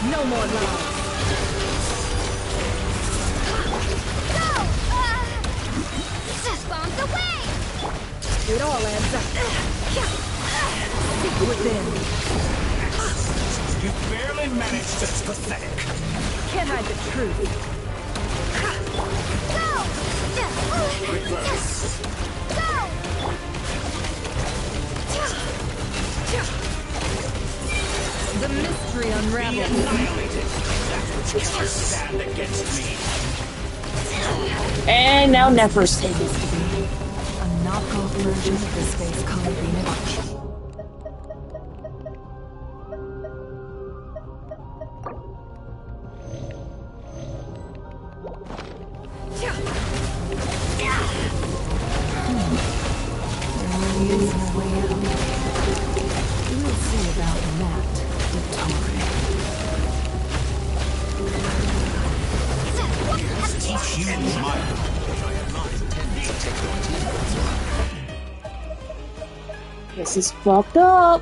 S6: No more lies.
S12: Bombs away!
S6: It all adds up. Seek within.
S15: You barely managed. That's pathetic.
S6: Can't hide the truth.
S15: Reverse.
S6: The mystery unravels.
S15: Be annihilated. That which cannot stand against me.
S1: And now Nefer's taken.
S6: A knockoff version of the space Columbina. There really is no way out. We'll see about that, Dottore.
S15: Teach you my
S1: This is fucked up.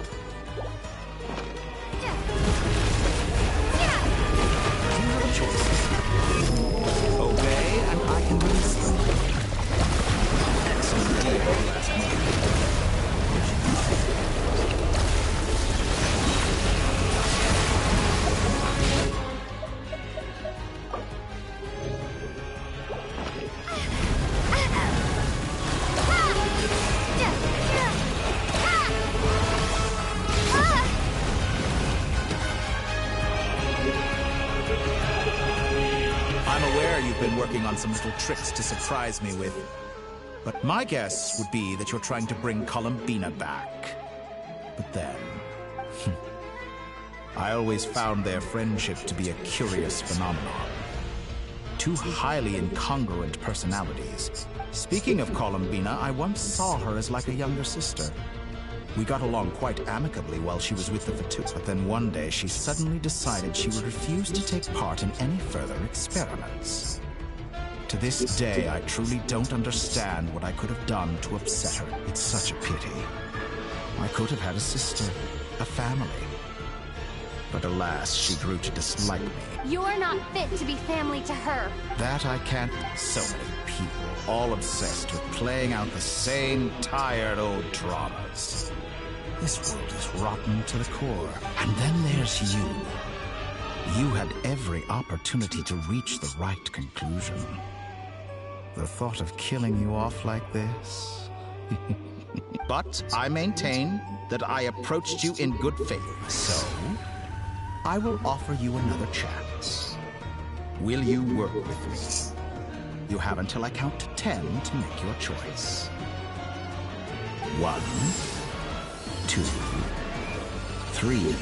S4: Obey, and I can release you. Excellent deal last month. I'm aware you've been working on some little tricks to surprise me with, but my guess would be that you're trying to bring Columbina back. But then, I always found their friendship to be a curious phenomenon. Two highly incongruent personalities. Speaking of Columbina, I once saw her as like a younger sister. We got along quite amicably while she was with the Vatu, but then one day she suddenly decided she would refuse to take part in any further experiments. To this day, I truly don't understand what I could have done to upset her. It's such a pity. I could have had a sister, a family. But alas, she grew to dislike me.
S8: You're not fit to be family to her.
S4: That I can't. So many people, all obsessed with playing out the same tired old dramas. This world is rotten to the core. And then there's you. You had every opportunity to reach the right conclusion. The thought of killing you off like this? But I maintain that I approached you in good faith, so I will offer you another chance. Will you work with me? You have until I count to 10 to make your choice. 1, 2, 3.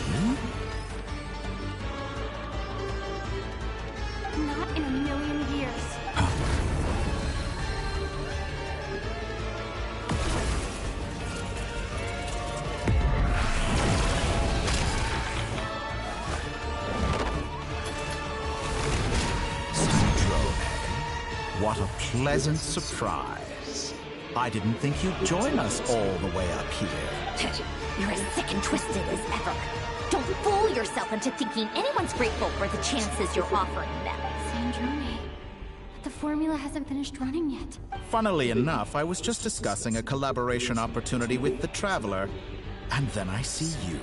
S8: Not in a million years.
S4: What a pleasant surprise. I didn't think you'd join us all the way up here.
S12: You're as sick and twisted as ever. Don't fool yourself into thinking anyone's grateful for the chances you're offering them.
S8: Sandrone, the formula hasn't finished running yet.
S4: Funnily enough, I was just discussing a collaboration opportunity with the Traveler, and then I see you,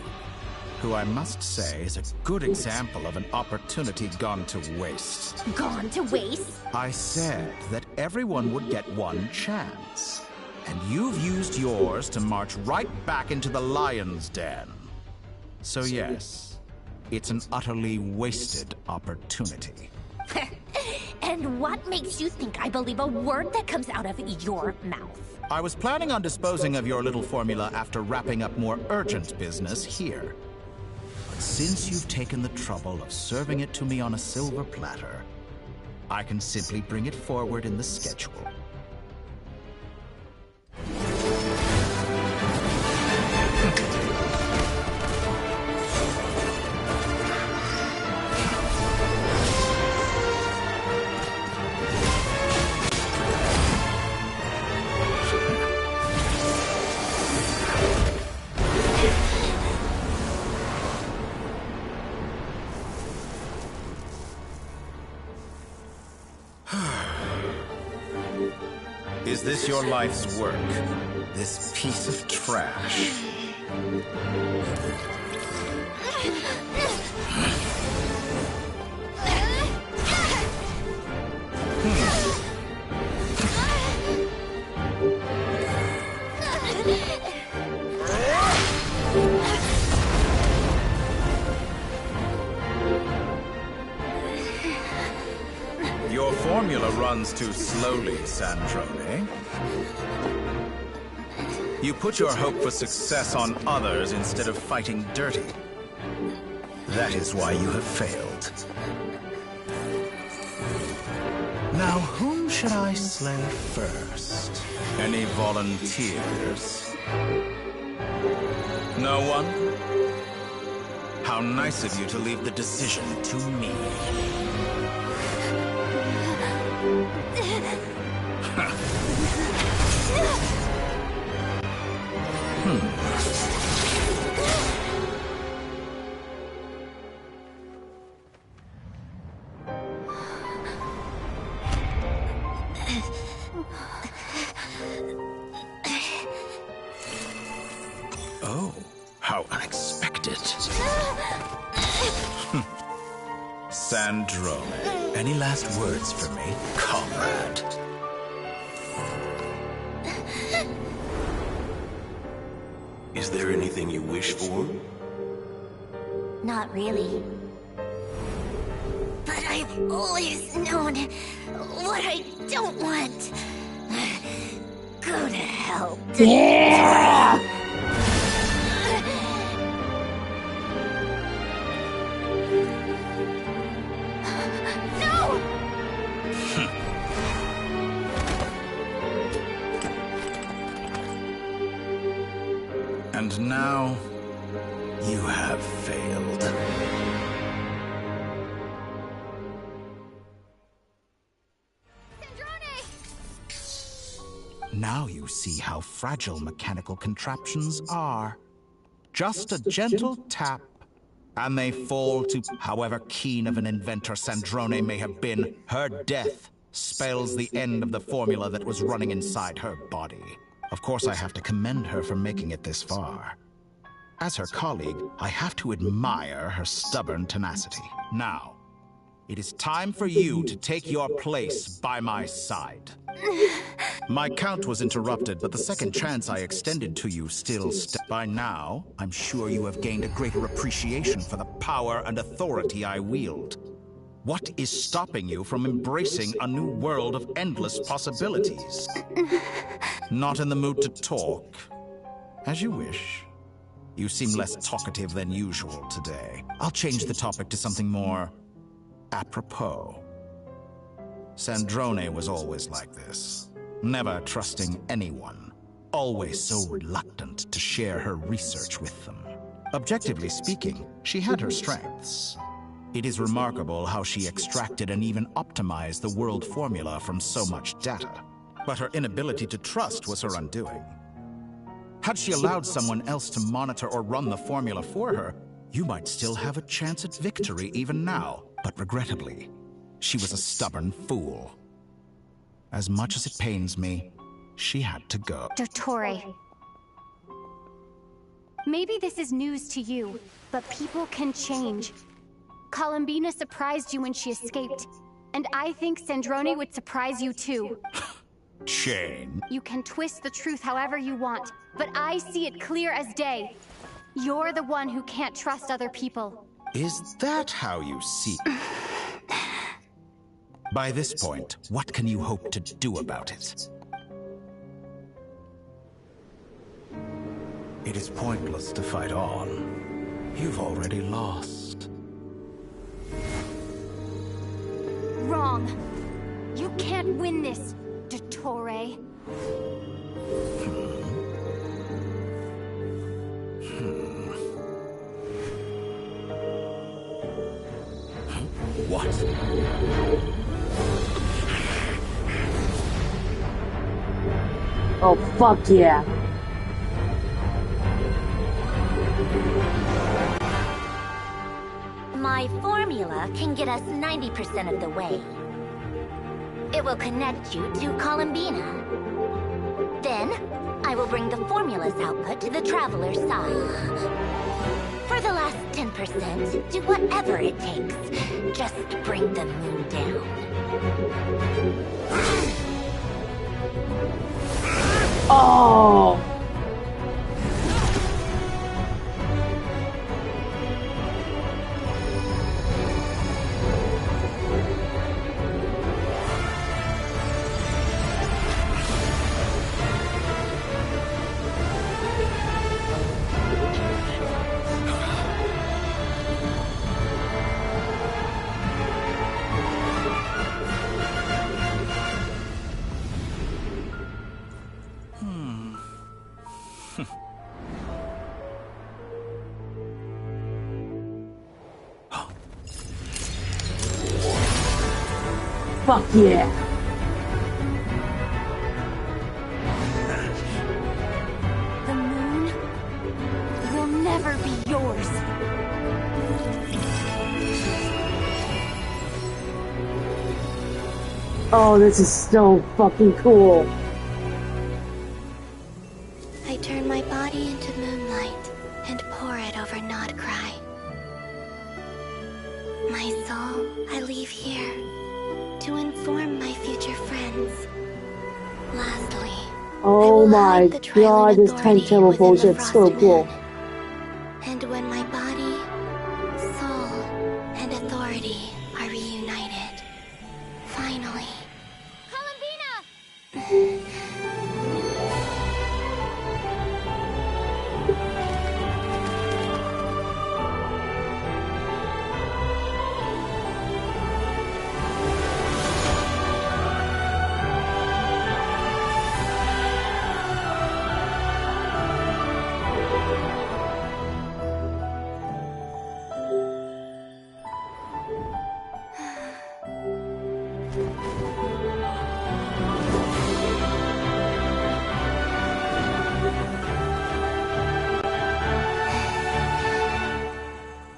S4: who I must say is a good example of an opportunity gone to waste.
S12: Gone to waste?
S4: I said that everyone would get one chance, and you've used yours to march right back into the lion's den. So yes, it's an utterly wasted opportunity.
S12: And what makes you think I believe a word that comes out of your mouth?
S4: I was planning on disposing of your little formula after wrapping up more urgent business here. But since you've taken the trouble of serving it to me on a silver platter, I can simply bring it forward in the schedule. Is this your life's work? This piece of trash? Your formula runs too slowly, Sandrone. You put your hope for success on others instead of fighting dirty. That is why you have failed. Now, whom should I slay first? Any volunteers? No one? How nice of you to leave the decision to me. Oh, how unexpected. Sandrone, any last words for me, comrade?
S16: Is there anything you wish for?
S12: Not really. But I've always known what I don't want. Go to hell.
S1: Yeah!
S4: And now, you have failed. Now you see how fragile mechanical contraptions are. Just a gentle tap, and they fall to... However keen of an inventor Sandrone may have been, her death spells the end of the formula that was running inside her body. Of course, I have to commend her for making it this far. As her colleague, I have to admire her stubborn tenacity. Now, it is time for you to take your place by my side. My count was interrupted, but the second chance I extended to you still By now, I'm sure you have gained a greater appreciation for the power and authority I wield. What is stopping you from embracing a new world of endless possibilities? Not in the mood to talk? As you wish. You seem less talkative than usual today. I'll change the topic to something more apropos. Sandrone was always like this, never trusting anyone, always so reluctant to share her research with them. Objectively speaking, she had her strengths. It is remarkable how she extracted and even optimized the world formula from so much data. But her inability to trust was her undoing. Had she allowed someone else to monitor or run the formula for her, you might still have a chance at victory even now. But regrettably, she was a stubborn fool. As much as it pains me, she had to go.
S8: Dottore. Maybe this is news to you, but people can change. Columbina surprised you when she escaped, and I think Sandrone would surprise you too.
S4: Shane.
S8: You can twist the truth however you want, but I see it clear as day. You're the one who can't trust other people.
S4: Is that how you see? By this point, what can you hope to do about it? It is pointless to fight on. You've already lost.
S8: Wrong. You can't win this, Dottore.
S4: What?
S1: Oh, fuck yeah.
S12: My formula can get us 90% of the way. It will connect you to Columbina. Then, I will bring the formula's output to the Traveler's side. For the last 10%, do whatever it takes. Just bring the moon down.
S1: Oh! Fuck yeah.
S8: The moon will never be yours.
S1: Oh, this is so fucking cool.
S10: I turn my body into moonlight and pour it over Not Krai. My soul I leave here to inform my future friends. Lastly,
S1: Oh my god, this timetable bullshit's so cool.
S10: and when my body, soul, and authority are reunited, finally. Columbina!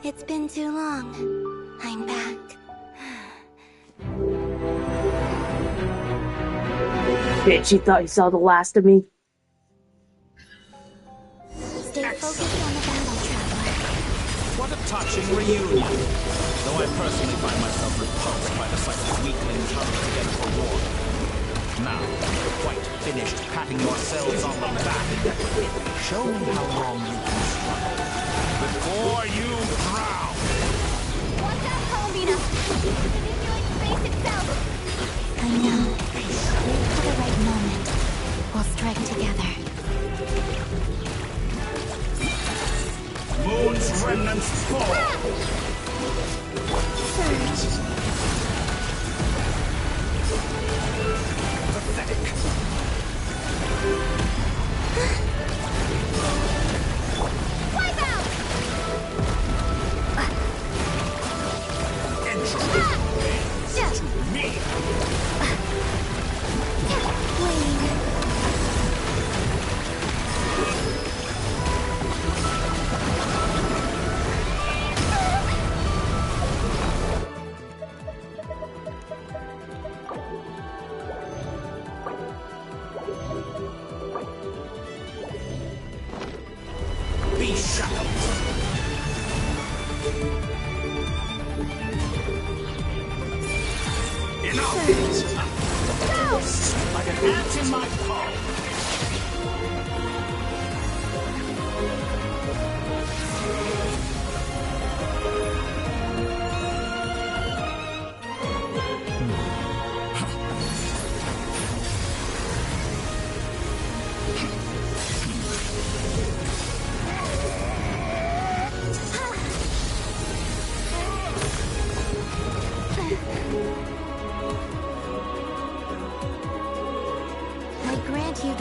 S10: It's been too long. I'm back.
S1: Bitch, you thought you saw the last of me?
S10: Stay focused on the battle, Traveler.
S4: What a touching reunion. Though I personally find myself repulsed by the sight of weaklings huddled together for war. Now, you're quite finished patting yourselves on the back. Show me how long you can struggle before you drown.
S8: Watch out, Columbina! Manipulate space itself!
S10: I know. Wait for the right moment. We'll strike together.
S4: Moon's remnants fall. Pathetic.
S8: Wipe out!
S4: Me. Be shackled. Enough! Like an ant in my palm.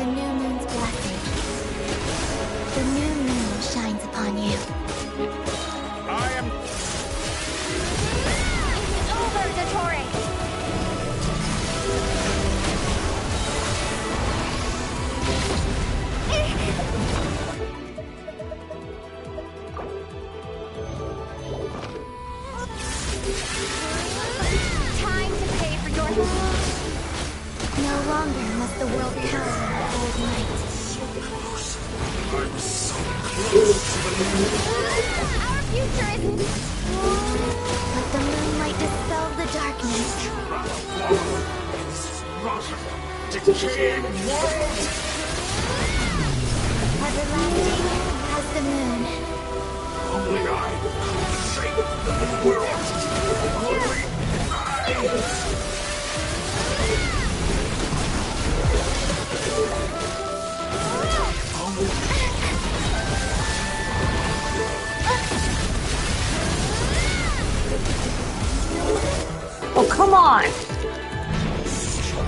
S10: the new moon's blessing. The new moon shines upon you.
S15: I am...
S12: It's over, Dottore!
S10: Time to pay for your... No longer must the world cower in the cold night.
S15: I'm so close to the moon.
S10: Our future isn't... Let the moonlight dispel the darkness.
S15: Decaying world!
S10: Everlasting as the moon.
S15: Only I could save the world! Only
S1: Oh, come on!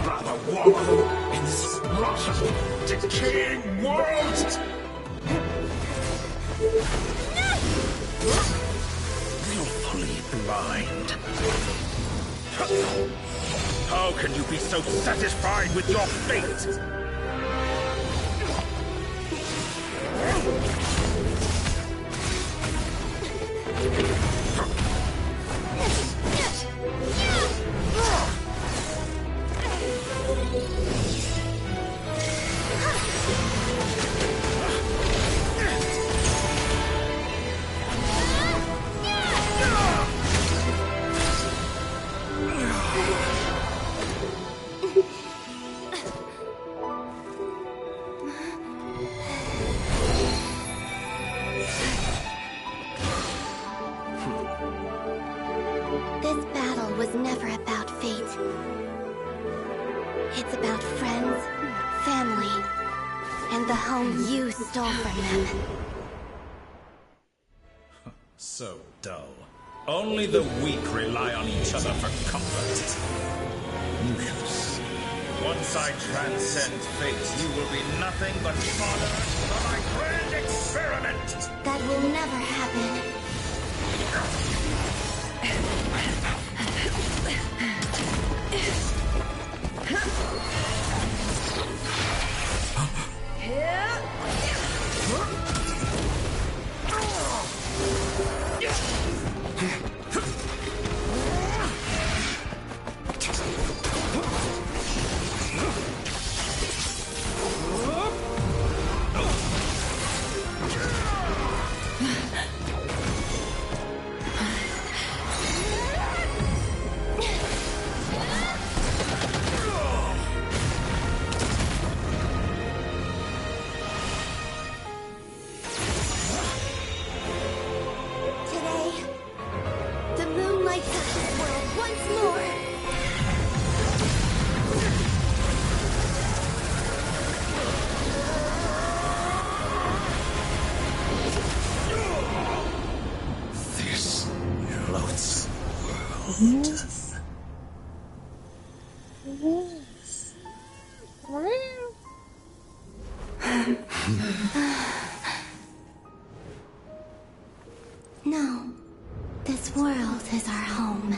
S15: rather wallow in this rotten, decaying world! Willfully blind. How can you be so satisfied with your fate?
S10: This battle was never about fate. It's about friends, family, and the home you stole from them.
S4: So dull. Only the weak rely on each other for comfort. You shall see. Once I transcend fate, you will be nothing but fodder for my grand experiment!
S10: That will never happen. No, this world is our home.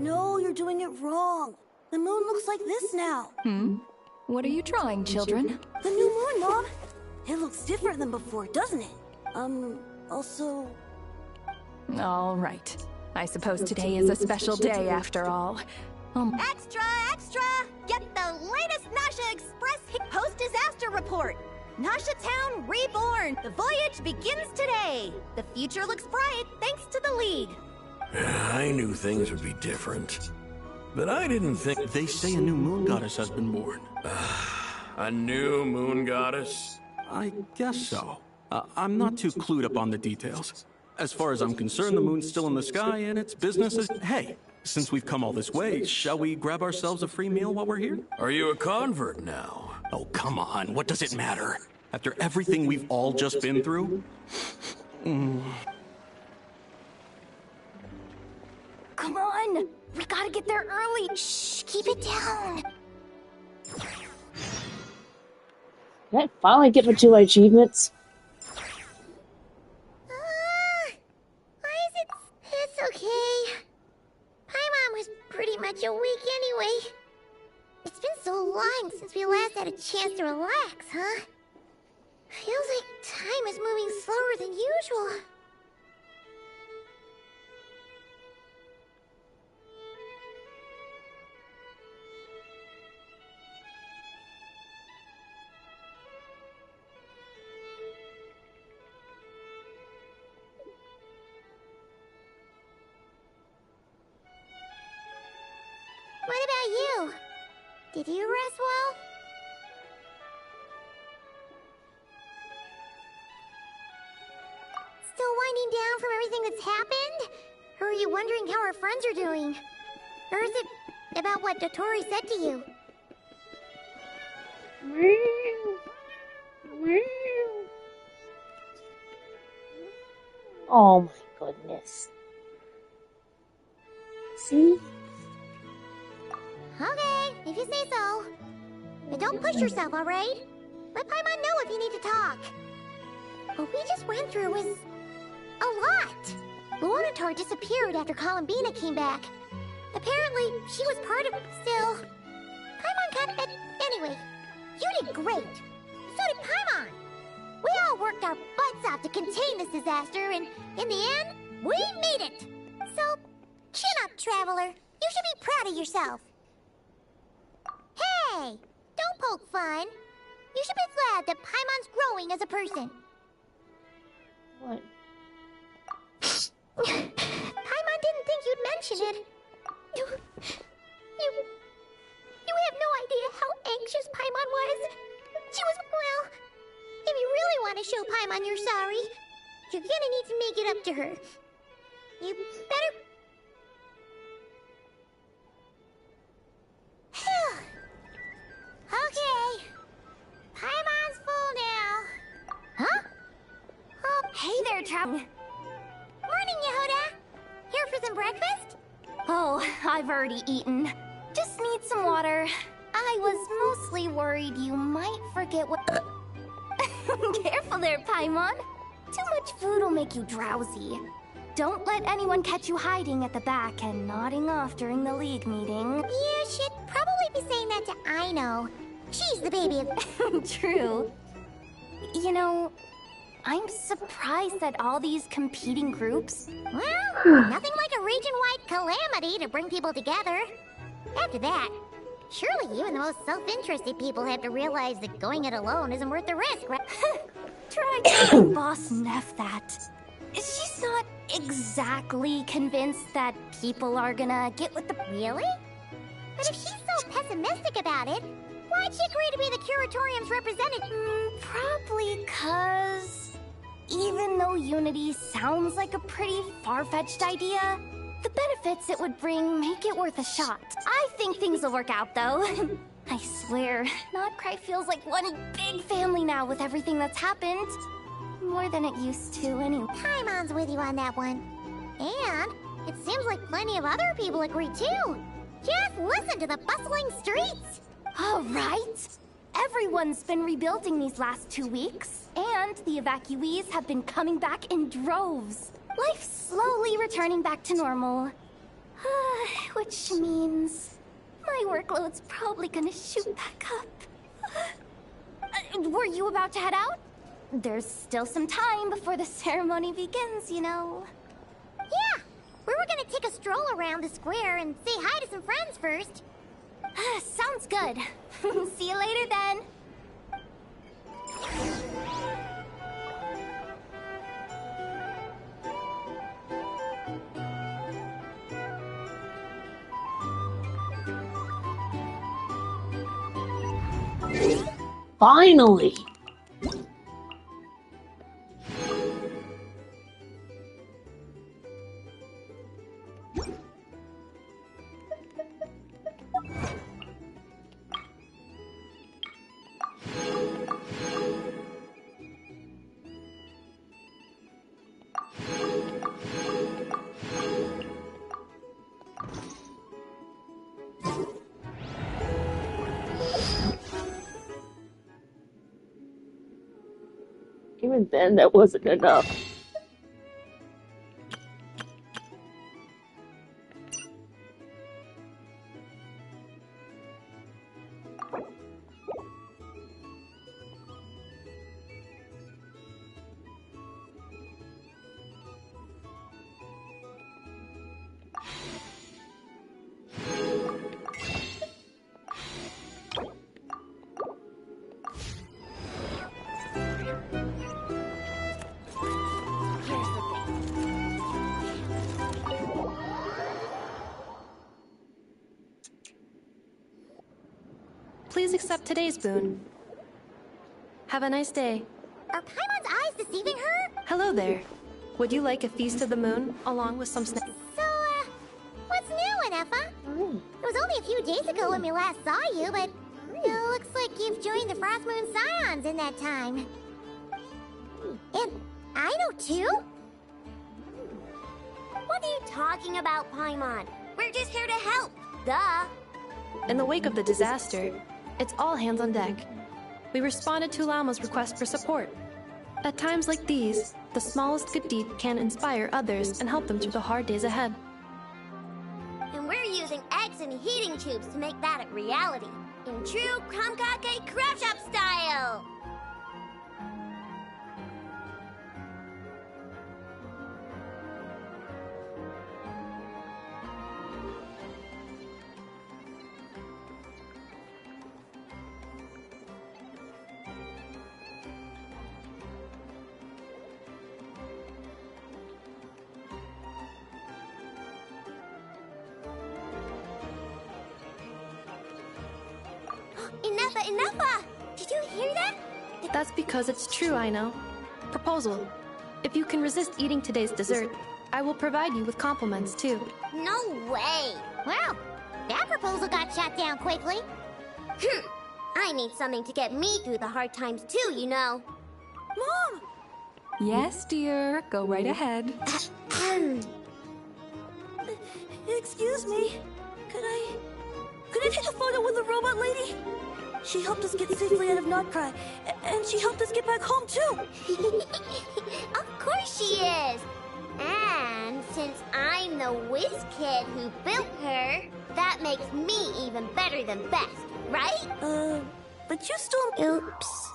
S7: No, you're doing it wrong. The moon looks like this now.
S6: What are you drawing, children?
S7: The new moon, Mom. It looks different than before, doesn't it? Also...
S6: All right. I suppose today is a special day after all.
S12: Extra, extra! Get the latest Nasha Express post-disaster report! Nasha Town reborn! The voyage begins today! The future looks bright thanks to the League!
S16: I knew things would be different. But I didn't think...
S3: They say a new moon goddess has been born.
S16: A new moon goddess?
S3: I guess so. I'm not too clued up on the details. As far as I'm concerned, the moon's still in the sky and it's business as... Hey, since we've come all this way, shall we grab ourselves a free meal while we're here?
S16: Are you a convert now?
S3: Oh, come on. What does it matter? After everything we've all just been through?
S12: Come on! We gotta get there early! Shh! Keep it down!
S1: Can I finally get my 2 achievements?
S22: Why is it... It's okay. Paimon was pretty much awake anyway. It's been so long since we last had a chance to relax, huh? Feels like time is moving slower than usual. What about you? Did you rest well? Still winding down from everything that's happened? Or are you wondering how our friends are doing? Or is it about what Dotori said to you?
S1: Oh my goodness. See?
S22: Okay, if you say so. But don't push yourself, alright? Let Paimon know if you need to talk. What we just went through was... a lot! Luonator disappeared after Columbina came back. Apparently, she was part of... Still... Paimon got... Anyway, you did great. So did Paimon. We all worked our butts off to contain this disaster, and in the end, we made it. So, chin up, Traveler. You should be proud of yourself. Hey! Don't poke fun. You should be glad that Paimon's growing as a person.
S1: What?
S22: Paimon didn't think you'd mention it. You have no idea how anxious Paimon was. She was, well, if you really want to show Paimon you're sorry, you're gonna need to make it up to her. You better... Okay. Paimon's full now. Huh? Oh,
S12: Hey there,
S22: Morning, Yehuda. Here for some breakfast?
S12: Oh, I've already eaten. Just need some water. I was mostly worried you might forget what... Careful there, Paimon. Too much food will make you drowsy. Don't let anyone catch you hiding at the back and nodding off during the League meeting.
S22: Yeah, she'd probably be saying that to Aino. She's the baby of...
S12: True. You know, I'm surprised at all these competing groups.
S22: Well, nothing like a region-wide calamity to bring people together. After that, surely even the most self-interested people have to realize that going it alone isn't worth the risk, right?
S12: Try telling Boss Neff that. She's not exactly convinced that people are gonna get with the...
S22: Really? But if she's so pessimistic about it, why'd she agree to be the Curatorium's representative?
S12: Probably 'cause... even though Unity sounds like a pretty far-fetched idea, the benefits it would bring make it worth a shot. I think things will work out, though. I swear, Not Krai feels like one big family now with everything that's happened. More than it used to, anyway.
S22: Paimon's with you on that one. And it seems like plenty of other people agree, too. Just listen to the bustling streets.
S12: All right. Everyone's been rebuilding these last 2 weeks, and the evacuees have been coming back in droves. Life's slowly returning back to normal. Which means my workload's probably gonna shoot back up. Were you about to head out? There's still some time before the ceremony begins, you know.
S22: Yeah, we were gonna take a stroll around the square and say hi to some friends first.
S12: Sounds good. See you later then.
S1: Finally! Even then, that wasn't enough.
S17: Please accept today's boon. Have a nice day.
S22: Are Paimon's eyes deceiving her?
S17: Hello there. Would you like a feast of the moon, along with some snacks?
S22: So, what's new, Anefa? It was only a few days ago when we last saw you, but it looks like you've joined the Frost Moon Scions in that time. And I know too?
S7: What are you talking about, Paimon? We're just here to help. Duh.
S17: In the wake of the disaster, it's all hands on deck. We responded to Lama's request for support. At times like these, the smallest good deed can inspire others and help them through the hard days ahead.
S7: And we're using eggs and heating tubes to make that a reality. In true Kromkake craft shop style! Enough! Did you hear that?
S17: That's because it's true, I know. Proposal. If you can resist eating today's dessert, I will provide you with compliments, too.
S7: No way!
S22: Wow, that proposal got shot down quickly.
S7: I need something to get me through the hard times too, you know.
S22: Mom!
S20: Yes, dear. Go right ahead.
S19: Excuse me. Could I take a photo with the robot lady? She helped us get safely out of Krai, and she helped us get back home too.
S7: Of course she is. And since I'm the whiz kid who built her, that makes me even better than best, right?
S19: But you still...
S17: Oops.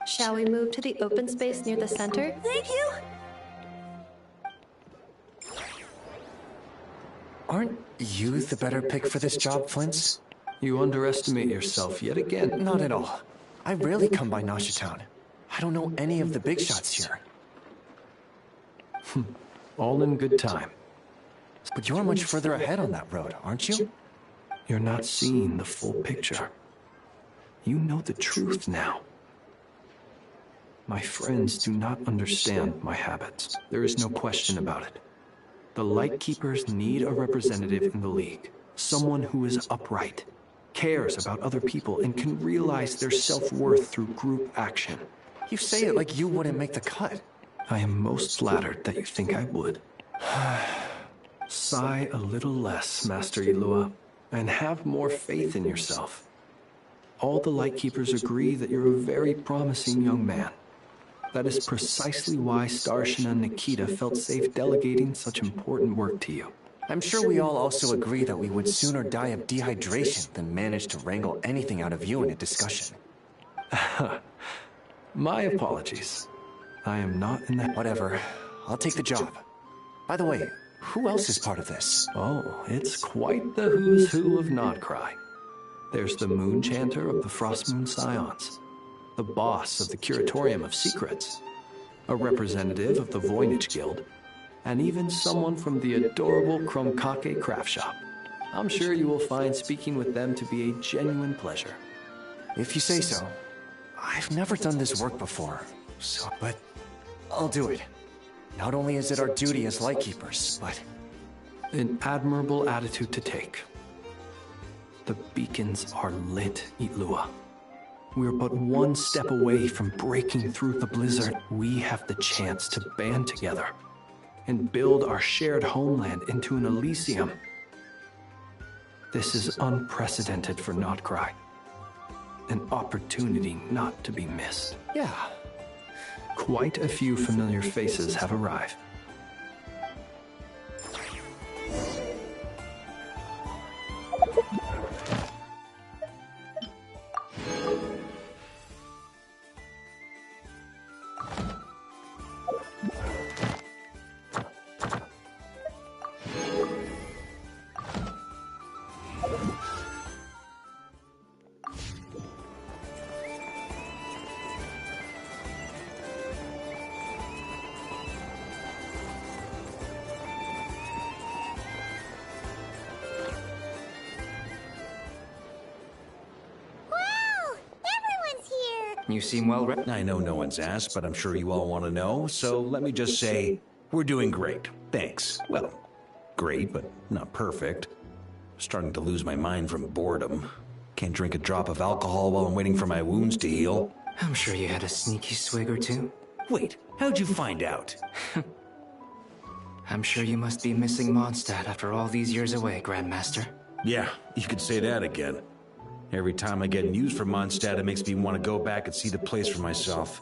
S17: Shall we move to the open space near the center?
S19: Thank you.
S11: Aren't you the better pick for this job, Flint's? You underestimate yourself yet again. Not at all. I rarely come by Nasha Town. I don't know any of the big shots here. All in good time. But you're much further ahead on that road, aren't you? You're not seeing the full picture. You know the truth now. My friends do not understand my habits. There is no question about it. The Lightkeepers need a representative in the League. Someone who is upright, cares about other people, and can realize their self-worth through group action. You say it like you wouldn't make the cut. I am most flattered that you think I would. Sigh a little less, Master Ilua, and have more faith in yourself. All the Lightkeepers agree that you're a very promising young man. That is precisely why Starshin and Nikita felt safe delegating such important work to you. I'm sure we all also agree that we would sooner die of dehydration than manage to wrangle anything out of you in a discussion. My apologies. I am not in that... Whatever. I'll take the job. By the way, who else is part of this? Oh, it's quite the who's who of Krai. There's the Moon Chanter of the Frost Moon Scions, the boss of the Curatorium of Secrets, a representative of the Voynich Guild, and even someone from the adorable Kromkake craft shop. I'm sure you will find speaking with them to be a genuine pleasure. If you say so. I've never done this work before, but I'll do it. Not only is it our duty as Lightkeepers, but...
S3: An admirable attitude to take. The beacons are lit, Itlua. We're but one step away from breaking through the blizzard. We have the chance to band together and build our shared homeland into an Elysium. This is unprecedented for Krai. An opportunity not to be missed.
S11: Yeah.
S3: Quite a few familiar faces have arrived.
S2: You seem well read.
S13: I know no one's asked, but I'm sure you all want to know, so let me just say, we're doing great. Thanks. Well, great, but not perfect. Starting to lose my mind from boredom. Can't drink a drop of alcohol while I'm waiting for my wounds to heal.
S2: I'm sure you had a sneaky swig or two.
S13: Wait, how'd you find out?
S2: I'm sure you must be missing Mondstadt after all these years away, Grandmaster.
S13: Yeah, you could say that again. Every time I get news from Mondstadt, it makes me want to go back and see the place for myself.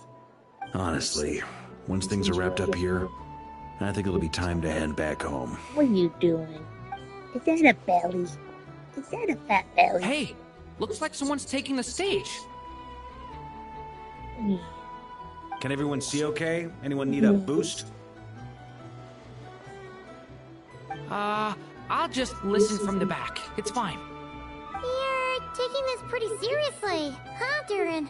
S13: Honestly, once things are wrapped up here, I think it'll be time to head back home.
S18: What are you doing? Is that a belly? Is that a fat belly?
S5: Hey, looks like someone's taking the stage.
S13: Can everyone see okay? Anyone need a boost?
S5: I'll just listen from the back. It's fine.
S22: You're taking this pretty seriously, huh, Durin?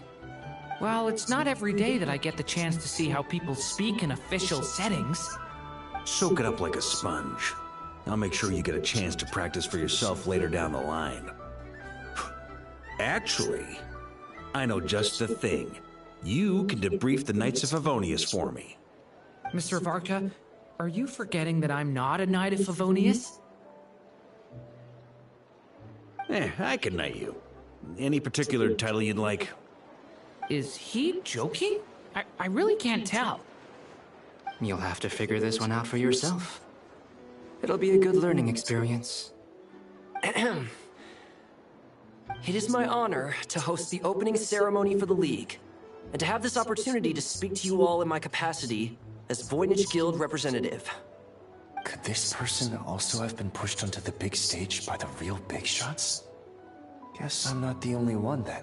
S5: Well, it's not every day that I get the chance to see how people speak in official settings.
S13: Soak it up like a sponge. I'll make sure you get a chance to practice for yourself later down the line. Actually, I know just the thing. You can debrief the Knights of Favonius for me.
S5: Mr. Varka, are you forgetting that I'm not a Knight of Favonius?
S13: I can knight you. Any particular title you'd like?
S5: Is he joking? I really can't tell.
S2: You'll have to figure this one out for yourself. It'll be a good learning experience.
S21: It is my honor to host the opening ceremony for the League, and to have this opportunity to speak to you all in my capacity as Voynich Guild representative.
S11: Could this person also have been pushed onto the big stage by the real big shots? Guess I'm not the only one then.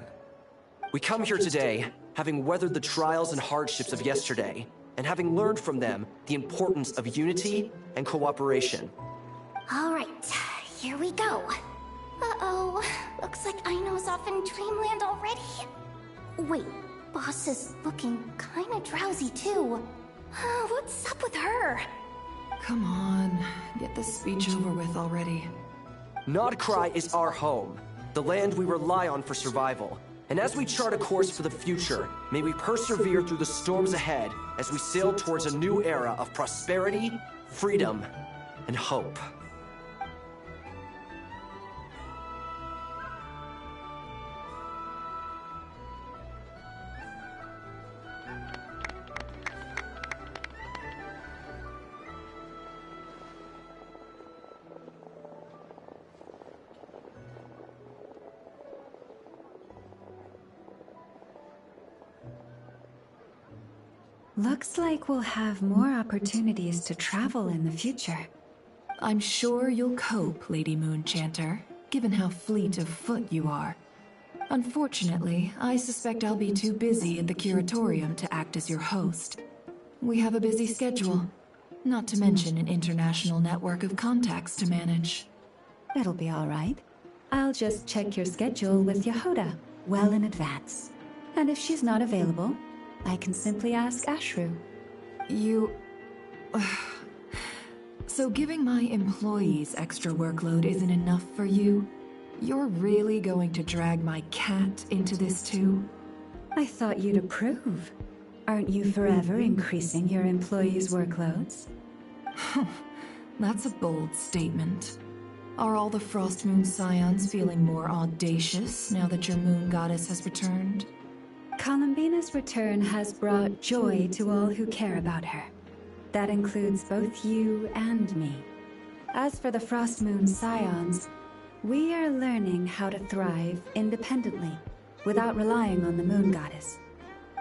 S21: We come here today, having weathered the trials and hardships of yesterday, and having learned from them the importance of unity and cooperation.
S22: All right, here we go. Uh-oh, looks like Aino's off in Dreamland already. Wait, Boss is looking kinda drowsy too. What's up with her?
S6: Come on, get this speech over with already.
S21: Krai is our home, the land we rely on for survival. And as we chart a course for the future, may we persevere through the storms ahead as we sail towards a new era of prosperity, freedom, and hope.
S20: Looks like we'll have more opportunities to travel in the future.
S6: I'm sure you'll cope, Lady Moonchanter, given how fleet of foot you are. Unfortunately, I suspect I'll be too busy at the Curatorium to act as your host. We have a busy schedule, not to mention an international network of contacts to manage.
S20: It'll be all right. I'll just check your schedule with Yehoda well in advance. And if she's not available, I can simply ask Ashru.
S6: You... So giving my employees extra workload isn't enough for you? You're really going to drag my cat into this too?
S20: I thought you'd approve. Aren't you forever increasing your employees' workloads?
S6: That's a bold statement. Are all the Frost Moon Scions feeling more audacious now that your moon goddess has returned?
S20: Columbina's return has brought joy to all who care about her. That includes both you and me. As for the Frost Moon Scions, we are learning how to thrive independently, without relying on the moon goddess.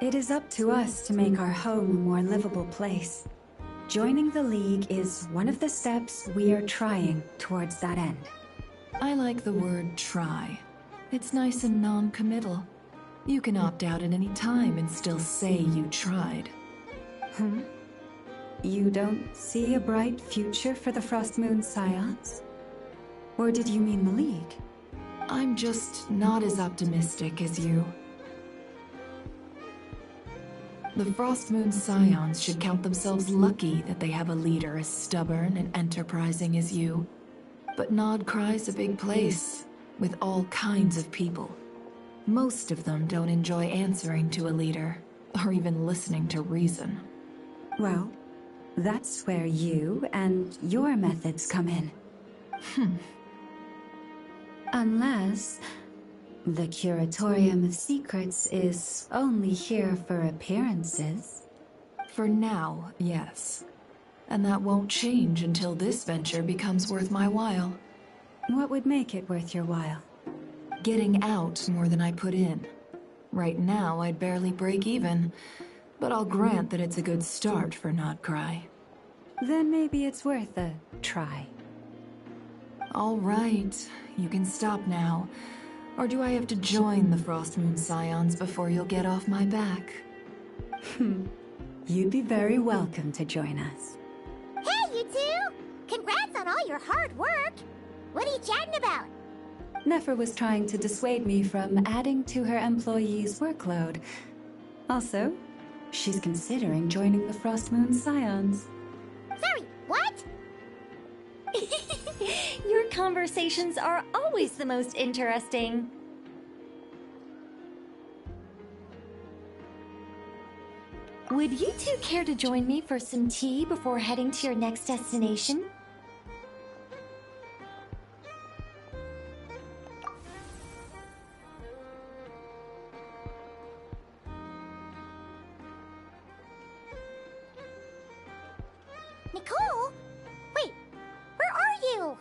S20: It is up to us to make our home a more livable place. Joining the League is one of the steps we are trying towards that end.
S6: I like the word try. It's nice and non-committal. You can opt out at any time and still say you tried.
S20: You don't see a bright future for the Frost Moon Scions? Or did you mean the League?
S6: I'm just not as optimistic as you. The Frost Moon Scions should count themselves lucky that they have a leader as stubborn and enterprising as you. But Nod Krai's a big place, with all kinds of people. Most of them don't enjoy answering to a leader, or even listening to reason.
S20: Well, that's where you and your methods come in. Unless the Curatorium of Secrets is only here for appearances.
S6: For now, yes. And that won't change until this venture becomes worth my while.
S20: What would make it worth your while?
S6: Getting out more than I put in. Right now, I'd barely break even, but I'll grant that it's a good start for Nod Krai.
S20: Then maybe it's worth a try.
S6: All right, you can stop now. Or do I have to join the Frost Moon Scions before you'll get off my back?
S20: You'd be very welcome to join us.
S22: Hey, you two! Congrats on all your hard work! What are you chatting about?
S20: Nefer was trying to dissuade me from adding to her employees' workload. Also, she's considering joining the Frost Moon Scions.
S22: Sorry, what?
S12: Your conversations are always the most interesting. Would you two care to join me for some tea before heading to your next destination?
S22: Nicole? Wait, where are you?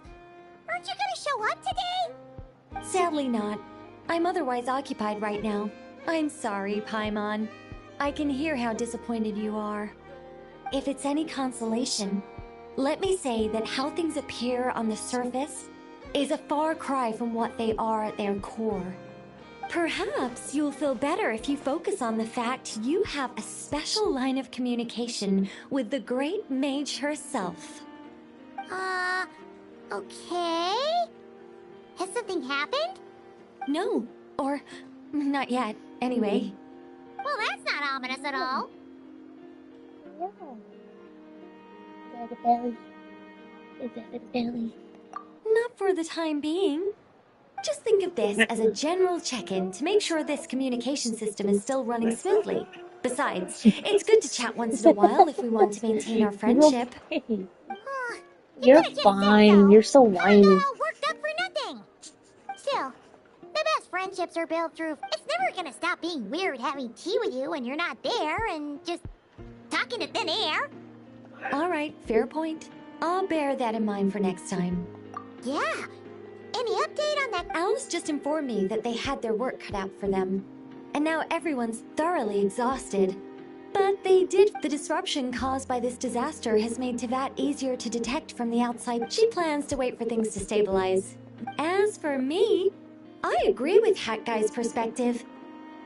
S22: Aren't you gonna show up today?
S12: Sadly not. I'm otherwise occupied right now. I'm sorry, Paimon. I can hear how disappointed you are. If it's any consolation, let me say that how things appear on the surface is a far cry from what they are at their core. Perhaps you'll feel better if you focus on the fact you have a special line of communication with the great mage herself.
S22: Okay? Has something happened?
S12: No, or not yet, anyway.
S22: Well, that's not ominous at all.
S18: Yeah. Is that a belly? Is that a belly?
S12: Not for the time being. Just think of this as a general check-in to make sure this communication system is still running smoothly. Besides, it's good to chat once in a while if we want to maintain our friendship.
S18: You're fine. You're so whiny.
S22: All worked up for nothing. Still, the best friendships are built through. It's never gonna stop being weird having tea with you when you're not there and just talking to thin air.
S12: All right, fair point. I'll bear that in mind for next time.
S22: Yeah. Any update on that?
S12: Alice just informed me that they had their work cut out for them. And now everyone's thoroughly exhausted. But they did. The disruption caused by this disaster has made Teyvat easier to detect from the outside. She plans to wait for things to stabilize. As for me, I agree with Hat Guy's perspective.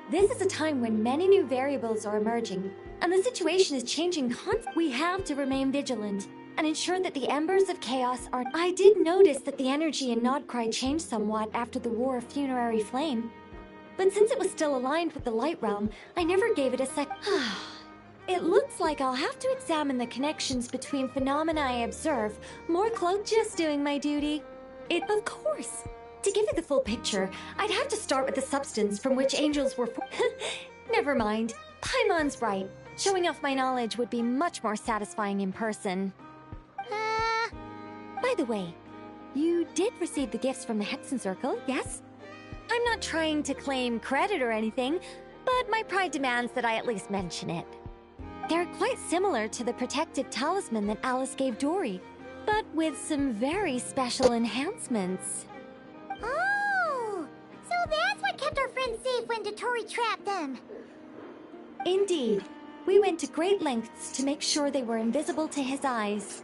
S12: This is a time when many new variables are emerging, and the situation is changing constantly. We have to remain vigilant and ensure that the embers of chaos are... I did notice that the energy in Nod Krai changed somewhat after the War of Funerary Flame. But since it was still aligned with the Light Realm, I never gave it a sec... It looks like I'll have to examine the connections between phenomena I observe. More cloak, just doing my duty. Of course. To give you the full picture, I'd have to start with the substance from which angels were Never mind. Paimon's right. Showing off my knowledge would be much more satisfying in person. By the way, you did receive the gifts from the Hexen Circle, yes? I'm not trying to claim credit or anything, but my pride demands that I at least mention it. They're quite similar to the protective talisman that Alice gave Dory, but with some very special enhancements.
S22: Oh! So that's what kept our friends safe when Dory trapped them.
S12: Indeed. We went to great lengths to make sure they were invisible to his eyes.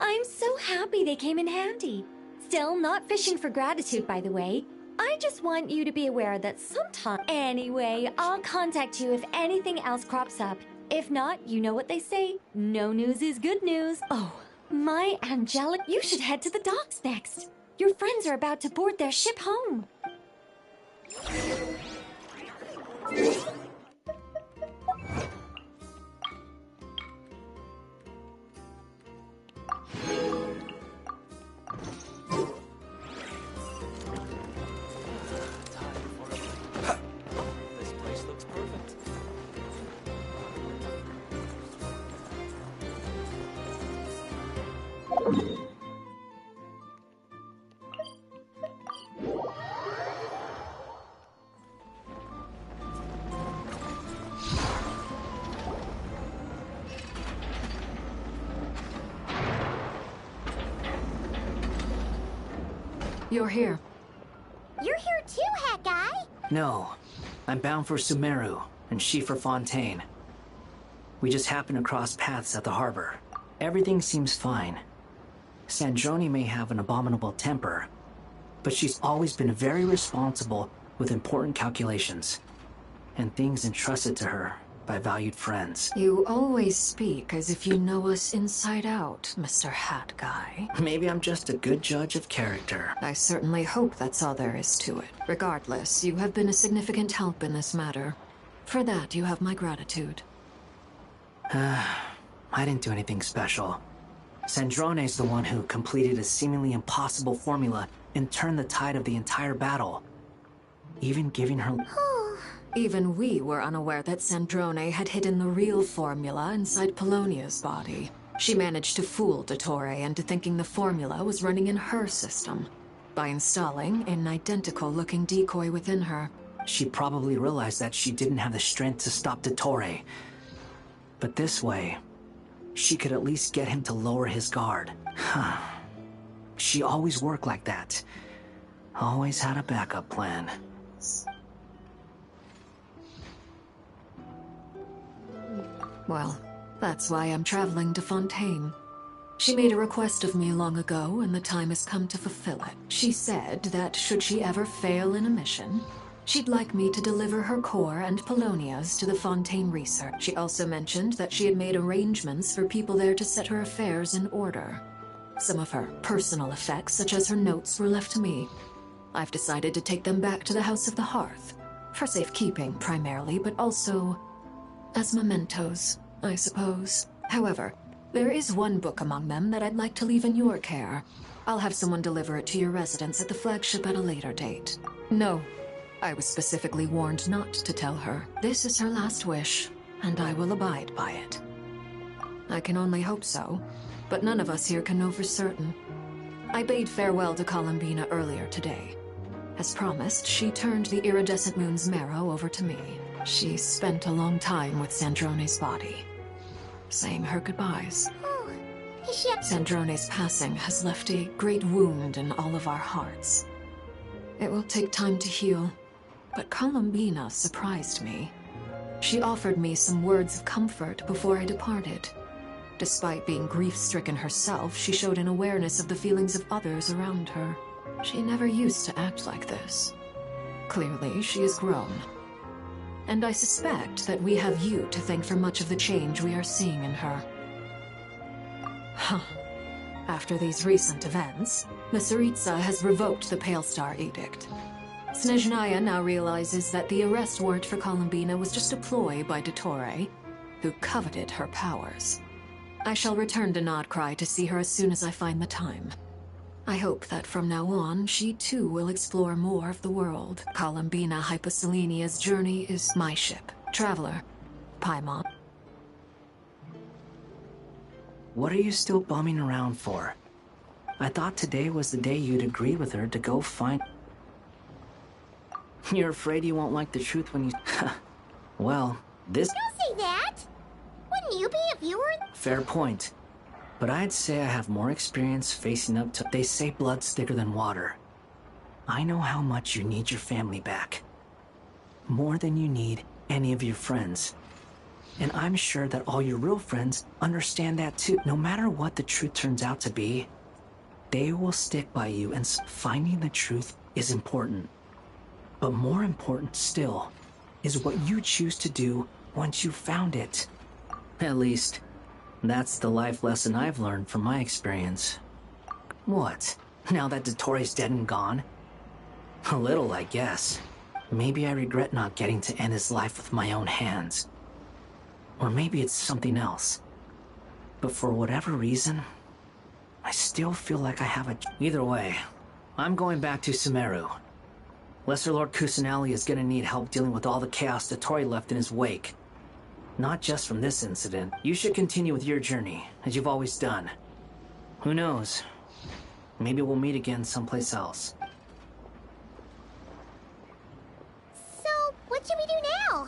S12: I'm so happy they came in handy. Still, not fishing for gratitude, by the way. I just want you to be aware that sometime... Anyway, I'll contact you if anything else crops up. If not, you know what they say. No news is good news. Oh, my angelic... You should head to the docks next. Your friends are about to board their ship home.
S11: This place looks perfect.
S6: You're here.
S22: You're here too, Hat Guy.
S9: No, I'm bound for Sumeru, and she for Fontaine. We just happened to cross paths at the harbor. Everything seems fine. Sandrone may have an abominable temper, but she's always been very responsible with important calculations, and things entrusted to her by valued friends.
S6: You always speak as if you know us inside out, Mr. Hat Guy.
S9: Maybe I'm just a good judge of character.
S6: I certainly hope that's all there is to it. Regardless, you have been a significant help in this matter. For that, you have my gratitude.
S9: I didn't do anything special. Sandrone's the one who completed a seemingly impossible formula and turned the tide of the entire battle. Even giving her...
S6: Even we were unaware that Sandrone had hidden the real formula inside Polonia's body. She managed to fool Dottore into thinking the formula was running in her system by installing an identical-looking decoy within her.
S9: She probably realized that she didn't have the strength to stop Dottore. But this way, she could at least get him to lower his guard. She always worked like that. Always had a backup plan.
S6: Well, that's why I'm traveling to Fontaine. She made a request of me long ago, and the time has come to fulfill it. She said that should she ever fail in a mission, she'd like me to deliver her core and Polonia's to the Fontaine research. She also mentioned that she had made arrangements for people there to set her affairs in order. Some of her personal effects, such as her notes, were left to me. I've decided to take them back to the House of the Hearth, for safekeeping primarily, but also as mementos, I suppose. However, there is one book among them that I'd like to leave in your care. I'll have someone deliver it to your residence at the flagship at a later date. No, I was specifically warned not to tell her. This is her last wish, and I will abide by it. I can only hope so, but none of us here can know for certain. I bade farewell to Columbina earlier today. As promised, she turned the iridescent moon's marrow over to me. She spent a long time with Sandrone's body, saying her goodbyes.
S22: Oh, is she upset?
S6: Sandrone's passing has left a great wound in all of our hearts. It will take time to heal, but Columbina surprised me. She offered me some words of comfort before I departed. Despite being grief-stricken herself, she showed an awareness of the feelings of others around her. She never used to act like this. Clearly, she has grown. And I suspect that we have you to thank for much of the change we are seeing in her. Huh. After these recent events, the Tsaritsa has revoked the Pale Star Edict. Snezhnaya now realizes that the arrest warrant for Columbina was just a ploy by Dottore, who coveted her powers. I shall return to Krai to see her as soon as I find the time. I hope that from now on, she too will explore more of the world. Columbina Hyposelenia's journey is my ship. Traveler, Paimon.
S9: What are you still bumming around for? I thought today was the day you'd agree with her to go find... You're afraid you won't like the truth when you... Well, this...
S22: Don't say that! Wouldn't you be if you were...
S9: Fair point. But I'd say I have more experience facing up to... They say blood's thicker than water. I know how much you need your family back. More than you need any of your friends. And I'm sure that all your real friends understand that too. No matter what the truth turns out to be, they will stick by you, and finding the truth is important. But more important still is what you choose to do once you've found it. At least, that's the life lesson I've learned from my experience. What? Now that Dottoro's dead and gone? A little, I guess. Maybe I regret not getting to end his life with my own hands. Or maybe it's something else. But for whatever reason, I still feel like I have a... Either way, I'm going back to Sumeru. Lesser Lord Kusanali is gonna need help dealing with all the chaos Dottori left in his wake. Not just from this incident. You should continue with your journey, as you've always done. Who knows? Maybe we'll meet again someplace else.
S22: So, what should we do now?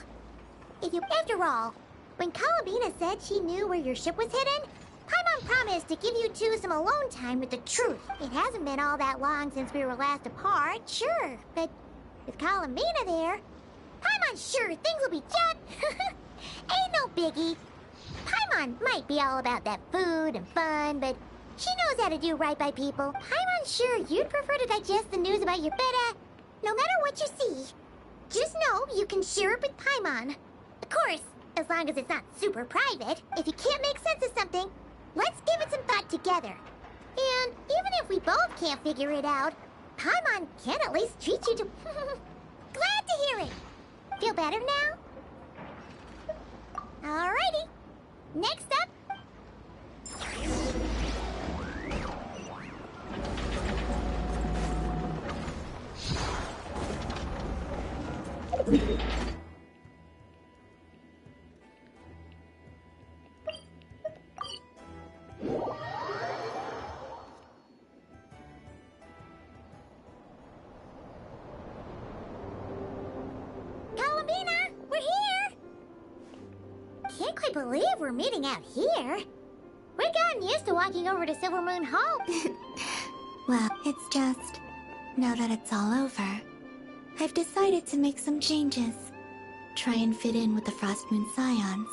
S22: After all, when Columbina said she knew where your ship was hidden, Paimon promised to give you two some alone time with the truth. It hasn't been all that long since we were last apart, sure, but with Columbina there, Paimon's sure things will be just... Ain't no biggie. Paimon might be all about that food and fun, but she knows how to do right by people. Paimon's sure you'd prefer to digest the news about your beta. No matter what you see, just know you can share it with Paimon. Of course, as long as it's not super private. If you can't make sense of something, let's give it some thought together. And even if we both can't figure it out, Paimon can at least treat you to... Glad to hear it. Feel better now? Alrighty. Next up... Columbina, we're here! Can't quite believe we're meeting out here. We've gotten used to walking over to Silver Moon Hall.
S10: Well, it's just... now that it's all over, I've decided to make some changes. Try and fit in with the Frost Moon Scions,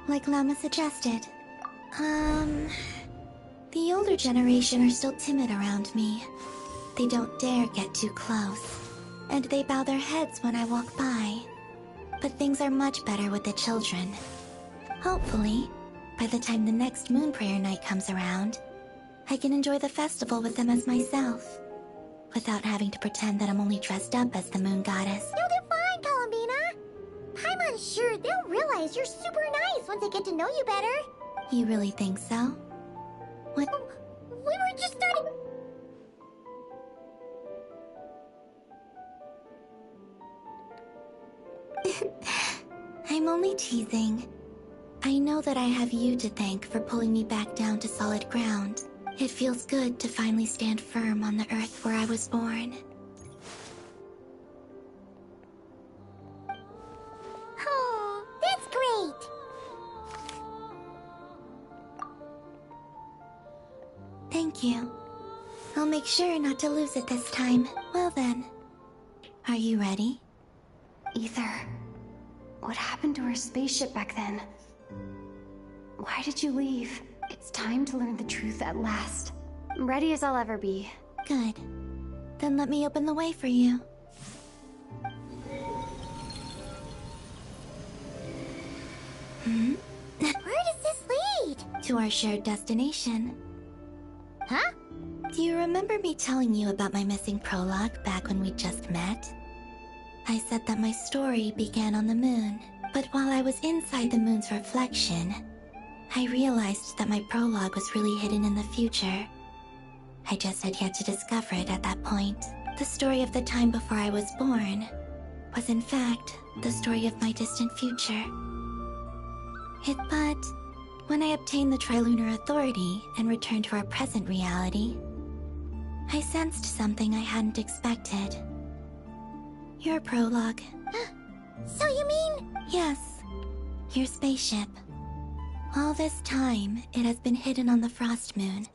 S10: like Llama suggested. The older generation are still timid around me. They don't dare get too close, and they bow their heads when I walk by. But things are much better with the children. Hopefully, by the time the next Moon Prayer Night comes around, I can enjoy the festival with them as myself, without having to pretend that I'm only dressed up as the Moon Goddess.
S22: You'll do fine, Columbina. Paimon's sure they'll realize you're super nice once they get to know you better.
S10: You really think so? What?
S22: We were just starting...
S10: I'm only teasing. I know that I have you to thank for pulling me back down to solid ground. It feels good to finally stand firm on the earth where I was born.
S22: Oh, that's great!
S10: Thank you. I'll make sure not to lose it this time. Well then, are you ready?
S8: Ether, what happened to our spaceship back then? Why did you leave? It's time to learn the truth at last. I'm ready as I'll ever be.
S10: Good. Then let me open the way for you.
S22: Where does this lead?
S10: To our shared destination.
S22: Huh?
S10: Do you remember me telling you about my missing prologue back when we just met? I said that my story began on the moon, but while I was inside the moon's reflection, I realized that my prologue was really hidden in the future. I just had yet to discover it at that point. The story of the time before I was born was in fact the story of my distant future. But when I obtained the Trilunar Authority and returned to our present reality, I sensed something I hadn't expected. Your prologue.
S22: So you mean?
S10: Yes, your spaceship. All this time, it has been hidden on the Frost Moon,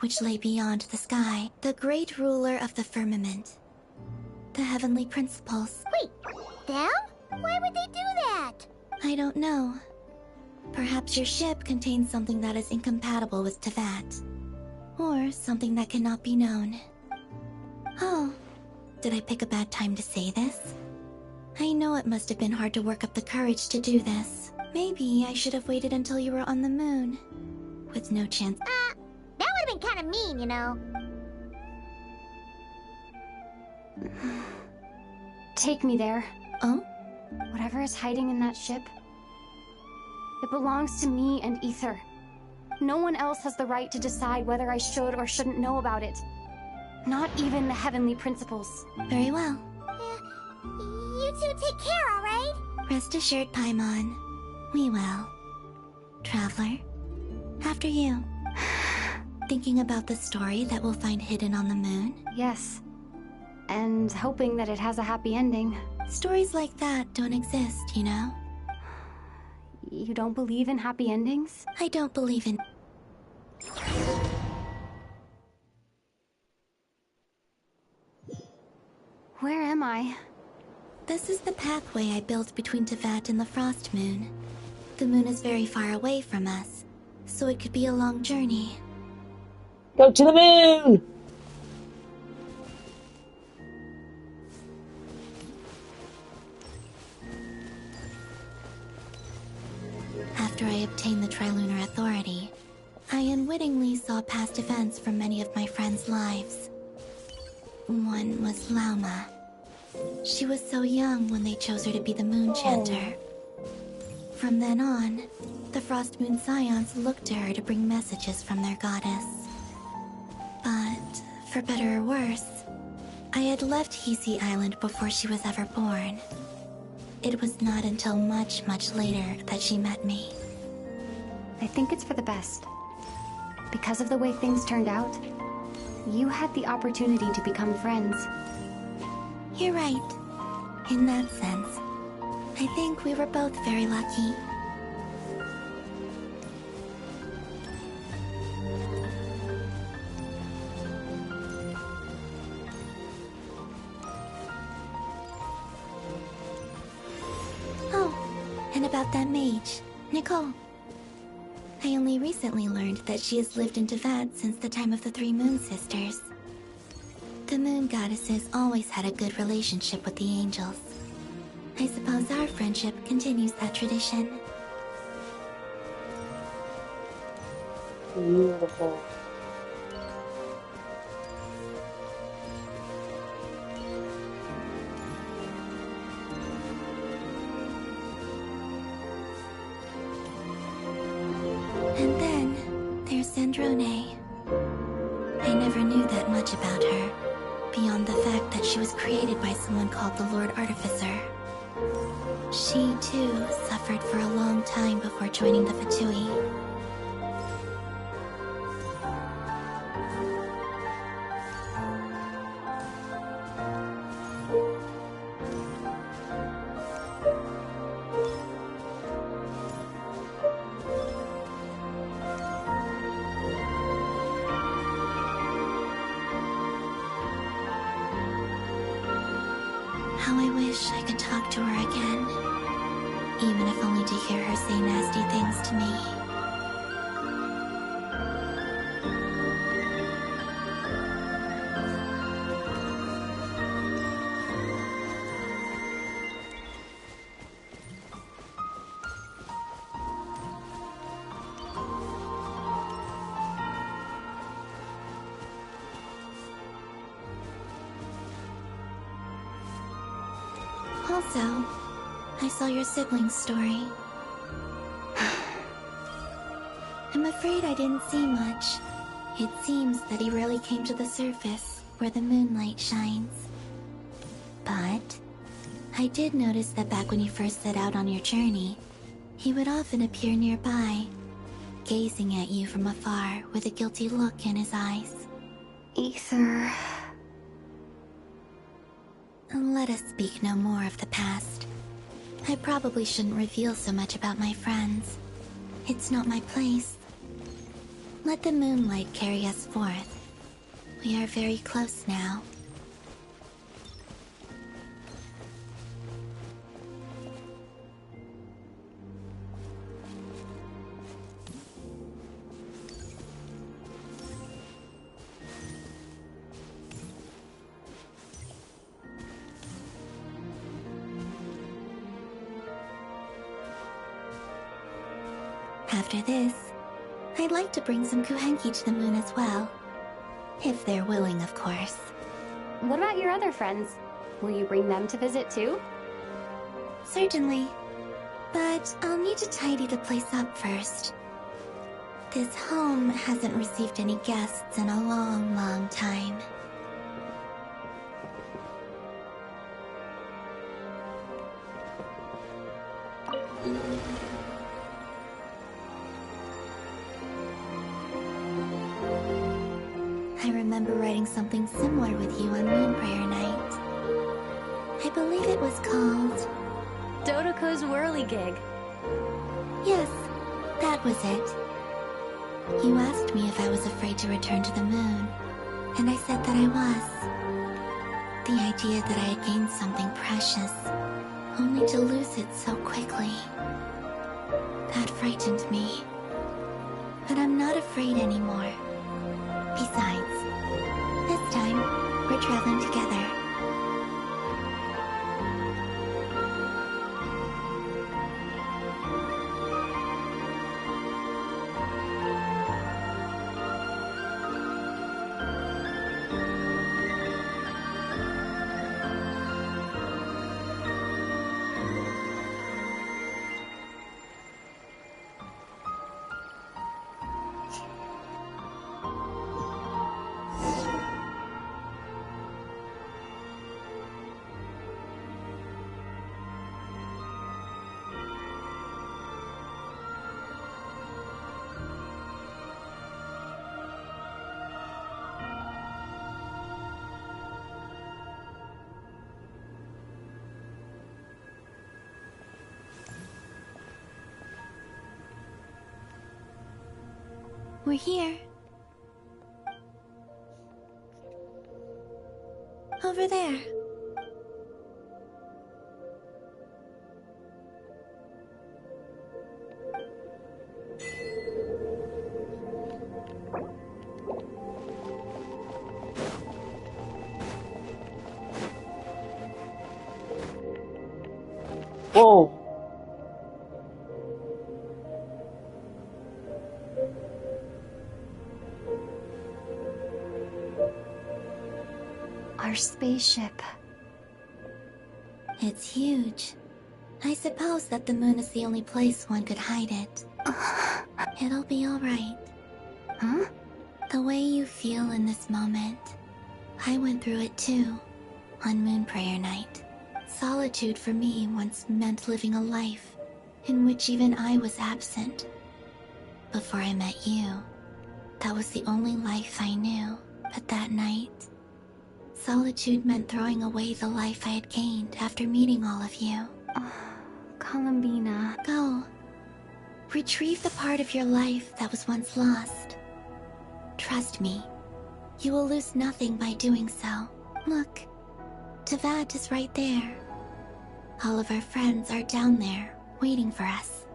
S10: which lay beyond the sky, the great ruler of the firmament. The heavenly principles.
S22: Wait, them? Why would they do that?
S10: I don't know. Perhaps your ship contains something that is incompatible with Tevat. Or something that cannot be known. Oh, did I pick a bad time to say this? I know it must have been hard to work up the courage to do this. Maybe I should have waited until you were on the moon. With no chance.
S22: That would have been kind of mean, you know.
S8: Take me there.
S10: Oh?
S8: Whatever is hiding in that ship, it belongs to me and Ether. No one else has the right to decide whether I should or shouldn't know about it. Not even the heavenly principles.
S10: Very well.
S22: You two take care, alright?
S10: Rest assured, Paimon. We will. Traveler, after you. Thinking about the story that we'll find hidden on the moon?
S8: Yes. And hoping that it has a happy ending.
S10: Stories like that don't exist, you know?
S8: You don't believe in happy endings?
S10: I don't believe in...
S8: Where am I?
S10: This is the pathway I built between Tevat and the Frost Moon. The moon is very far away from us, so it could be a long journey.
S1: Go to the moon!
S10: After I obtained the Trilunar Authority, I unwittingly saw past events from many of my friends' lives. One was Lauma. She was so young when they chose her to be the Moon Chanter. From then on, the Frost Moon Scions looked to her to bring messages from their goddess. But, for better or worse, I had left Hisi Island before she was ever born. It was not until much, much later that she met me.
S8: I think it's for the best. Because of the way things turned out, you had the opportunity to become friends.
S10: You're right. In that sense, I think we were both very lucky. Oh, and about that mage, Nicole. I only recently learned that she has lived in Tevat since the time of the Three Moon Sisters. The Moon Goddesses always had a good relationship with the angels. I suppose our friendship continues that tradition.
S1: Beautiful.
S10: And then, there's Zandrone. I never knew that much about her, beyond the fact that she was created by someone called the Lord Artificer. She, too, suffered for a long time before joining the Fatui. How I wish I could talk to her again, even if only to hear her say nasty things to me. Also, I saw your siblings' story. I'm afraid I didn't see much. It seems that he rarely came to the surface where the moonlight shines. But I did notice that back when you first set out on your journey, he would often appear nearby, gazing at you from afar with a guilty look in his eyes.
S8: Ether...
S10: Let us speak no more of the past. I probably shouldn't reveal so much about my friends. It's not my place. Let the moonlight carry us forth. We are very close now. After this, I'd like to bring some Kuhenki to the moon as well. If they're willing, of course.
S8: What about your other friends? Will you bring them to visit too?
S10: Certainly. But I'll need to tidy the place up first. This home hasn't received any guests in a long, long time. I remember writing something similar with you on Moon Prayer Night. I believe it was called...
S8: Dodoko's Whirligig.
S10: Yes, that was it. You asked me if I was afraid to return to the moon, and I said that I was. The idea that I had gained something precious, only to lose it so quickly. That frightened me. But I'm not afraid anymore. Besides, this time, we're traveling together. We're here. Over there.
S1: Whoa.
S8: Our spaceship.
S10: It's huge. I suppose that the moon is the only place one could hide it. It'll be alright.
S8: Huh?
S10: The way you feel in this moment. I went through it too, on Moon Prayer Night. Solitude for me once meant living a life in which even I was absent. Before I met you, that was the only life I knew. But that night, solitude meant throwing away the life I had gained after meeting all of you.
S8: Columbina.
S10: Go. Retrieve the part of your life that was once lost. Trust me, you will lose nothing by doing so. Look, Tavad is right there. All of our friends are down there, waiting for us.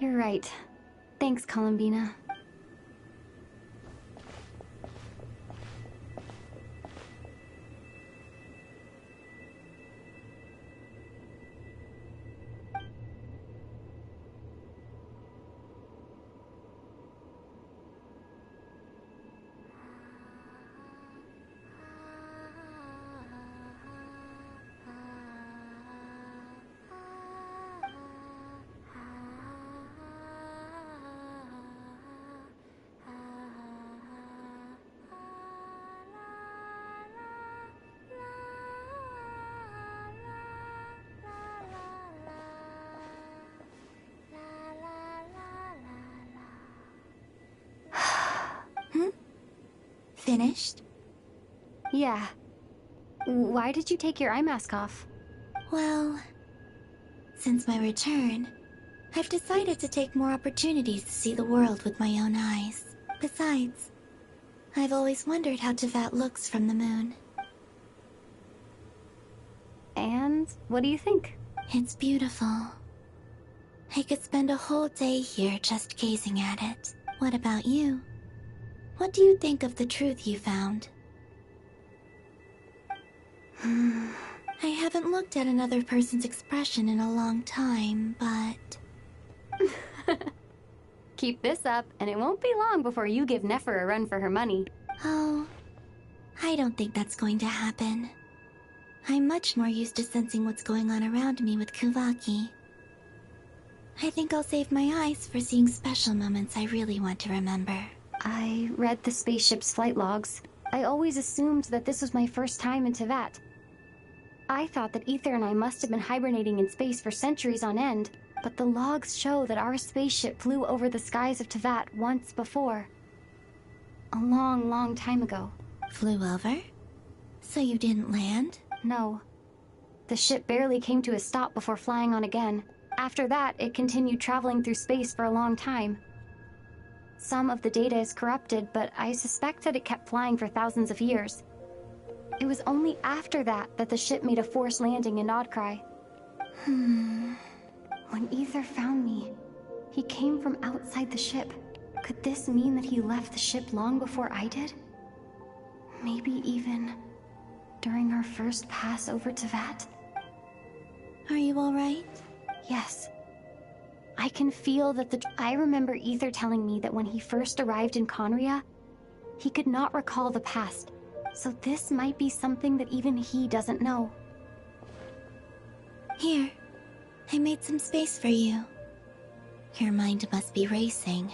S8: You're right. Thanks, Columbina.
S10: Finished?
S8: Yeah. Why did you take your eye mask off?
S10: Well, since my return, I've decided to take more opportunities to see the world with my own eyes. Besides, I've always wondered how Teyvat looks from the moon.
S8: And what do you think?
S10: It's beautiful. I could spend a whole day here just gazing at it. What about you? What do you think of the truth you found? I haven't looked at another person's expression in a long time, but...
S8: Keep this up, and it won't be long before you give Nefer a run for her money.
S10: Oh, I don't think that's going to happen. I'm much more used to sensing what's going on around me with Kuvaki. I think I'll save my eyes for seeing special moments I really want to remember.
S8: I read the spaceship's flight logs. I always assumed that this was my first time in Teyvat. I thought that Ether and I must have been hibernating in space for centuries on end, but the logs show that our spaceship flew over the skies of Teyvat once before. A long, long time ago.
S10: Flew over? So you didn't land?
S8: No. The ship barely came to a stop before flying on again. After that, it continued traveling through space for a long time. Some of the data is corrupted, but I suspect that it kept flying for thousands of years. It was only after that that the ship made a forced landing in Krai. When Ether found me, he came from outside the ship. Could this mean that he left the ship long before I did? Maybe even during our first pass over Teyvat?
S10: Are you alright?
S8: Yes. I can feel that I remember Ether telling me that when he first arrived in Conria, he could not recall the past. So this might be something that even he doesn't know.
S10: Here, I made some space for you. Your mind must be racing,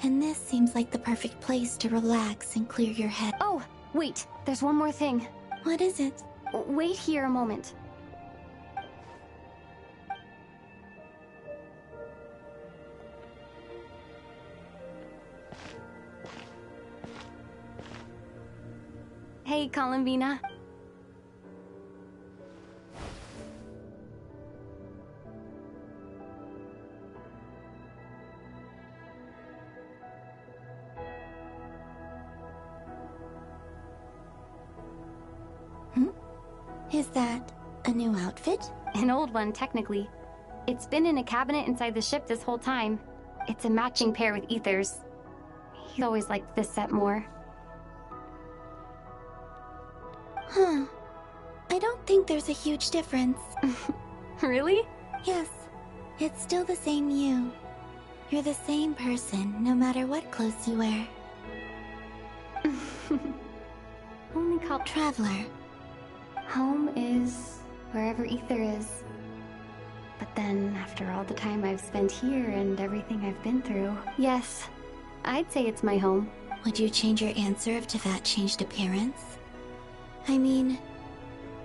S10: and this seems like the perfect place to relax and clear your head.
S8: Oh, wait, there's one more thing.
S10: What is it?
S8: Wait here a moment. Hey, Columbina.
S10: Is that a new outfit?
S8: An old one, technically. It's been in a cabinet inside the ship this whole time. It's a matching pair with Ether's. He always liked this set more.
S10: Huh. I don't think there's a huge difference.
S8: Really?
S10: Yes. It's still the same you. You're the same person, no matter what clothes you wear.
S8: Only called
S10: Traveler.
S8: Home is wherever Ether is. But then, after all the time I've spent here and everything I've been through, yes, I'd say it's my home.
S10: Would you change your answer if Teyvat changed appearance? I mean,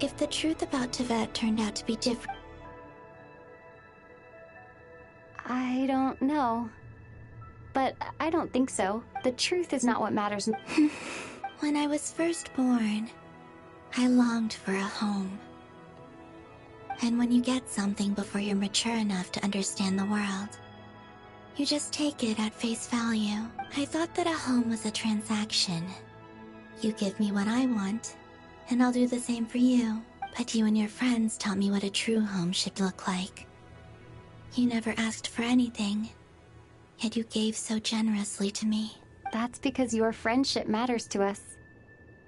S10: if the truth about Teyvat turned out to be different...
S8: I don't know. But I don't think so. The truth is not what matters.
S10: When I was first born, I longed for a home. And when you get something before you're mature enough to understand the world, you just take it at face value. I thought that a home was a transaction. You give me what I want, and I'll do the same for you. But you and your friends taught me what a true home should look like. You never asked for anything, yet you gave so generously to me.
S8: That's because your friendship matters to us.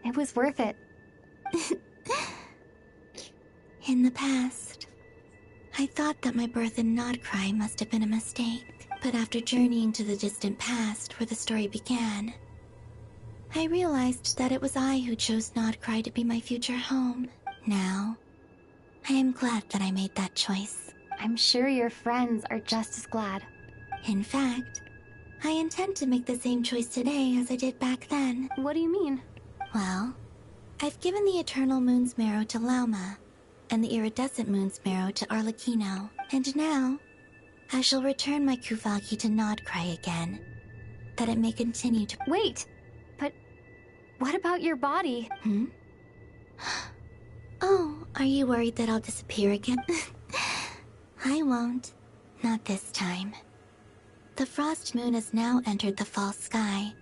S8: It was worth it.
S10: In the past, I thought that my birth in Krai must have been a mistake. But after journeying to the distant past where the story began, I realized that it was I who chose Krai to be my future home. Now, I am glad that I made that choice.
S8: I'm sure your friends are just as glad.
S10: In fact, I intend to make the same choice today as I did back then.
S8: What do you mean?
S10: Well, I've given the Eternal Moon's Marrow to Lauma, and the Iridescent Moon's Marrow to Arlecchino. And now, I shall return my Kuvaki to Krai again, that it may continue to—
S8: Wait! But What about your body?
S10: Oh, are you worried that I'll disappear again? I won't. Not this time. The frost moon has now entered the false sky,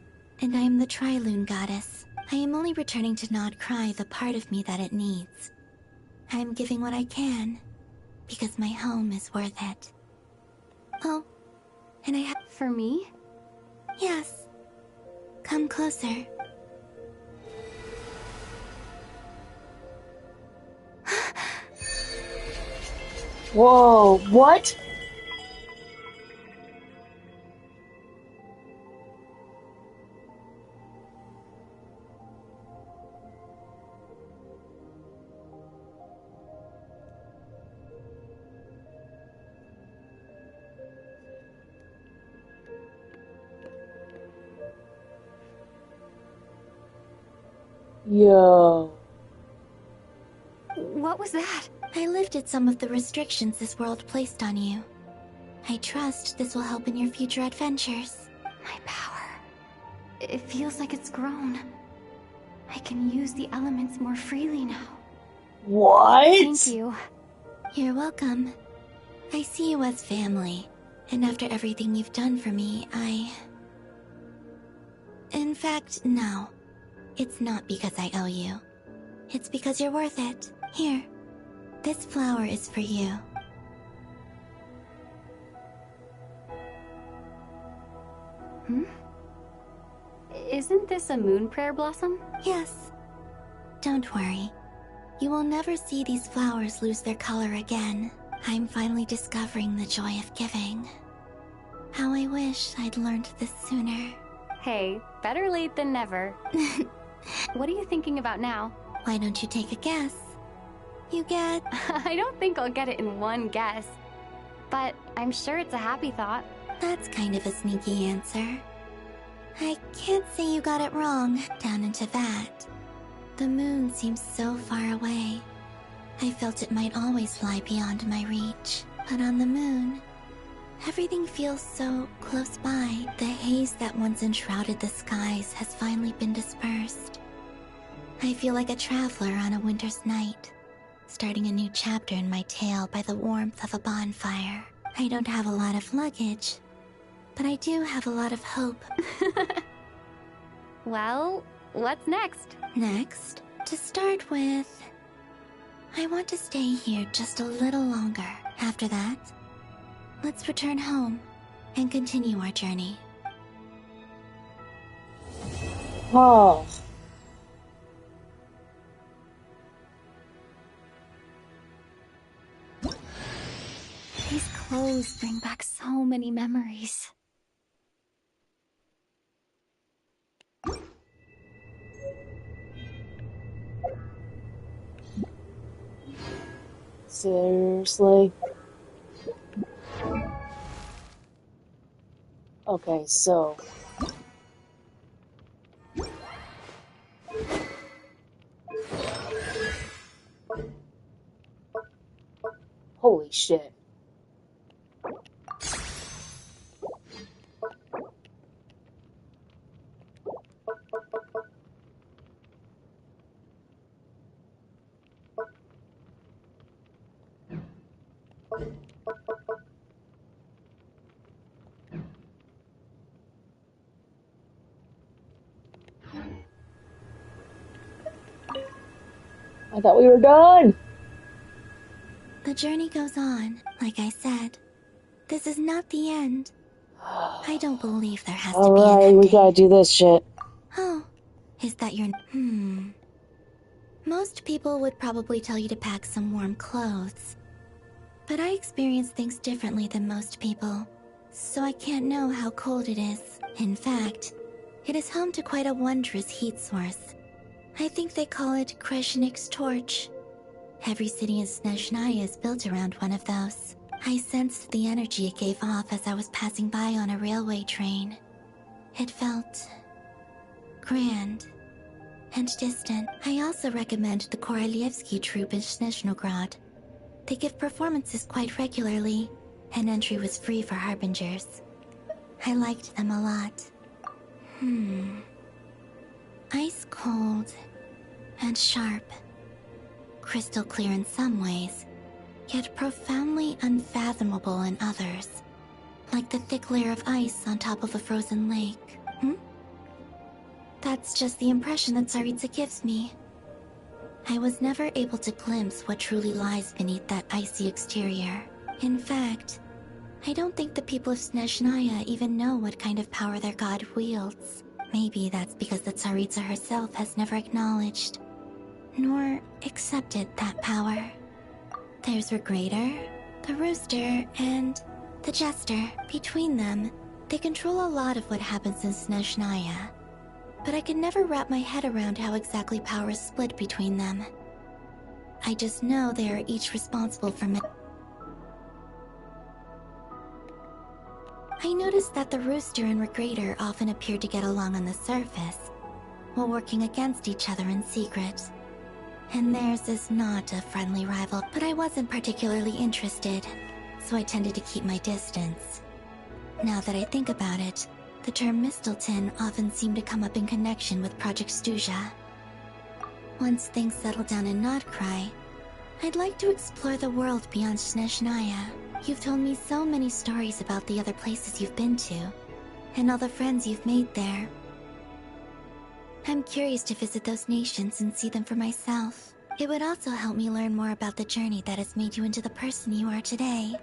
S10: and I am the Trilune goddess. I am only returning to not cry the part of me that it needs. I am giving what I can, because my home is worth it. Oh, and I have...
S8: For me?
S10: Yes. Come closer.
S1: Whoa, what? Yo.
S8: What was that?
S10: I lifted some of the restrictions this world placed on you. I trust this will help in your future adventures.
S8: My power. It feels like it's grown. I can use the elements more freely now.
S1: What?
S8: Thank you.
S10: You're welcome. I see you as family, and after everything you've done for me, In fact, no. It's not because I owe you. It's because you're worth it. Here. This flower is for you.
S8: Isn't this a moon prayer blossom?
S10: Yes. Don't worry. You will never see these flowers lose their color again. I'm finally discovering the joy of giving. How I wish I'd learned this sooner.
S8: Hey, better late than never. What are you thinking about now?
S10: Why don't you take a guess? You get...
S8: I don't think I'll get it in one guess. But I'm sure it's a happy thought.
S10: That's kind of a sneaky answer. I can't say you got it wrong, down into that. The moon seems so far away. I felt it might always lie beyond my reach. But on the moon, everything feels so close by. The haze that once enshrouded the skies has finally been dispersed. I feel like a traveler on a winter's night, starting a new chapter in my tale by the warmth of a bonfire. I don't have a lot of luggage, but I do have a lot of hope.
S8: Well, what's next?
S10: Next, to start with, I want to stay here just a little longer. After that, let's return home and continue our journey.
S1: Oh.
S8: These clothes bring back so many memories.
S1: Seriously? Okay, so... Holy shit. I thought we were done!
S10: The journey goes on, like I said. This is not the end. I don't believe there has to be an
S1: Alright,
S10: ending.
S1: we gotta do this shit.
S10: Oh, is that your... Most people would probably tell you to pack some warm clothes. But I experience things differently than most people, so I can't know how cold it is. In fact, it is home to quite a wondrous heat source. I think they call it Kreshnik's torch. Every city in Snezhnaya is built around one of those. I sensed the energy it gave off as I was passing by on a railway train. It felt... grand and distant. I also recommend the Korolievsky troupe in Snezhnograd. They give performances quite regularly, and entry was free for harbingers. I liked them a lot. Ice cold and sharp. Crystal clear in some ways, yet profoundly unfathomable in others. Like the thick layer of ice on top of a frozen lake. That's just the impression that Tsaritsa gives me. I was never able to glimpse what truly lies beneath that icy exterior. In fact, I don't think the people of Snezhnaya even know what kind of power their god wields. Maybe that's because the Tsaritsa herself has never acknowledged, nor accepted that power. There's Regrator, the Rooster, and the Jester. Between them, they control a lot of what happens in Snezhnaya. But I could never wrap my head around how exactly power is split between them. I just know they are each responsible for I noticed that the Rooster and Regrator often appeared to get along on the surface, while working against each other in secret. And theirs is not a friendly rival, but I wasn't particularly interested, so I tended to keep my distance. Now that I think about it, the term Mistelton often seemed to come up in connection with Project Stuja. Once things settle down in Krai, I'd like to explore the world beyond Snezhnaya. You've told me so many stories about the other places you've been to, and all the friends you've made there. I'm curious to visit those nations and see them for myself. It would also help me learn more about the journey that has made you into the person you are today.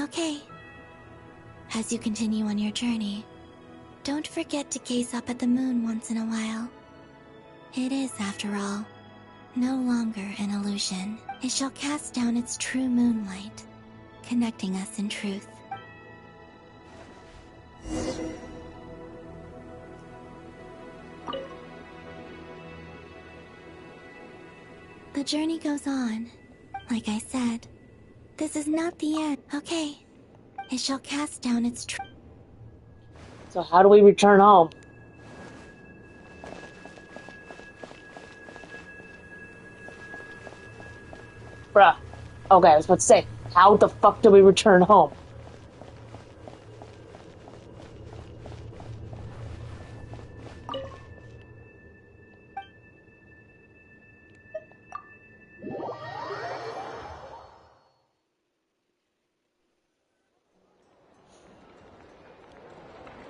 S10: Okay. As you continue on your journey, don't forget to gaze up at the moon once in a while. It is, after all, no longer an illusion. It shall cast down its true moonlight, connecting us in truth. The journey goes on. Like I said, this is not the end. Okay. It shall cast down its
S1: So how do we return home? Bruh. Okay, I was about to say, how the fuck do we return home?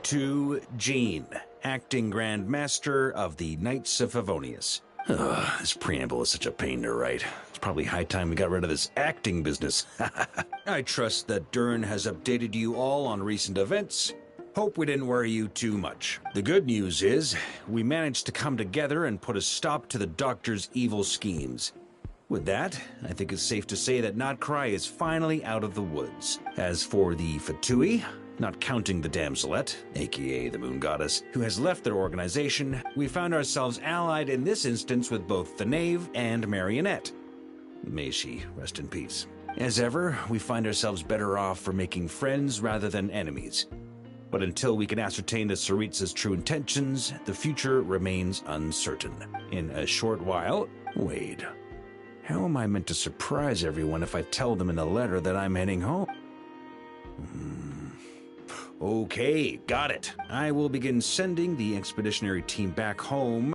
S13: To Jean, acting Grand Master of the Knights of Favonius. This preamble is such a pain to write. It's probably high time we got rid of this acting business. I trust that Dern has updated you all on recent events. Hope we didn't worry you too much. The good news is, we managed to come together and put a stop to the Doctor's evil schemes. With that, I think it's safe to say that Krai is finally out of the woods. As for the Fatui, not counting the damselette, aka the moon goddess, who has left their organization, we found ourselves allied in this instance with both the Knave and Marionette. May she rest in peace. As ever, we find ourselves better off for making friends rather than enemies. But until we can ascertain the Tsaritsa's true intentions, the future remains uncertain. In a short while, wait, how am I meant to surprise everyone if I tell them in a letter that I'm heading home? Okay, got it. I will begin sending the expeditionary team back home